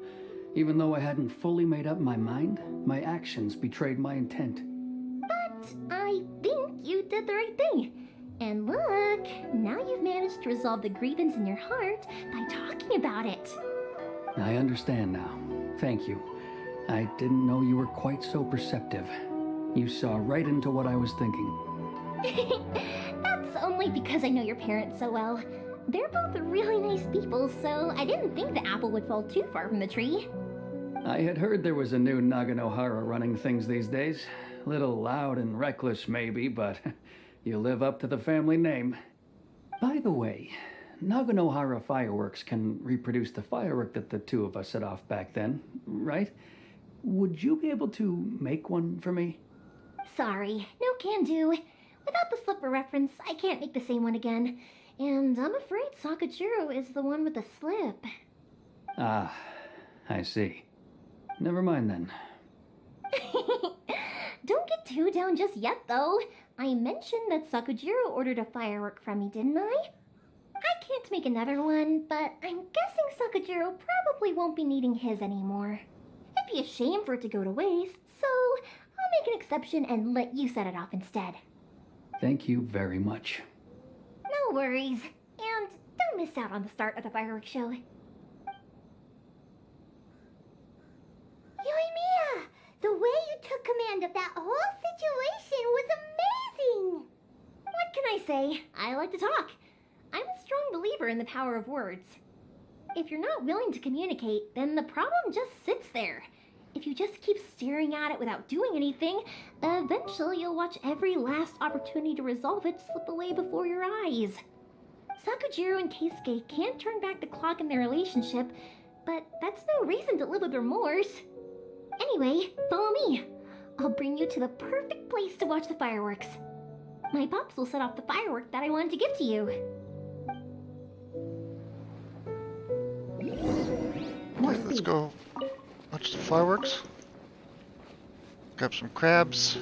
Even though I hadn't fully made up my mind, my actions betrayed my intent. But I think you did the right thing. And look, now you've managed to resolve the grievance in your heart by talking about it. I understand now. Thank you. I didn't know you were quite so perceptive. You saw right into what I was thinking. That's only because I know your parents so well. They're both really nice people, so I didn't think the apple would fall too far from the tree. I had heard there was a new Naganohara running things these days. Little loud and reckless, maybe, but you live up to the family name. By the way, Naganohara fireworks can reproduce the firework that the two of us set off back then, right? Would you be able to make one for me? Sorry, no can do. Without the slipper reference, I can't make the same one again. And I'm afraid Sakujiro is the one with the slip. Ah, I see. Never mind then. Don't get too down just yet, though. I mentioned that Sakujiro ordered a firework from me, didn't I? I can't make another one, but I'm guessing Sakujiro probably won't be needing his anymore. It'd be a shame for it to go to waste, so I'll make an exception and let you set it off instead. Thank you very much. No worries. And don't miss out on the start of the fireworks show. Yoimiya! The way you took command of that whole situation was amazing! What can I say? I like to talk. I'm a strong believer in the power of words. If you're not willing to communicate, then the problem just sits there. If you just keep staring at it without doing anything, eventually you'll watch every last opportunity to resolve it slip away before your eyes. Sakujiro and Keisuke can't turn back the clock in their relationship, but that's no reason to live with remorse. Anyway, follow me. I'll bring you to the perfect place to watch the fireworks. My pops will set off the firework that I wanted to give to you. Okay, let's go watch the fireworks. Grab some crabs.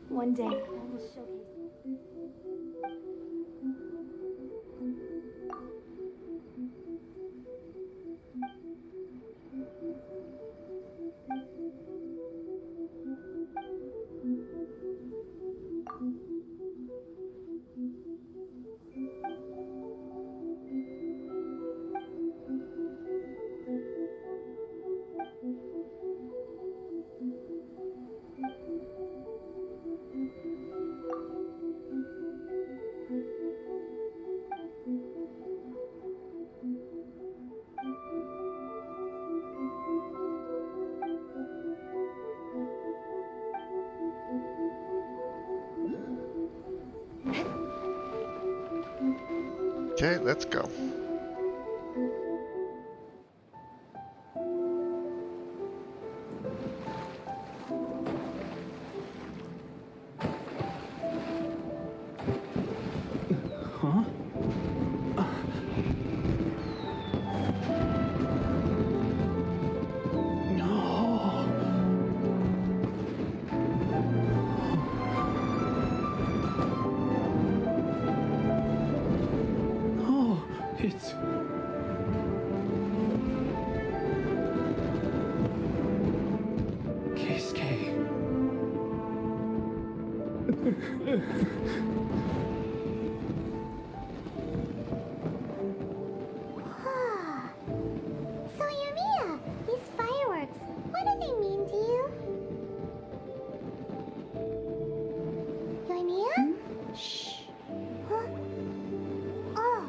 One day, I will showcase. Okay, let's go. Huh? No. Oh, it's... Keisuke. So, Yoimiya, these fireworks, what do they mean to you? Yoimiya? Shh. Huh? Oh.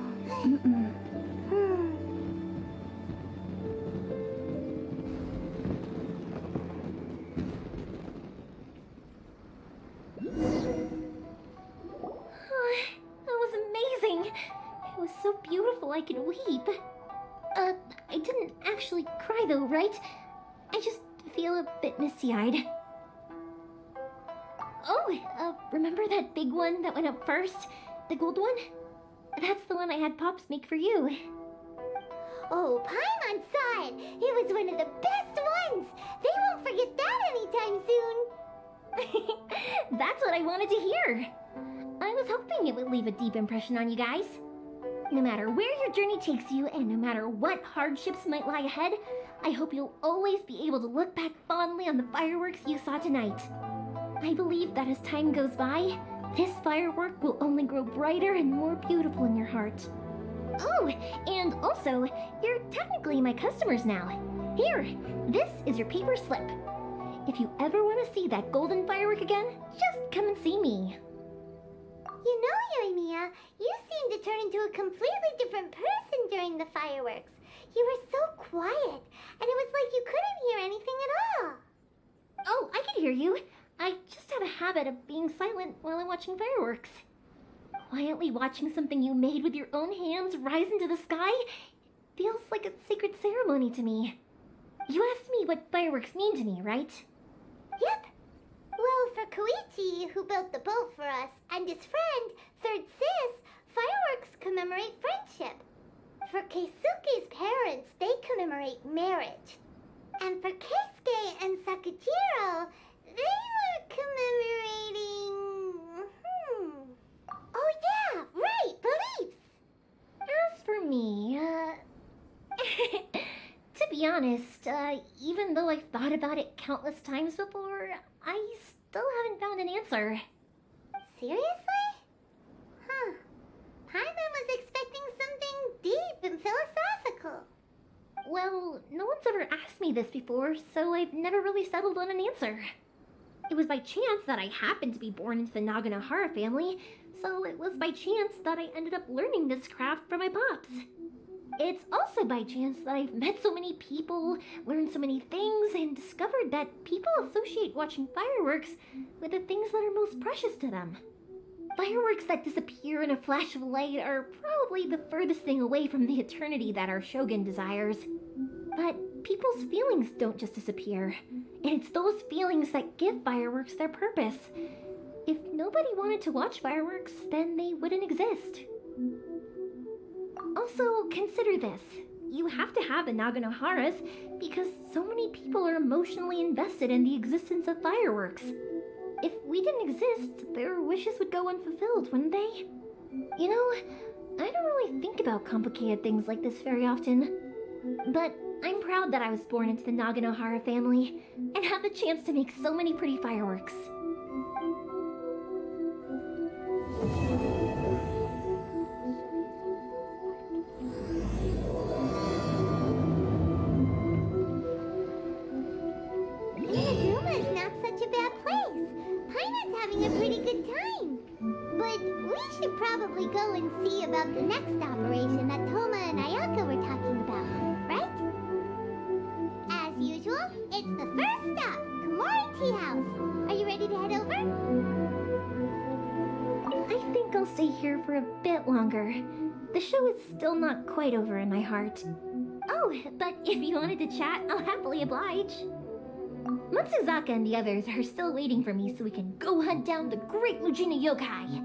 Oh, that was amazing. It was so beautiful I could weep. I didn't actually cry though, right? I just feel a bit misty-eyed. Oh, remember that big one that went up first? The gold one? That's the one I had Pops make for you. Oh, Paimon saw it. It was one of the best ones. They won't forget that anytime soon. That's what I wanted to hear. I was hoping it would leave a deep impression on you guys. No matter where your journey takes you, and no matter what hardships might lie ahead, I hope you'll always be able to look back fondly on the fireworks you saw tonight. I believe that as time goes by, this firework will only grow brighter and more beautiful in your heart. Oh, and also, you're technically my customers now. Here, this is your paper slip. If you ever want to see that golden firework again, just come and see me. You know, Yoimiya, you seemed to turn into a completely different person during the fireworks. You were so quiet, and it was like you couldn't hear anything at all. Oh, I can hear you. I just have a habit of being silent while I'm watching fireworks. Quietly watching something you made with your own hands rise into the sky, feels like a sacred ceremony to me. You asked me what fireworks mean to me, right? Yep. Well, for Koichi, who built the boat for us, and his friend, Third Sis, fireworks commemorate friendship. For Keisuke's parents, they commemorate marriage. And for Keisuke and Sakujiro, they were commemorating... Oh yeah, right, beliefs! As for me, to be honest, even though I've thought about it countless times before, I still haven't found an answer. Seriously? Huh. Paimon was expecting something deep and philosophical. Well, no one's ever asked me this before, so I've never really settled on an answer. It was by chance that I happened to be born into the Naganohara family, so it was by chance that I ended up learning this craft from my pops. It's also by chance that I've met so many people, learned so many things, and discovered that people associate watching fireworks with the things that are most precious to them. Fireworks that disappear in a flash of light are probably the furthest thing away from the eternity that our shogun desires. But people's feelings don't just disappear, and it's those feelings that give fireworks their purpose. If nobody wanted to watch fireworks, then they wouldn't exist. Also, consider this. You have to have the Naganoharas because so many people are emotionally invested in the existence of fireworks. If we didn't exist, their wishes would go unfulfilled, wouldn't they? You know, I don't really think about complicated things like this very often. But I'm proud that I was born into the Naganohara family and have the chance to make so many pretty fireworks. Inazuma's not such a bad place. Paimon's having a pretty good time. But we should probably go and see about the next operation that Toma and Ayaka were talking about, right? As usual, it's the first stop, Komori Tea House. Are you ready to head over? I think I'll stay here for a bit longer. The show is still not quite over in my heart. Oh, but if you wanted to chat, I'll happily oblige. Matsuzaka and the others are still waiting for me so we can go hunt down the great Mujina yokai.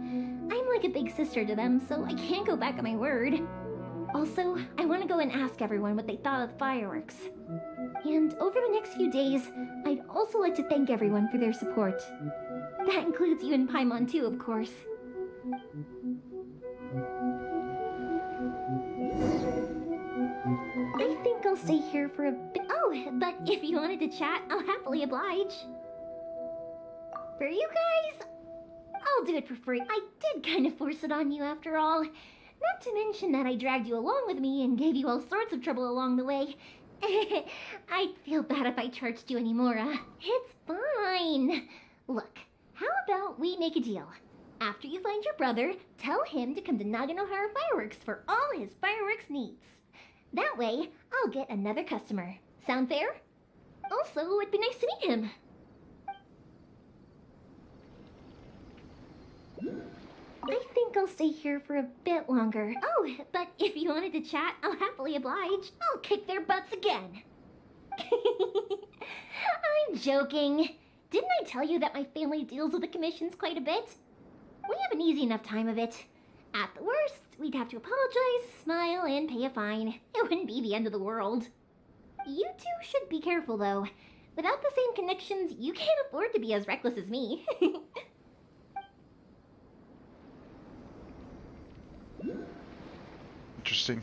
I'm like a big sister to them, so I can't go back on my word. Also, I want to go and ask everyone what they thought of the fireworks. And over the next few days, I'd also like to thank everyone for their support. That includes you and Paimon too, of course. I think I'll stay here for a bit. Oh, but if you wanted to chat, I'll happily oblige. For you guys, I'll do it for free. I did kind of force it on you after all. Not to mention that I dragged you along with me and gave you all sorts of trouble along the way. I'd feel bad if I charged you anymore. It's fine. Look, how about we make a deal? After you find your brother, tell him to come to Naganohara Fireworks for all his fireworks needs. That way, I'll get another customer. Sound fair? Also, it'd be nice to meet him. I think I'll stay here for a bit longer. Oh, but if you wanted to chat, I'll happily oblige. I'll kick their butts again. I'm joking. Didn't I tell you that my family deals with the commissions quite a bit? We have an easy enough time of it. At the worst, we'd have to apologize, smile, and pay a fine. It wouldn't be the end of the world. You two should be careful, though. Without the same connections, you can't afford to be as reckless as me. Interesting.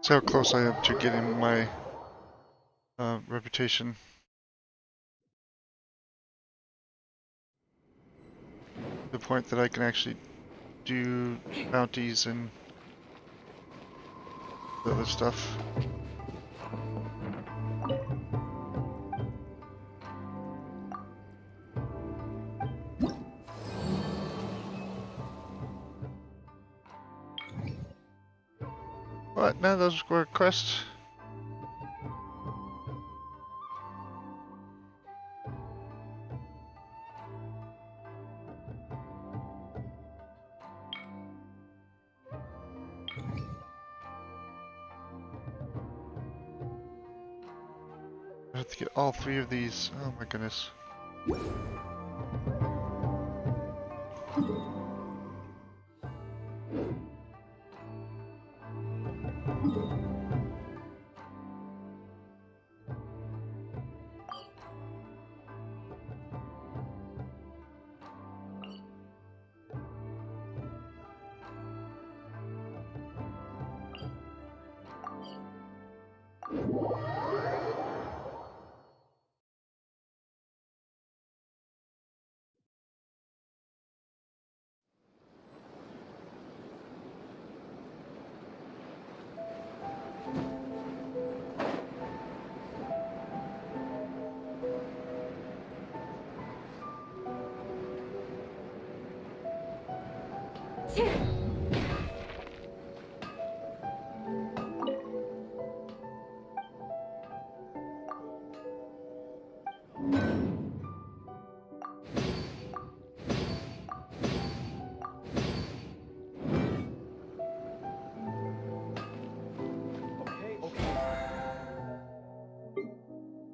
See how close I am to getting my reputation. The point that I can actually do bounties and the other stuff. What? None of those were quests? I have to get all 3 of these. Oh my goodness.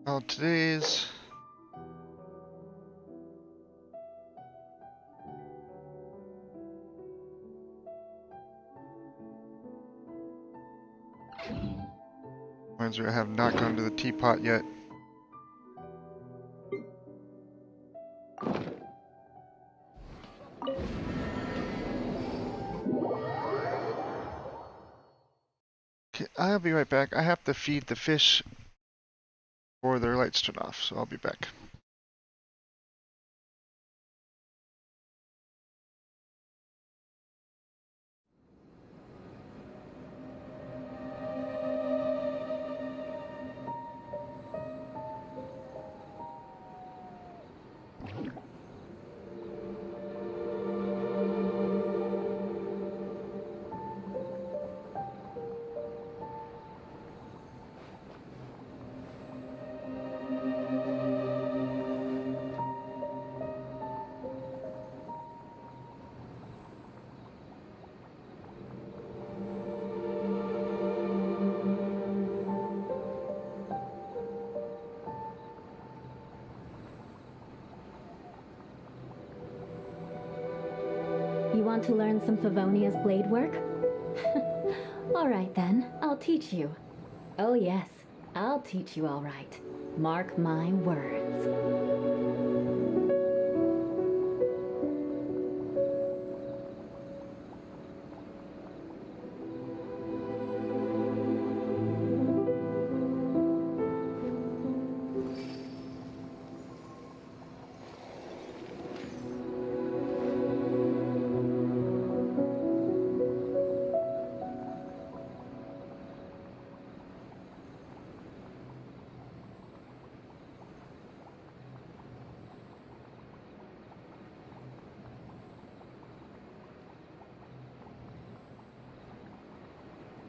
All today's. Reminds me I have not gone to the teapot yet. Okay, I'll be right back. I have to feed the fish or their lights turn off, so I'll be back. You want to learn some Favonia's blade work? All right then, I'll teach you. Oh yes, I'll teach you all right. Mark my words.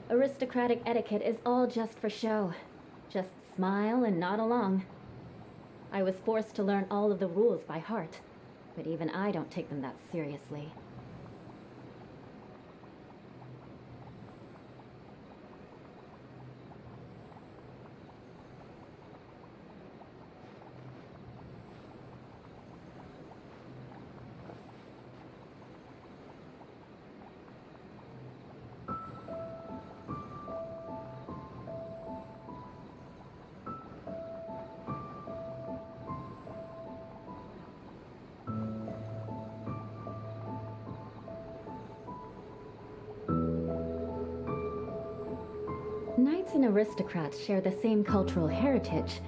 Aristocratic etiquette is all just for show. Just smile and nod along. I was forced to learn all of the rules by heart, but even I don't take them that seriously. Knights and aristocrats share the same cultural heritage,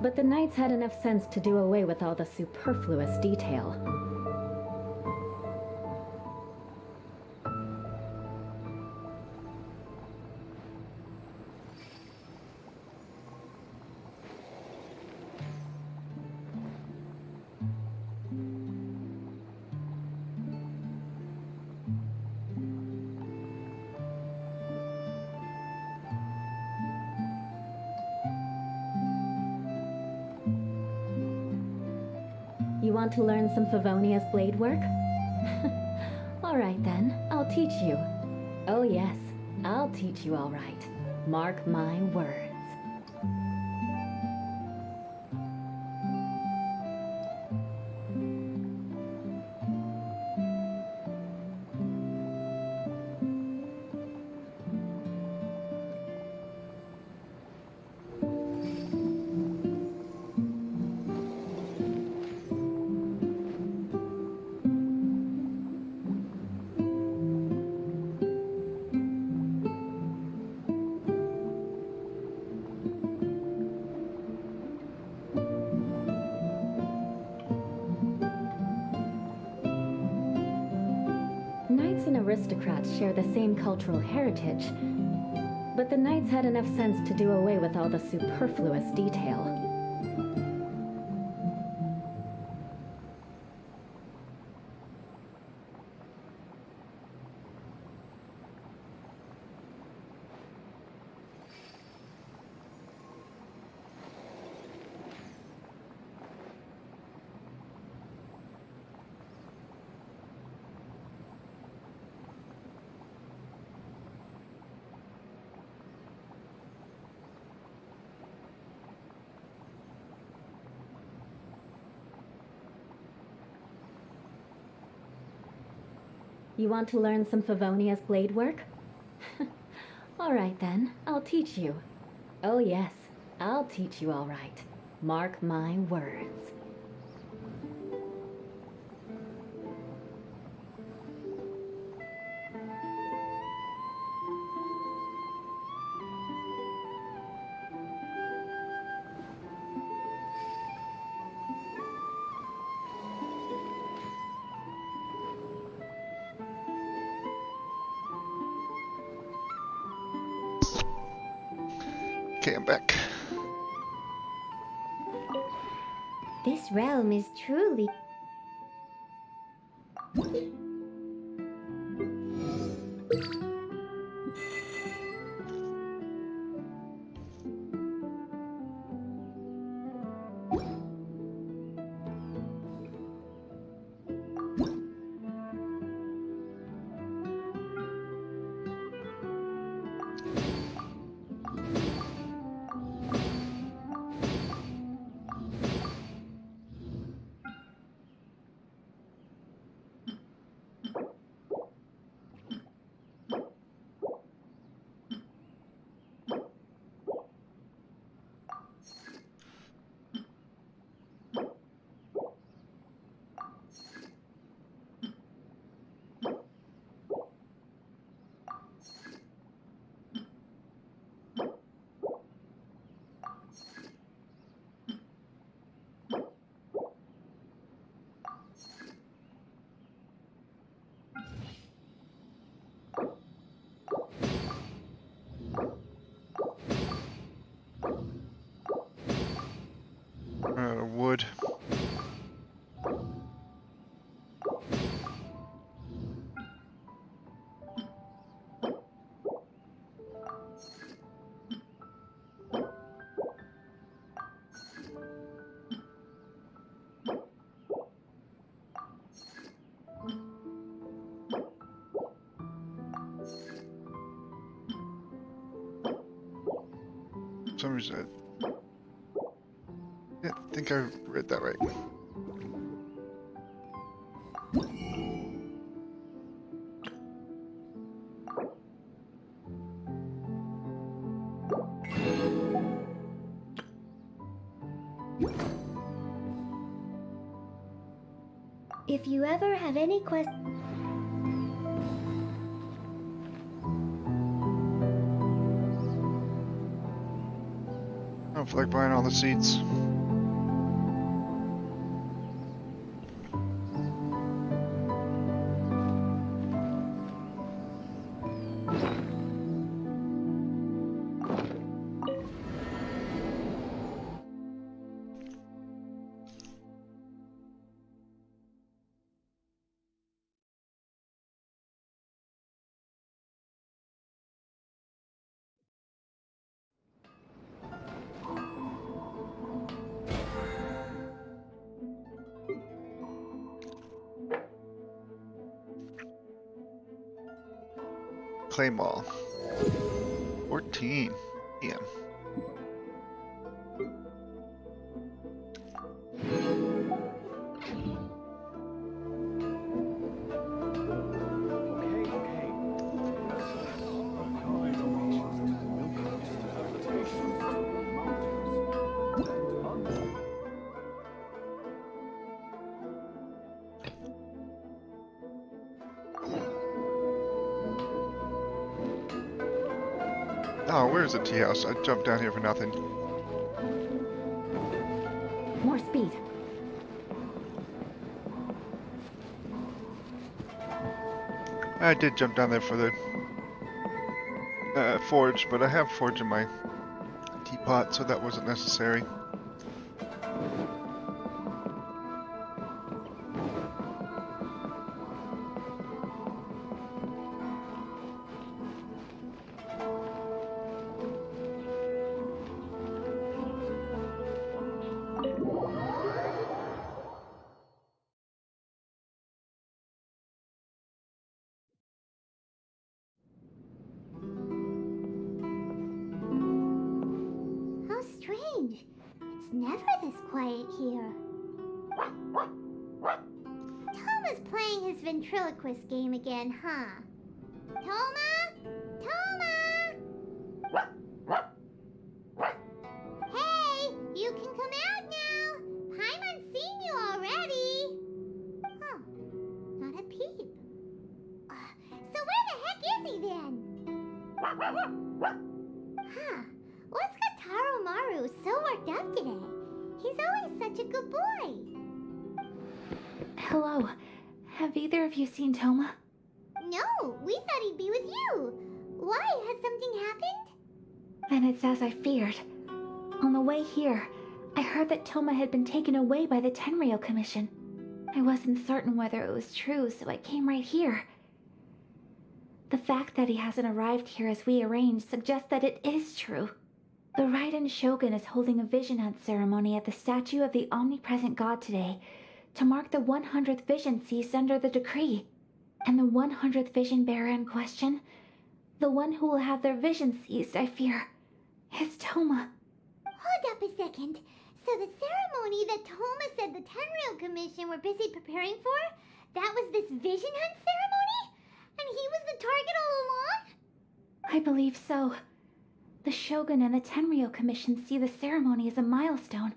but the knights had enough sense to do away with all the superfluous detail. want to learn some Favonia's blade work? All right then, I'll teach you. Oh yes, I'll teach you all right. Mark my words. Knights and aristocrats share the same cultural heritage, but the knights had enough sense to do away with all the superfluous detail. You want to learn some Favonia's blade work? All right then, I'll teach you. Oh yes, I'll teach you all right. Mark my words. Okay, I'm back. This realm is truly... Wood. For some reason, I think I read that right. If you ever have any questions... I don't feel like buying all the seats. clay mall. 14 p.m. Oh, where's the tea house? I jumped down here for nothing. More speed. I did jump down there for the forge, but I have forge in my teapot, so that wasn't necessary. How strange. It's never this quiet here. Toma's playing his ventriloquist game again, huh? Toma? Toma! Hey, you can come out now. Paimon's seen you already. Huh, not a peep. So where the heck is he then? Huh, what's got Taro Maru so worked up today? He's always such a good boy. Hello. Have either of you seen Toma? No, we thought he'd be with you. Why? Has something happened? Then it's as I feared. On the way here, I heard that Toma had been taken away by the Tenryou Commission. I wasn't certain whether it was true, so I came right here. The fact that he hasn't arrived here as we arranged suggests that it is true. The Raiden Shogun is holding a vision hunt ceremony at the statue of the omnipresent god today to mark the 100th vision seized under the decree. And the 100th vision bearer in question, the one who will have their vision seized, I fear, is Toma. Hold up a second. So the ceremony that Toma said the Tenryou Commission were busy preparing for, that was this vision hunt ceremony? And he was the target all along? I believe so. The Shogun and the Tenryou Commission see the ceremony as a milestone.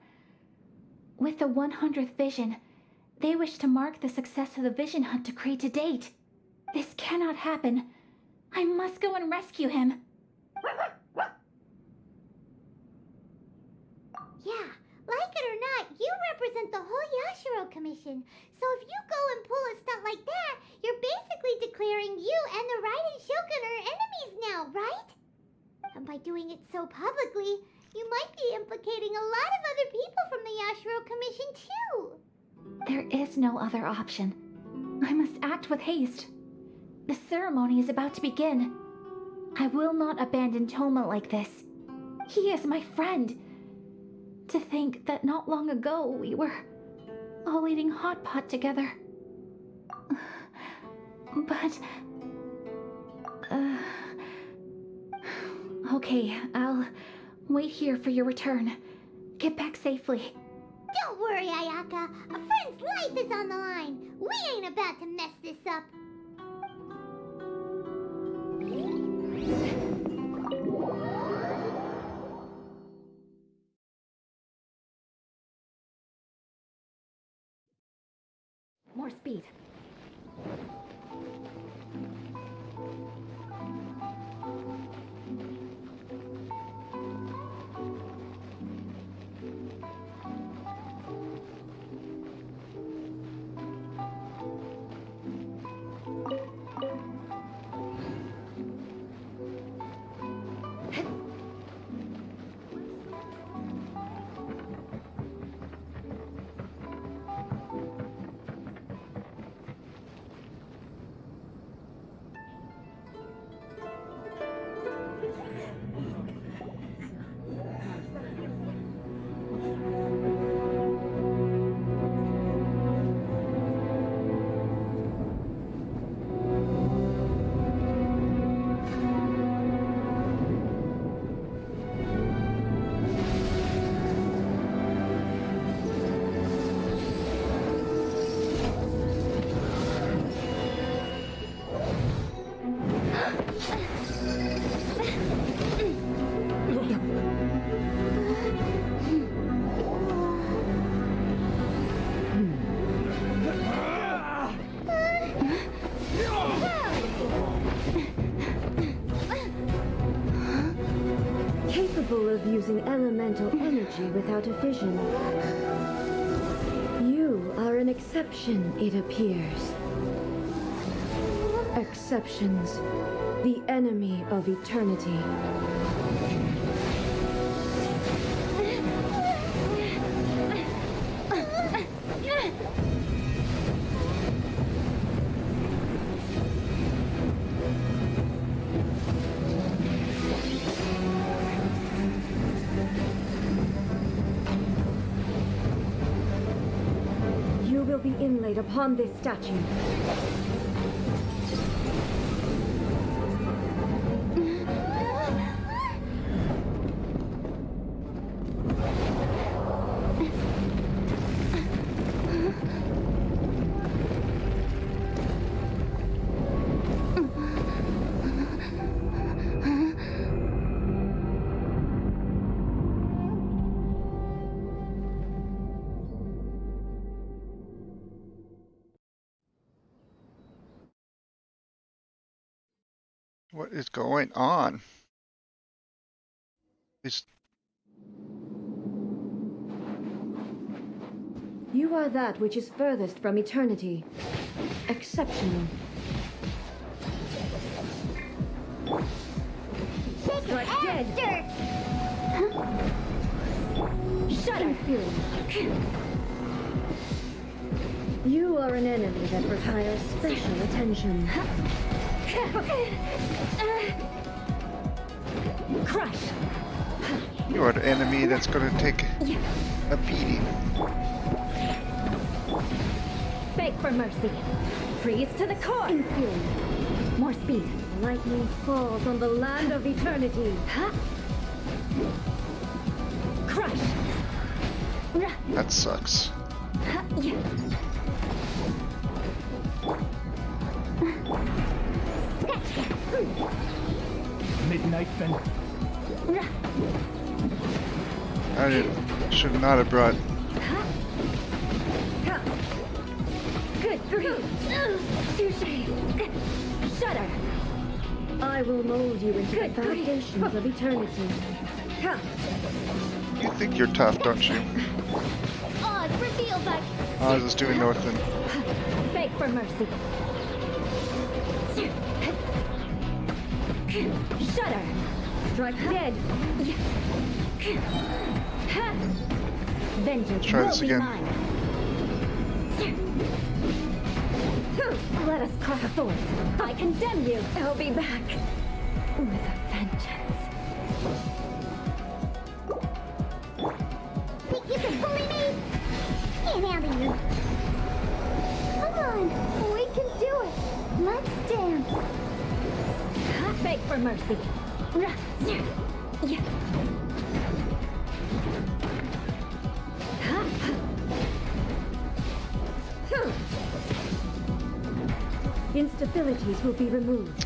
With the 100th vision, they wish to mark the success of the vision hunt decree to date. This cannot happen. I must go and rescue him. Yeah, like it or not, you represent the whole Yashiro Commission. So if you go and pull a stunt like that, you're basically declaring you and the Raiden Shogun are enemies now, right? And by doing it so publicly, you might be implicating a lot of other people from the Yashiro Commission too. There is no other option. I must act with haste. The ceremony is about to begin. I will not abandon Toma like this. He is my friend. To think that not long ago we were all eating hot pot together. But... Okay, I'll wait here for your return. Get back safely. Don't worry, Ayaka. A friend's life is on the line. We ain't about to mess this up. More speed. Capable of using elemental energy without a fission. You are an exception, it appears. Exceptions, the enemy of eternity. You will be inlaid upon this statue. What is going on? You are that which is furthest from eternity. Exceptional. Strike dead! Shut up! You are an enemy that requires special attention. Crush! You are the enemy that's going to take a beating. Beg for mercy. Freeze to the core. Infuriate. More speed. Lightning falls on the land of eternity. Crush. That sucks. Midnight then. Should not have brought. Good grief. Touché. Shudder. I will mold you into the foundations of eternity. You think you're tough, don't you? Oz revealed by... Oz is doing Northland. Beg for mercy. Shudder. Strike dead. Vengeance Try will this be again. mine. Let us cross swords. I condemn you. I'll be back with a vengeance. Think you can bully me? Can't handle you. Come on, we can do it. Let's dance. Beg for mercy. Instabilities will be removed.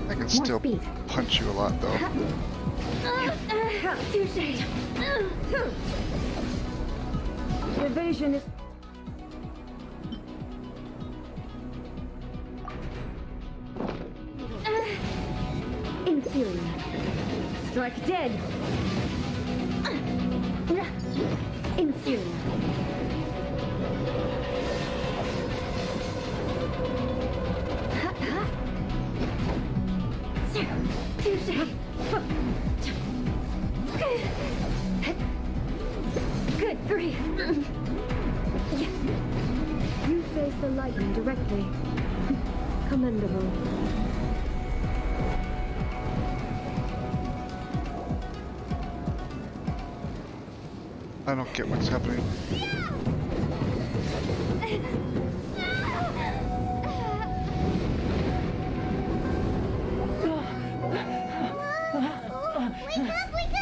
I can still punch you a lot, though. Touché. Evasion is... Inferior. Strike dead. Inferior. Good grief. You face the lightning directly. Commendable. I don't get what's happening. Wake up, wake up!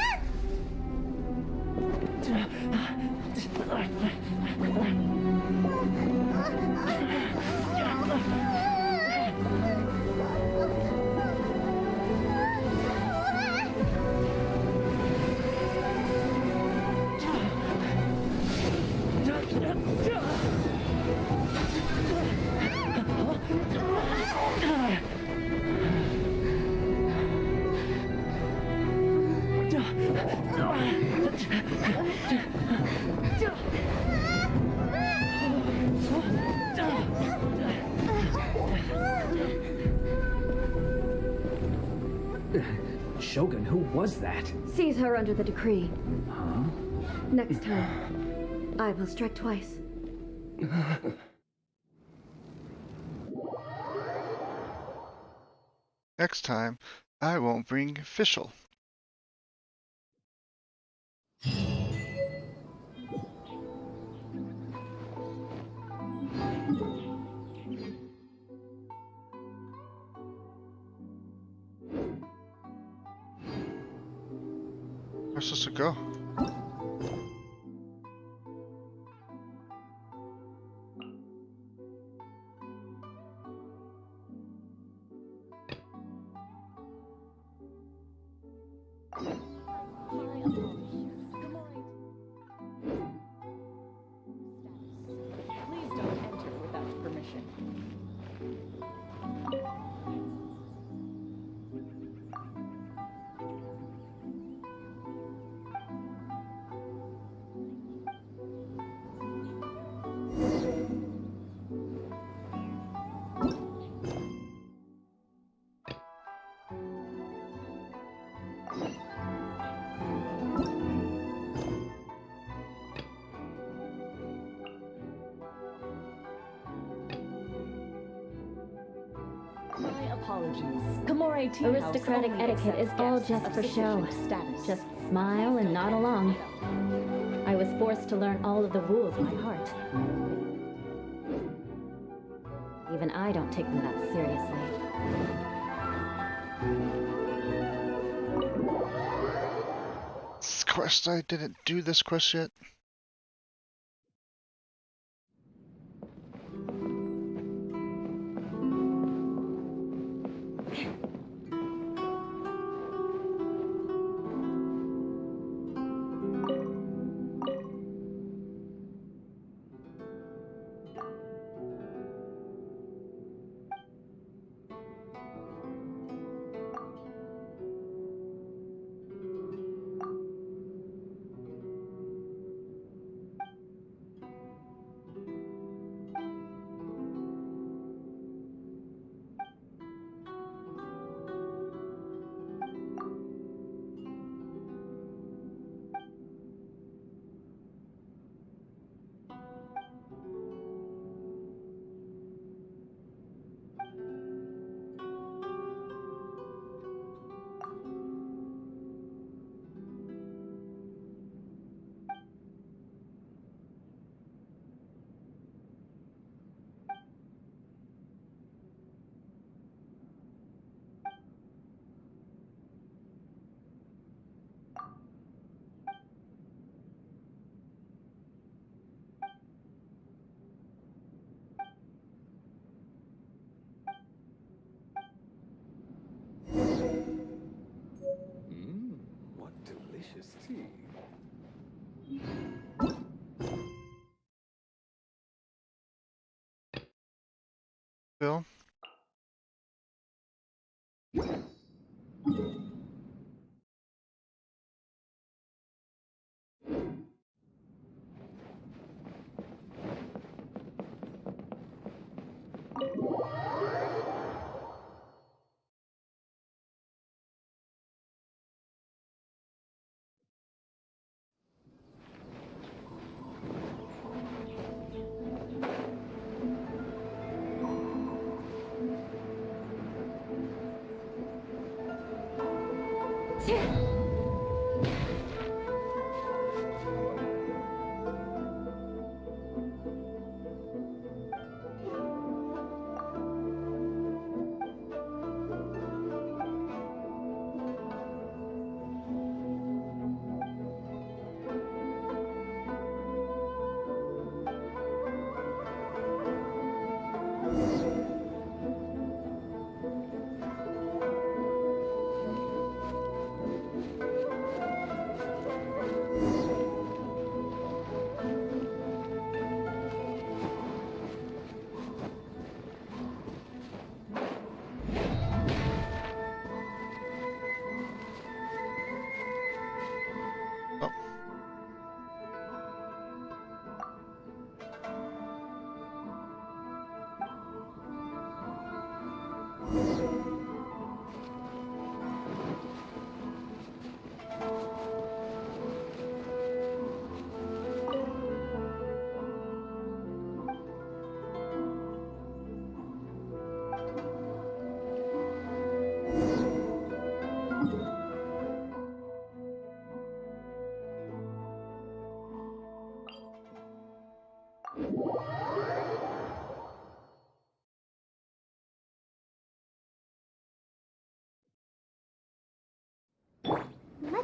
Shogun, who was that? Seize her under the decree. Huh? Next time, I will strike twice. Next time, I won't bring official. Where's supposed to go? Please don't enter without permission. My apologies. Kamore Tea House Aristocratic only etiquette is accepts all guests just of for show. sufficient status. Just smile and nod along. I was forced to learn all of the rules by heart. Even I don't take them that seriously. This quest, I didn't do this quest yet. What delicious tea. Bill?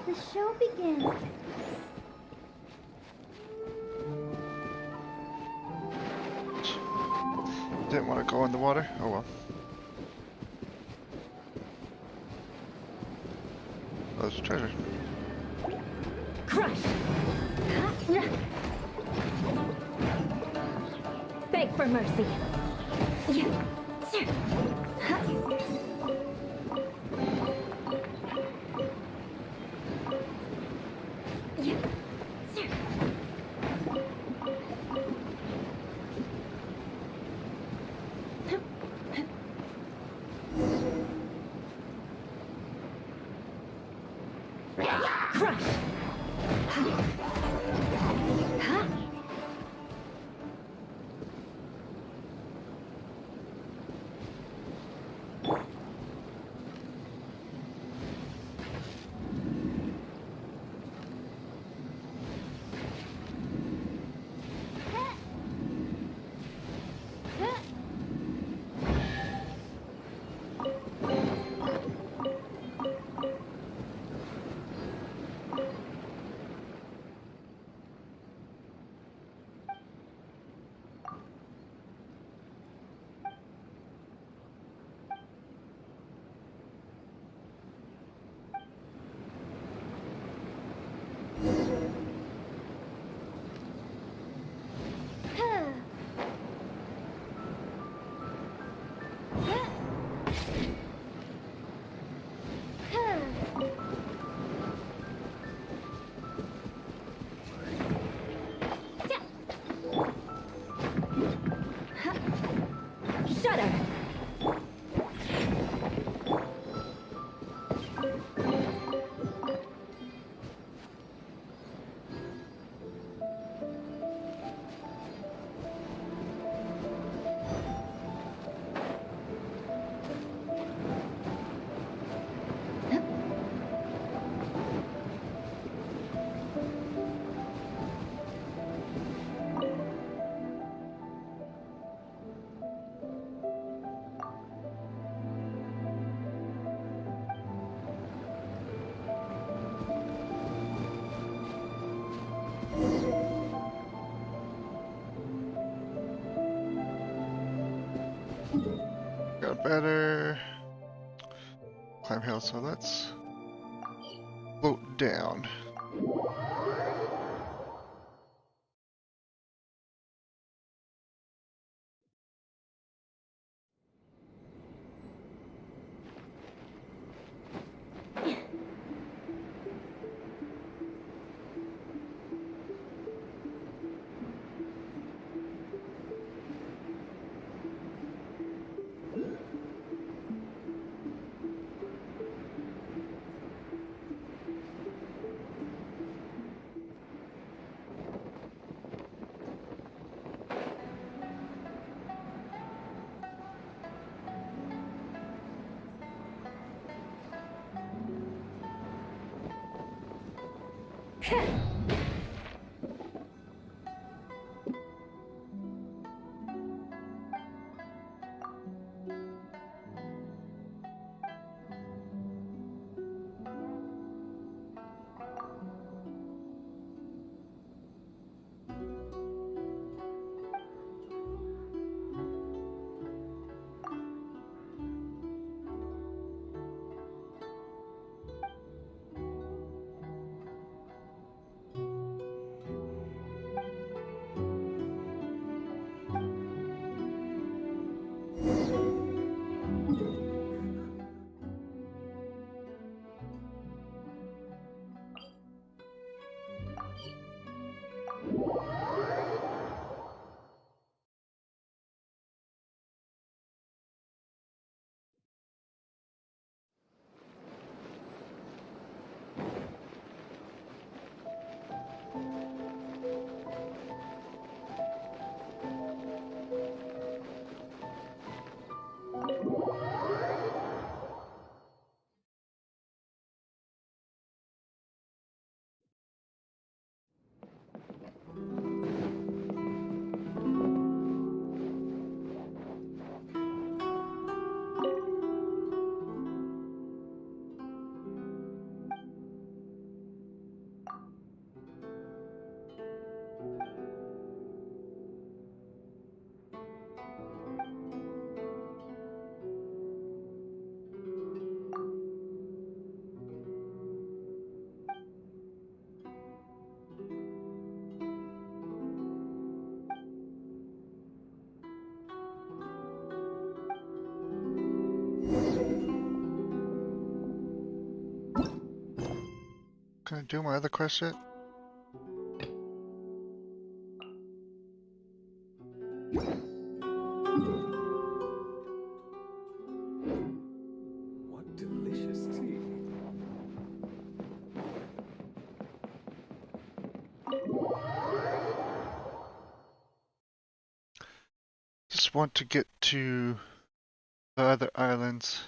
the show begins. Didn't want to go in the water? Oh well. Oh, there's a treasure. Crush! Beg for mercy. Yeah. Sir. Yeah. Sir. Crush! Shudder! Got better. Climb hill, so let's float down. Can I do my other quest yet? What delicious tea. Just want to get to the other islands.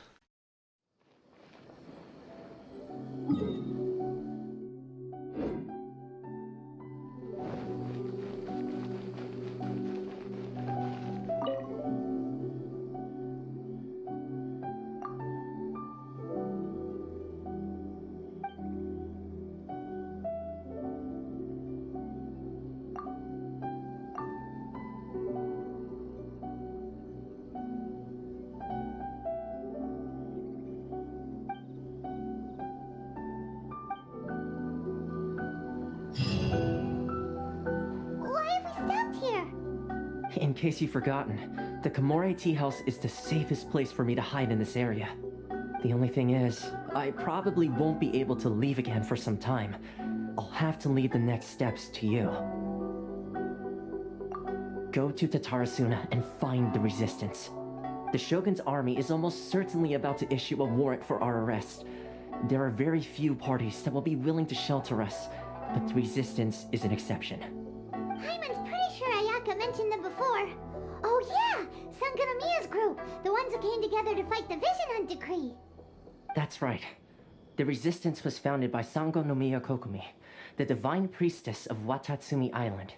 Why have we stopped here? In case you've forgotten, the Komore Tea House is the safest place for me to hide in this area. The only thing is, I probably won't be able to leave again for some time. I'll have to leave the next steps to you. Go to Tatarasuna and find the resistance. The Shogun's army is almost certainly about to issue a warrant for our arrest. There are very few parties that will be willing to shelter us, but the resistance is an exception. Hyman's pretty sure Ayaka mentioned them before. Oh yeah! Sangonomiya's group! The ones who came together to fight the Vision Hunt Decree! That's right. The resistance was founded by Sango no Miya Kokumi, the divine priestess of Watatsumi Island.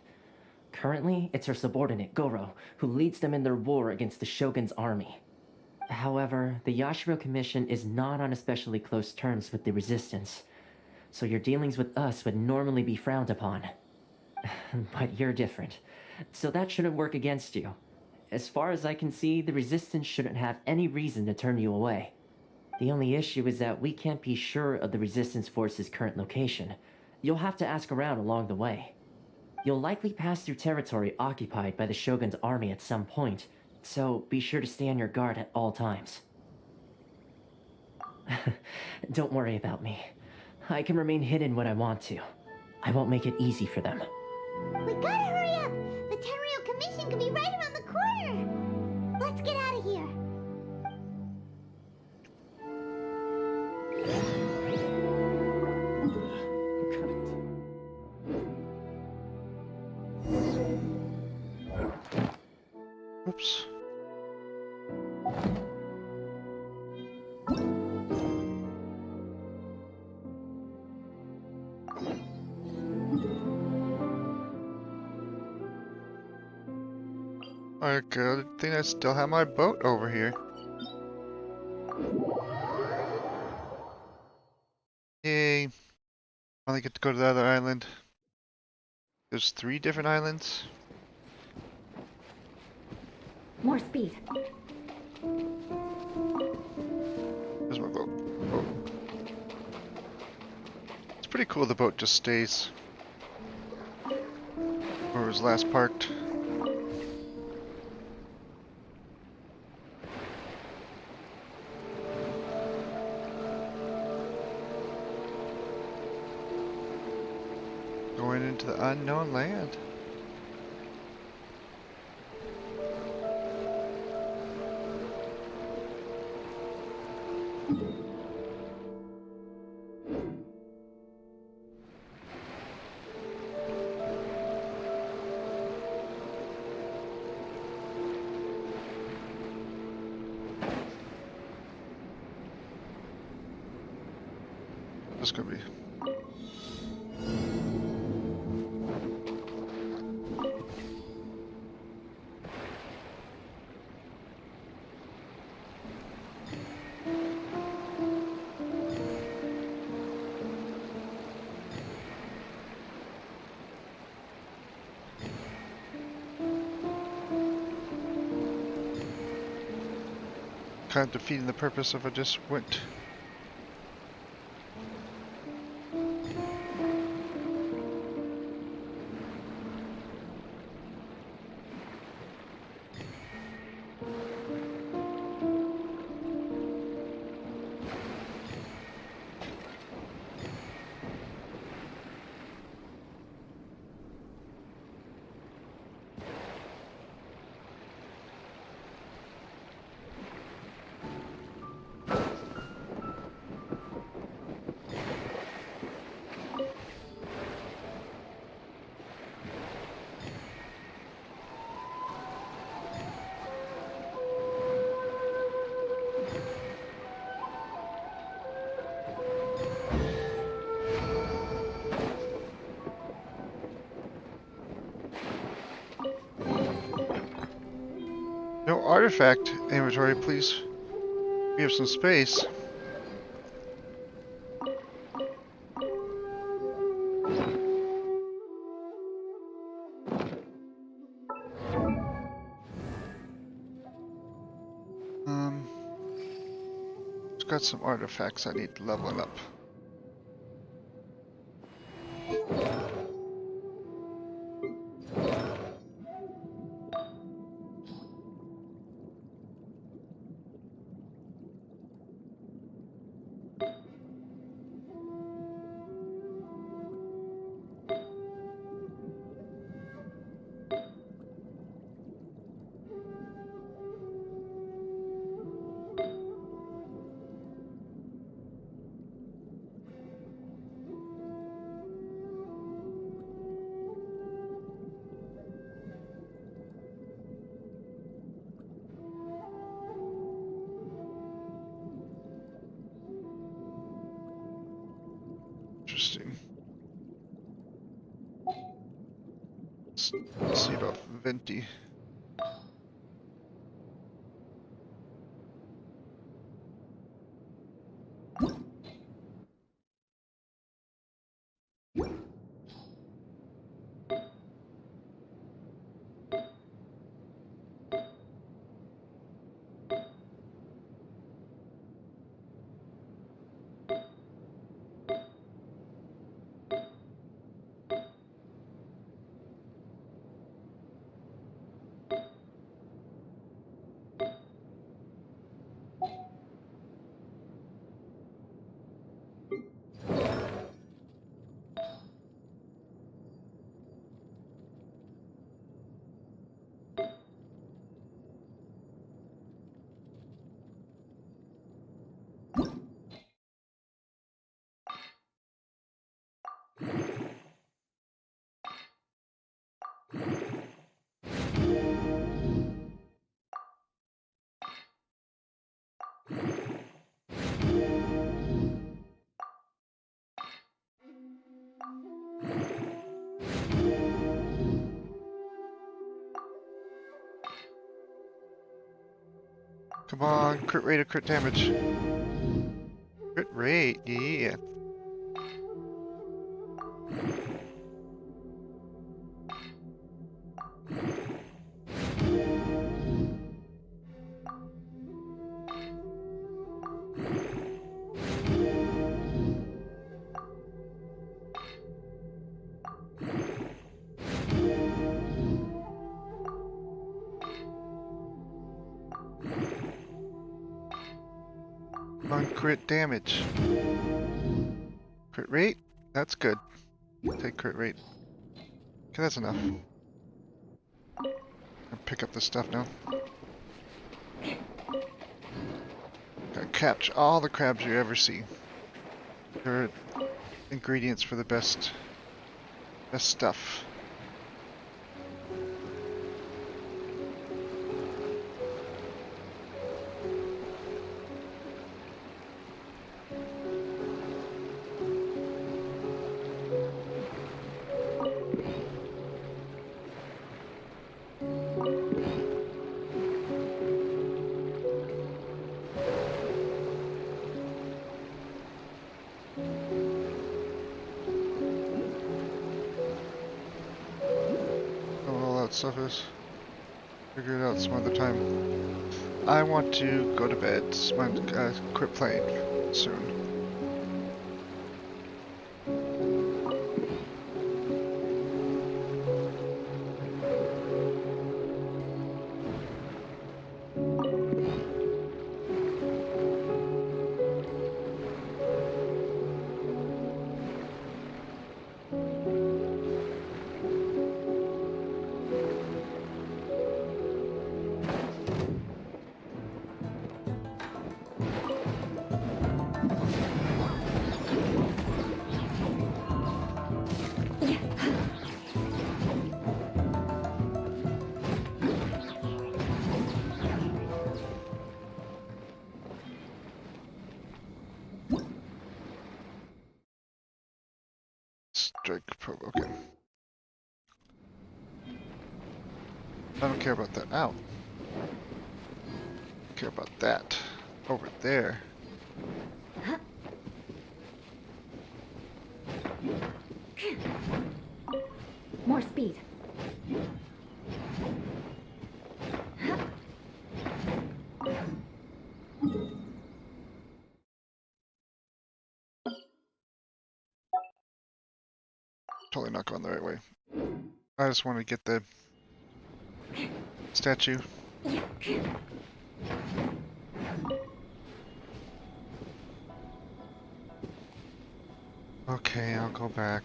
Currently, it's her subordinate, Goro, who leads them in their war against the Shogun's army. However, the Yashiro Commission is not on especially close terms with the resistance, so your dealings with us would normally be frowned upon. But you're different, so that shouldn't work against you. As far as I can see, the resistance shouldn't have any reason to turn you away. The only issue is that we can't be sure of the resistance force's current location. You'll have to ask around along the way. You'll likely pass through territory occupied by the Shogun's army at some point, so be sure to stay on your guard at all times. Don't worry about me. I can remain hidden when I want to. I won't make it easy for them. We gotta hurry up! The Tenryou Commission could be right around the corner! Let's get out of here! Oops. Good thing I still have my boat over here. Yay. Finally get to go to the other island. There's 3 different islands. More speed. There's my boat. Oh. It's pretty cool the boat just stays where it was last parked. Going into the unknown land. This could be. Kind of defeating the purpose if I just went. artifact inventory, please. We have some space. It's got some artifacts I need leveling up. Interesting. Let's see about Venti. Come on, crit rate or crit damage. Crit rate, yeah. On crit damage. Crit rate? That's good. Take crit rate. Okay, that's enough. I'll pick up the stuff now. Gotta catch all the crabs you ever see. They're ingredients for the best stuff. Stuff is. Figure it out some other time. I want to go to bed. Quit playing soon. Strike probe, okay. I don't care about that. Ow. care about that. Over there. More speed. Totally not going the right way. I just want to get the statue. Okay, I'll go back.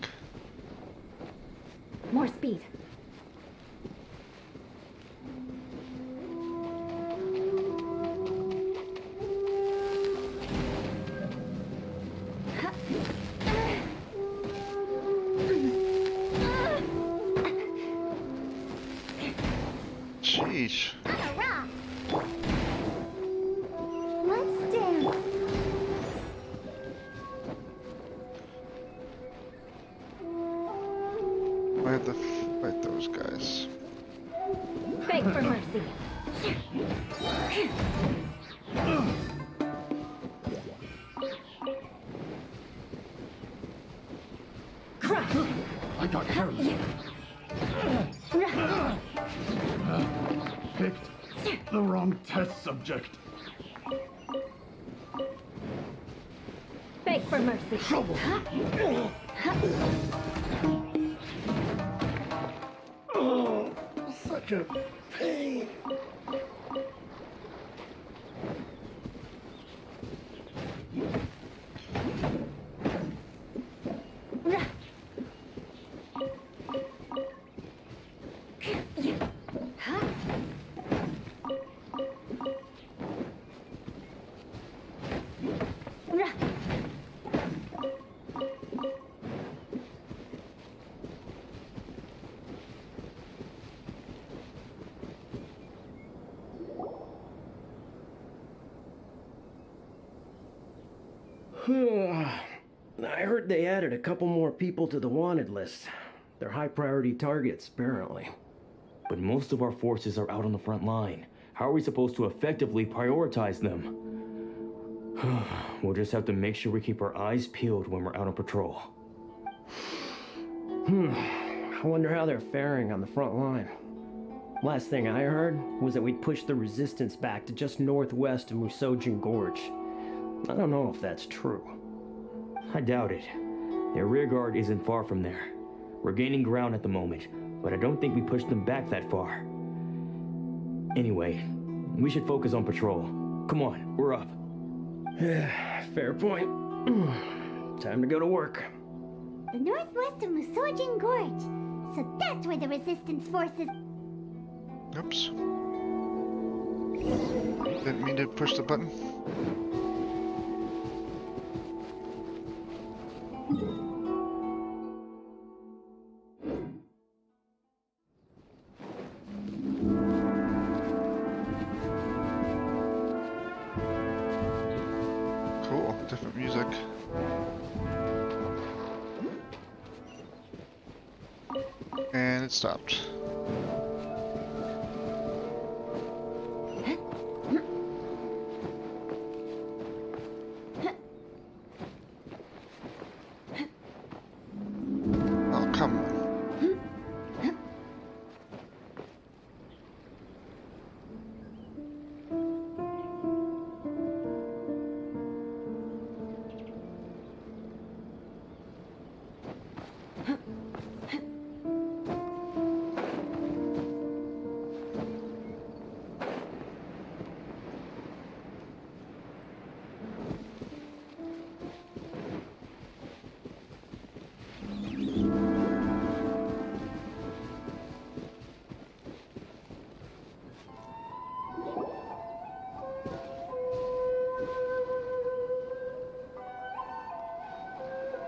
More speed. Sheesh. Let's dance. I have to fight those guys. Beg for mercy. Crush. I got careless. Picked the wrong test subject. Beg for mercy. Trouble. Oh, such a pain. I heard they added a couple more people to the wanted list. They're high priority targets, apparently. But most of our forces are out on the front line. How are we supposed to effectively prioritize them? We'll just have to make sure we keep our eyes peeled when we're out on patrol. I wonder how they're faring on the front line. Last thing I heard was that we'd pushed the resistance back to just northwest of Musojin Gorge. I don't know if that's true. I doubt it. Their rearguard isn't far from there. We're gaining ground at the moment, but I don't think we pushed them back that far. Anyway, we should focus on patrol. Come on, we're up. Fair point. Time to go to work. The northwest of Musojin Gorge. So that's where the resistance forces... Oops. Didn't mean to push the button. Cool, different music. And it stopped. Oh, come on.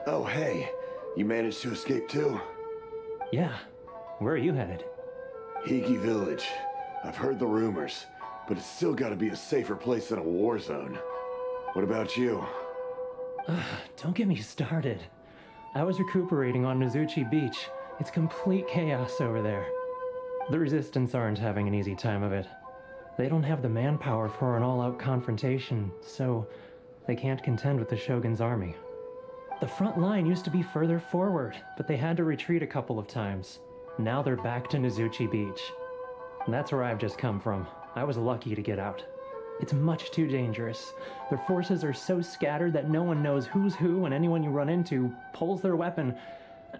Oh, hey. You managed to escape too? Yeah. Where are you headed? Hiki Village. I've heard the rumors, but it's still gotta be a safer place than a war zone. What about you? Don't get me started. I was recuperating on Nozuchi Beach. It's complete chaos over there. The Resistance aren't having an easy time of it. They don't have the manpower for an all-out confrontation, so they can't contend with the Shogun's army. The front line used to be further forward, but they had to retreat a couple of times. Now they're back to Nizuchi Beach. And that's where I've just come from. I was lucky to get out. It's much too dangerous. Their forces are so scattered that no one knows who's who, and anyone you run into pulls their weapon.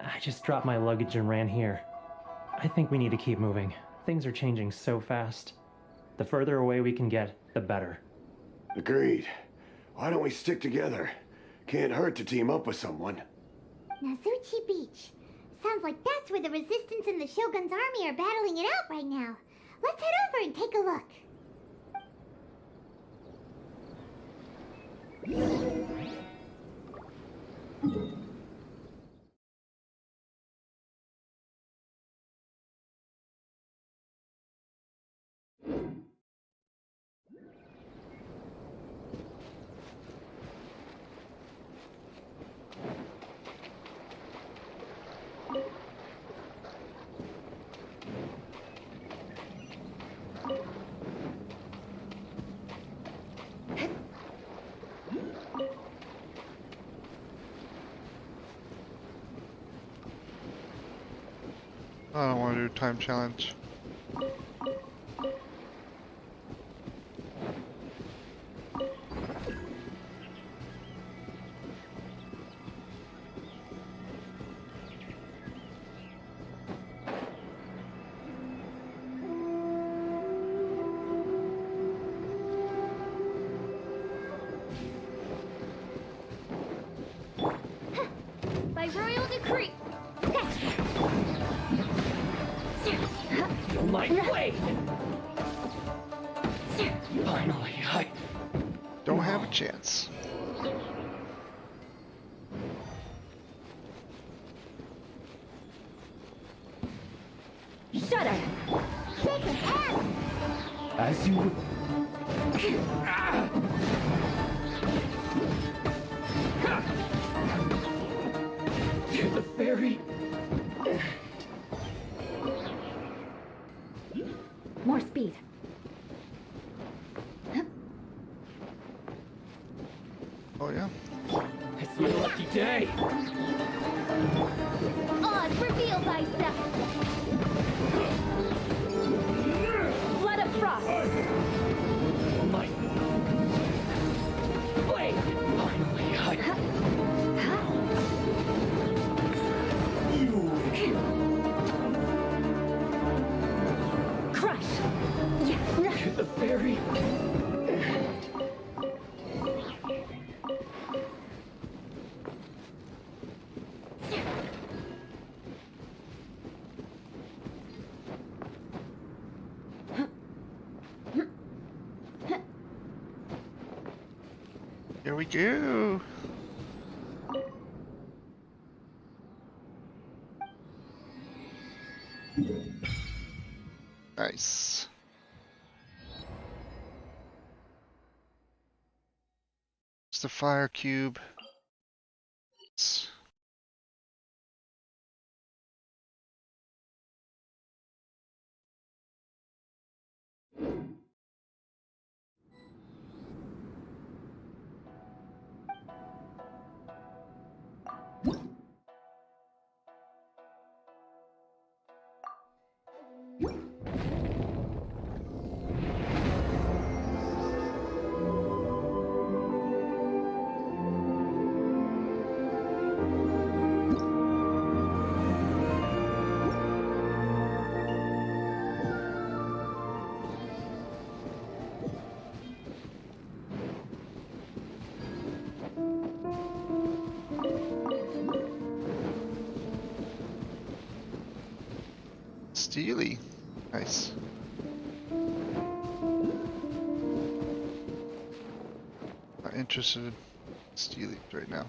I just dropped my luggage and ran here. I think we need to keep moving. Things are changing so fast. The further away we can get, the better. Agreed. Why don't we stick together? Can't hurt to team up with someone. Nizuchi Beach. Sounds like that's where the Resistance and the Shogun's army are battling it out right now. Let's head over and take a look. I don't want to do a time challenge. By royal decree. My blade! Finally, I don't have a chance. Shudder! Shake an ass! As you... To the ferry. More speed. Oh yeah? It's my lucky day. Oz, reveal thyself! Blood of frost! My blade! Finally, Crush! To the ferry. Here we go. Nice. It's the fire cube. Steely. Nice. Not interested in Steely right now.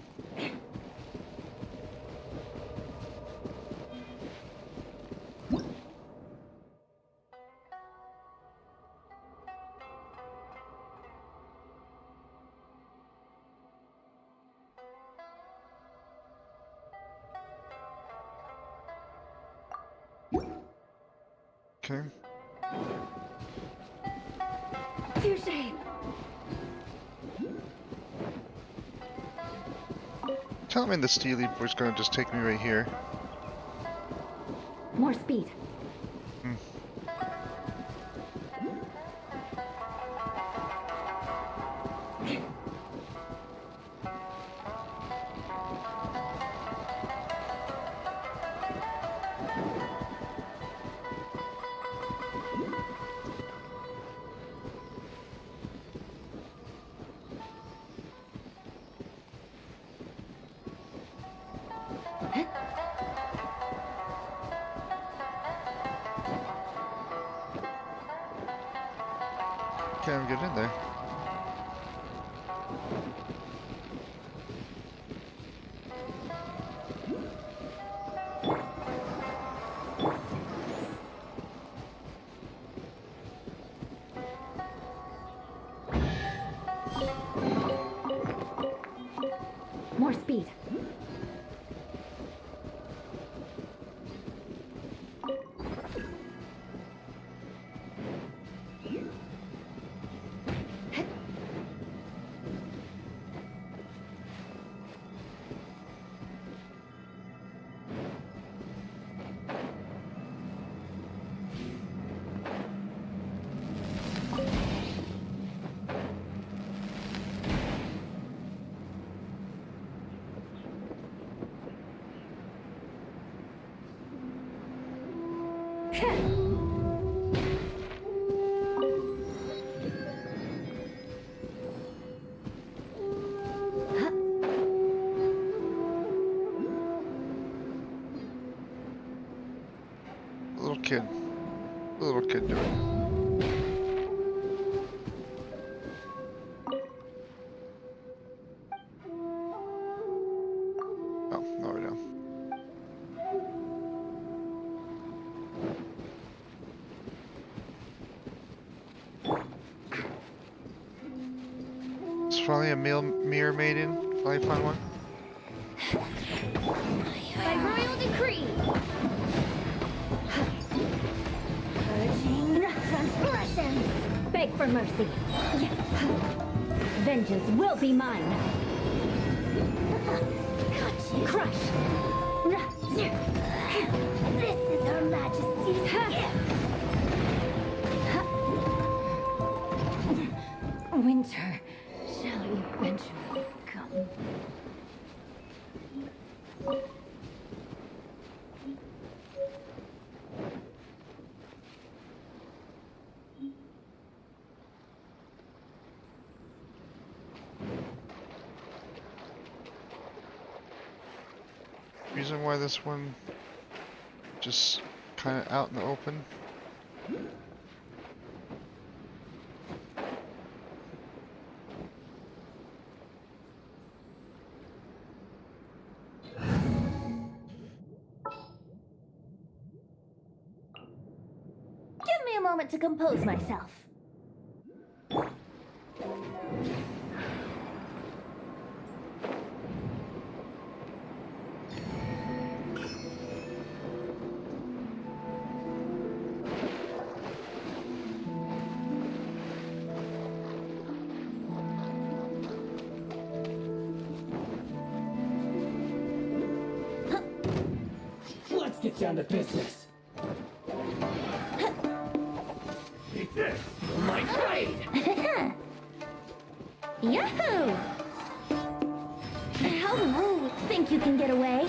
Okay. Touche. Tell me the Steely was gonna just take me right here. More speed. Can't get in there. More speed. Little kid doing it. Oh, no, we don't. It's finally a mirror maiden. Finally found one. By royal decree. Purging transgressions. Beg for mercy. Vengeance will be mine. Crush. This is Her Majesty's gift. Winter shall eventually come. Reason why this one just kind of out in the open. Give me a moment to compose myself. Let's get down to business. Eat this, my trade. Yahoo! How rude! Think you can get away?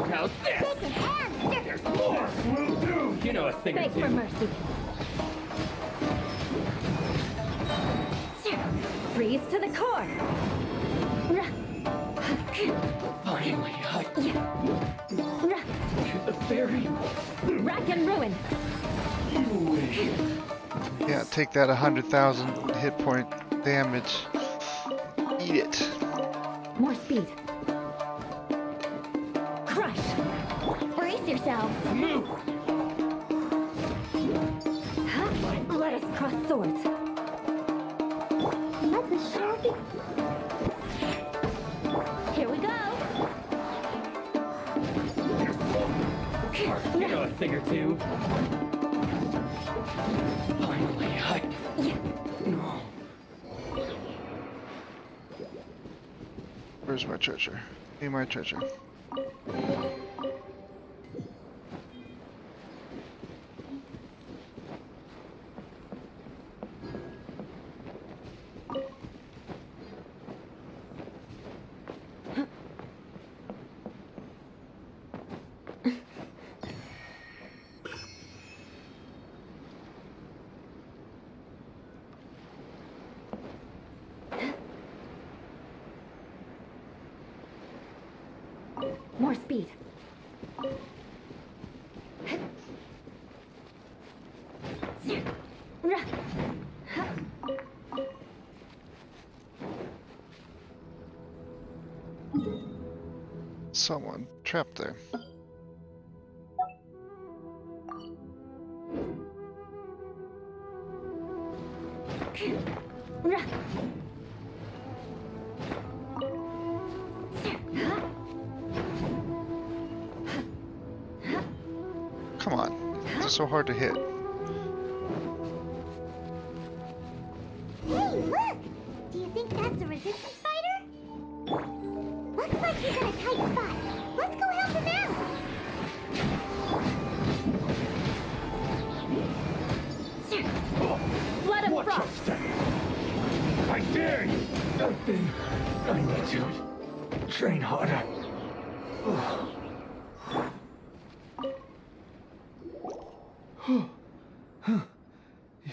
How's this? Take his hands! There's more. Will do. You know a thing or Beg two. for mercy. Freeze to the core. Finally, to the ferry. Rack and ruin. Yeah, take that 100,000 hit point damage. Eat it. More speed. Crush. Brace yourself. Move. Let us cross swords. Let the show be. Here we go. You know a thing or two. Finally, No. Where's my treasure? Be my treasure. More speed. Someone trapped there. Come on, this is so hard to hit. Hey, look! Do you think that's a resistance fighter? Looks like he's in a tight spot. Let's go help him out! Let him Watch frost. your step! I dare you! I need to train harder.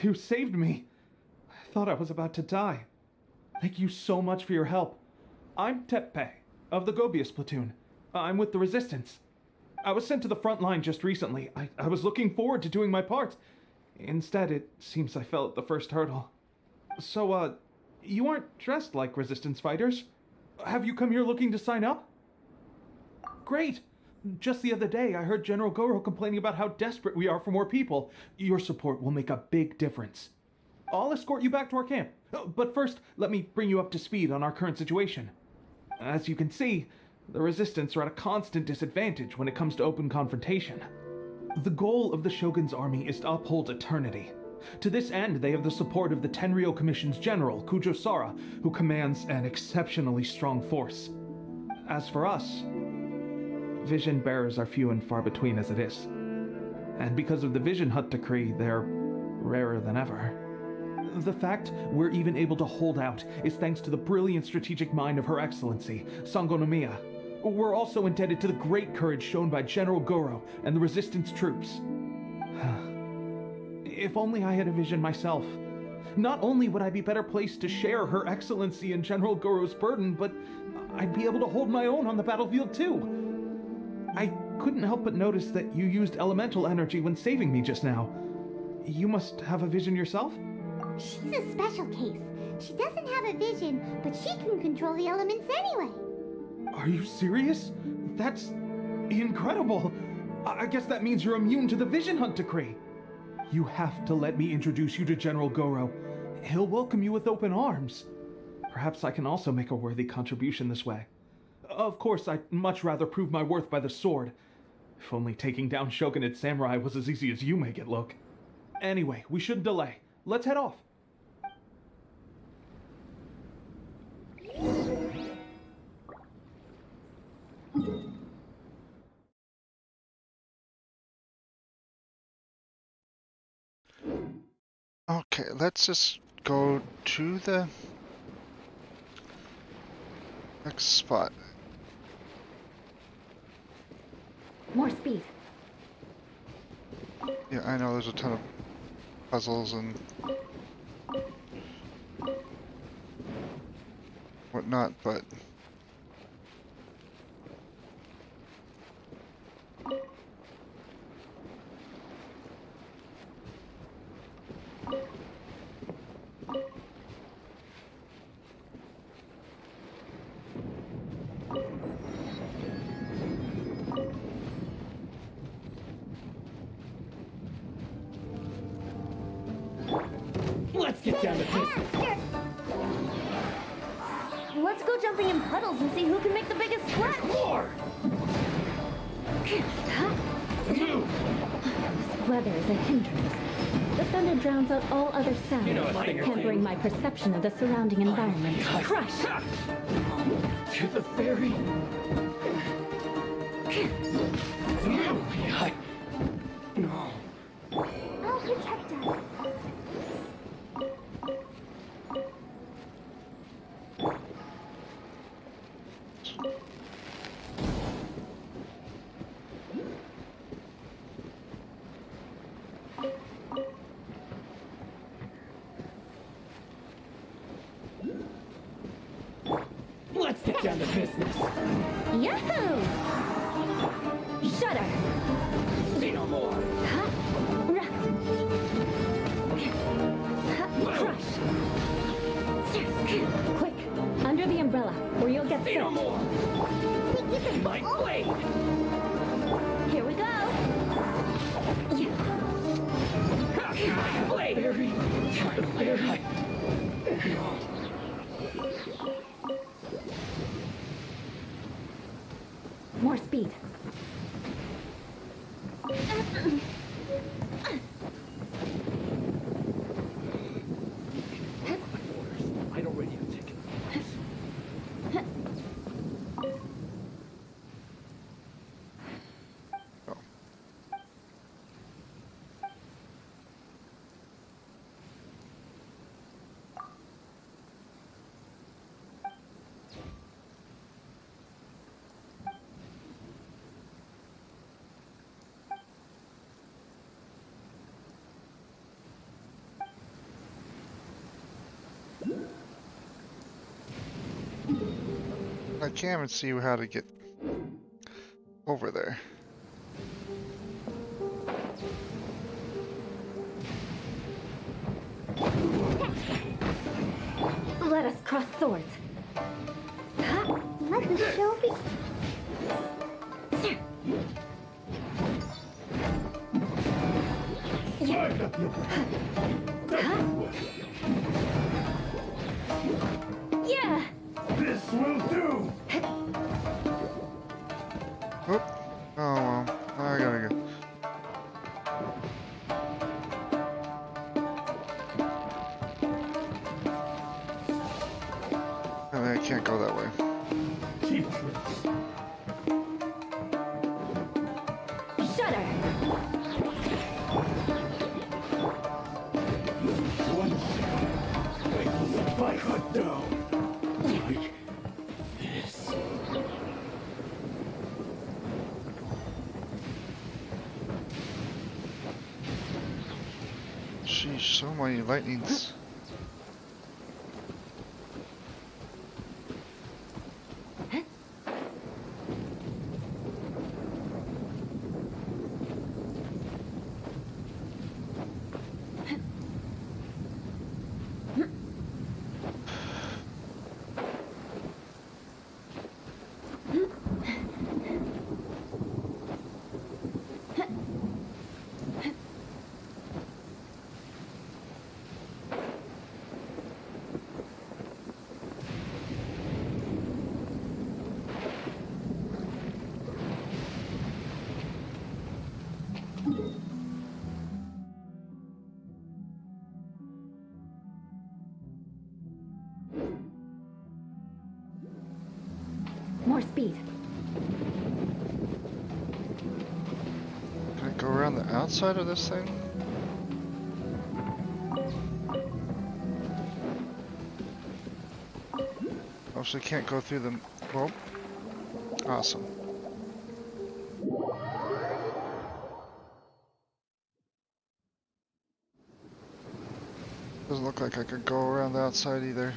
You saved me. I thought I was about to die. Thank you so much for your help. I'm Tepe, of the Gobius platoon. I'm with the Resistance. I was sent to the front line just recently. I was looking forward to doing my part. Instead, it seems I fell at the first hurdle. So, you aren't dressed like Resistance fighters. Have you come here looking to sign up? Great. Just the other day, I heard General Goro complaining about how desperate we are for more people. Your support will make a big difference. I'll escort you back to our camp. But first, let me bring you up to speed on our current situation. As you can see, the Resistance are at a constant disadvantage when it comes to open confrontation. The goal of the Shogun's army is to uphold eternity. To this end, they have the support of the Tenryou Commission's general, Kujo Sara, who commands an exceptionally strong force. As for us, vision bearers are few and far between as it is. And because of the Vision Hut decree, they're rarer than ever. The fact we're even able to hold out is thanks to the brilliant strategic mind of Her Excellency, Sango Nomiya. We're also indebted to the great courage shown by General Goro and the Resistance troops. If only I had a vision myself. Not only would I be better placed to share Her Excellency and General Goro's burden, but I'd be able to hold my own on the battlefield too. I couldn't help but notice that you used elemental energy when saving me just now. You must have a vision yourself? She's a special case. She doesn't have a vision, but she can control the elements anyway. Are you serious? That's incredible. I guess that means you're immune to the Vision Hunt decree. You have to let me introduce you to General Goro. He'll welcome you with open arms. Perhaps I can also make a worthy contribution this way. Of course, I'd much rather prove my worth by the sword. If only taking down Shogunate samurai was as easy as you make it look. Anyway, we shouldn't delay. Let's head off. Okay, let's just go to the next spot. More speed. Yeah, I know there's a ton of puzzles and whatnot, but Let's get down to business. Let's go jumping in puddles and see who can make the biggest splash. More! This weather is a hindrance. The thunder drowns out all other sounds, hampering my perception of the surrounding environment. Crush! To the ferry. No. I'll protect us. Let's get down to business. Yahoo! Shudder! Say no more. Crush! Quick, under the umbrella, or you'll get Say no sick. more. My blade. Here we go. My blade. More speed. I'd already have taken. I can't even see how to get over there. Let us cross swords. Let the show be. Yeah! This will do! Oop. Oh well, I gotta go. I can't go that way. Cheap tricks. Shudder! One second. Wait, if I cut down. Like this. Sheesh, so many lightnings. More speed. Can I go around the outside of this thing? Oh, so I can't go through the... Well, awesome. Doesn't look like I could go around the outside either.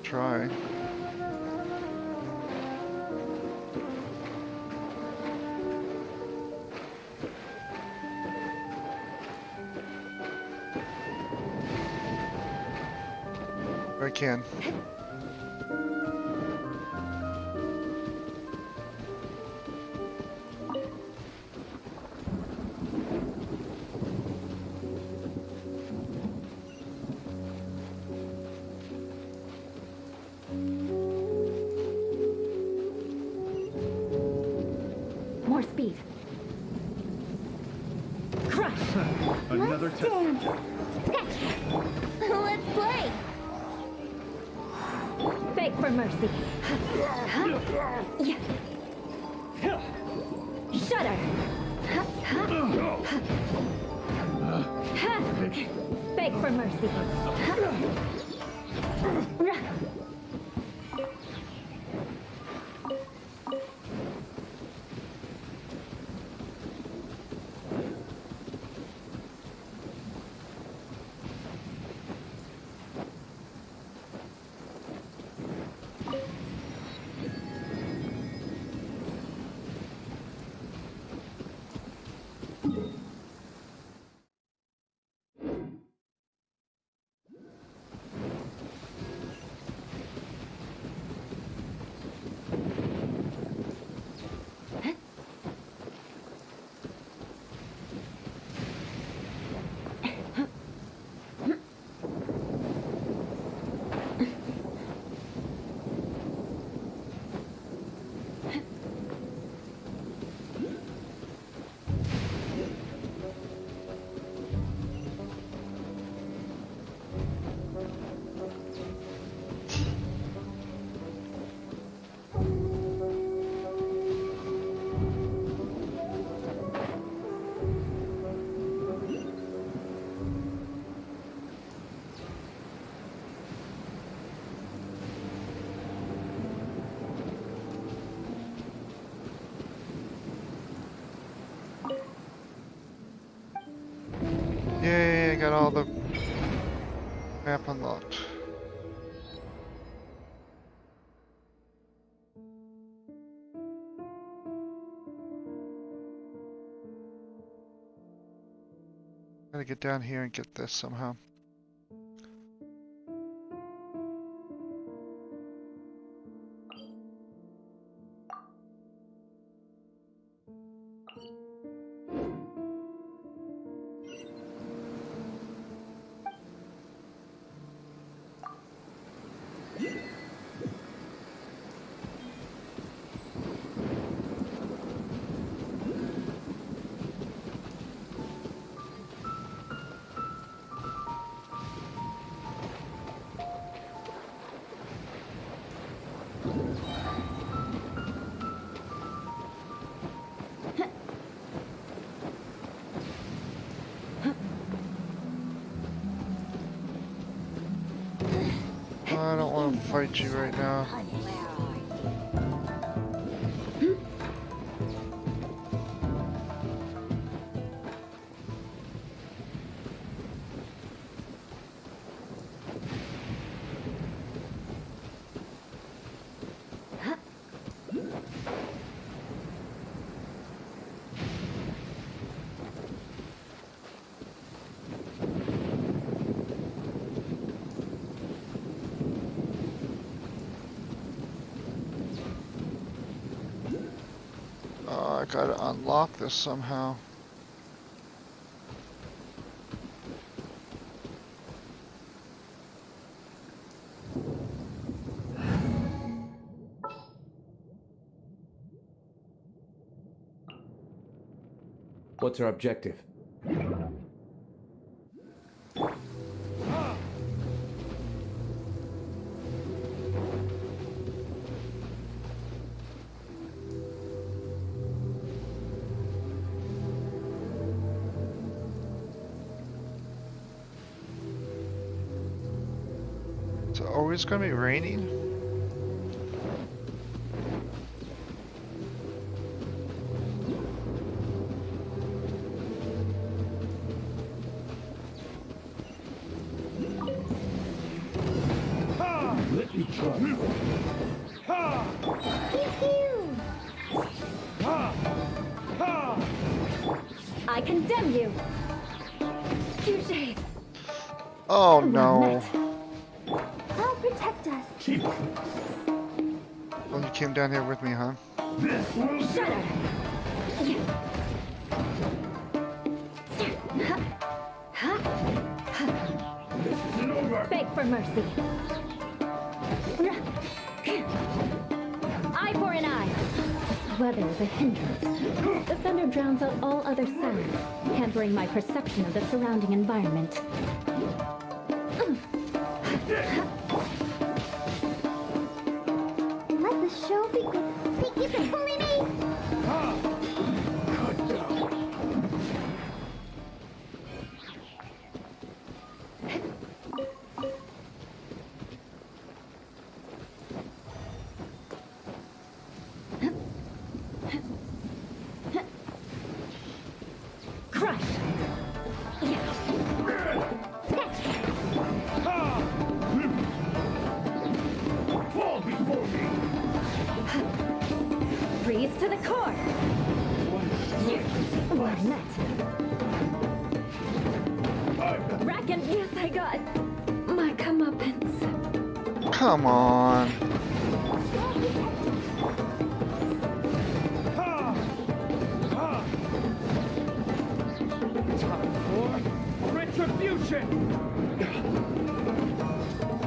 Try. I can. Crush. Another Let's test. dance. Sketch. Let's play. Beg for mercy. Shudder. Beg for mercy. Yay, I got all the map unlocked. Gotta get down here and get this somehow. I don't want to fight you right now. I gotta unlock this somehow. What's our objective? It's always gonna be raining? Let me try. I condemn you. Touché. Oh no. I'll protect us. Well, you came down here with me, huh? Shudder. Beg for mercy. Eye for an eye. weather is a hindrance. The thunder drowns out all other sounds, hampering my perception of the surrounding environment. Let the show begin. Think you can bully me? Crush! Fall before me! Freeze to the core! Well met. Bracken, yes, I got my comeuppance. Come on. Time for retribution!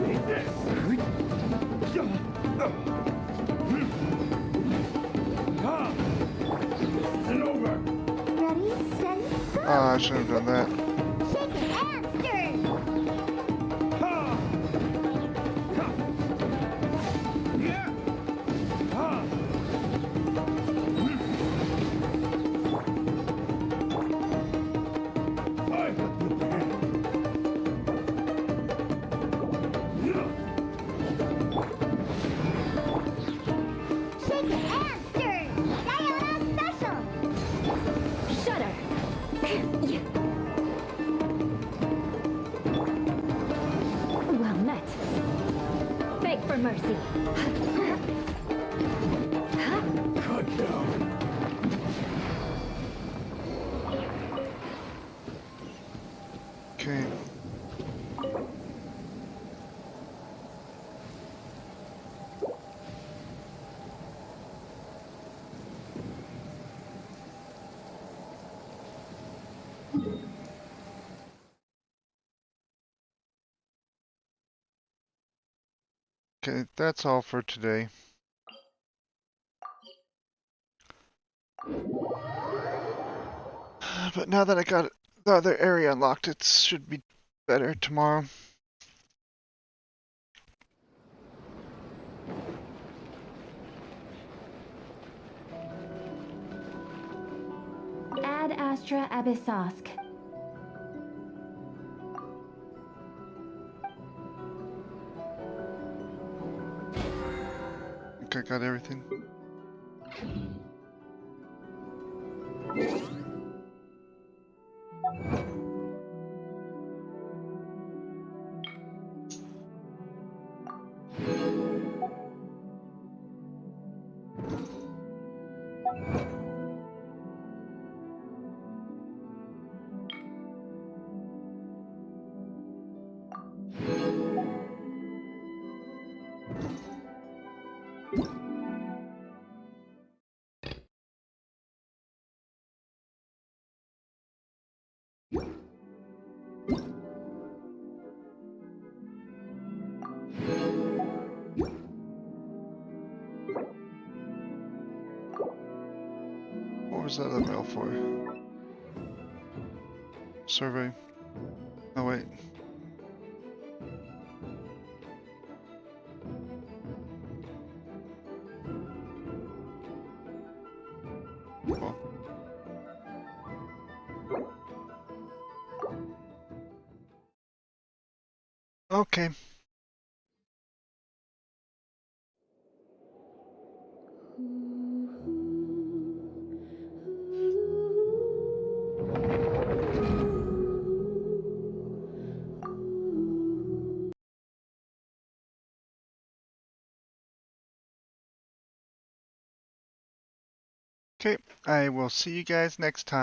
Eat this! And over! Ready, steady, go! Oh, I should have done that. Shake it and stir! Shake it and stir! Diana special! Shudder! Well met. Beg for mercy. Cut down! Okay. Okay, that's all for today. But now that I got the other area unlocked, it should be better tomorrow. Ad Astra Abyssosk. I think I got everything. What was that other mail for? Survey. Oh wait. Cool. Okay. Okay, I will see you guys next time.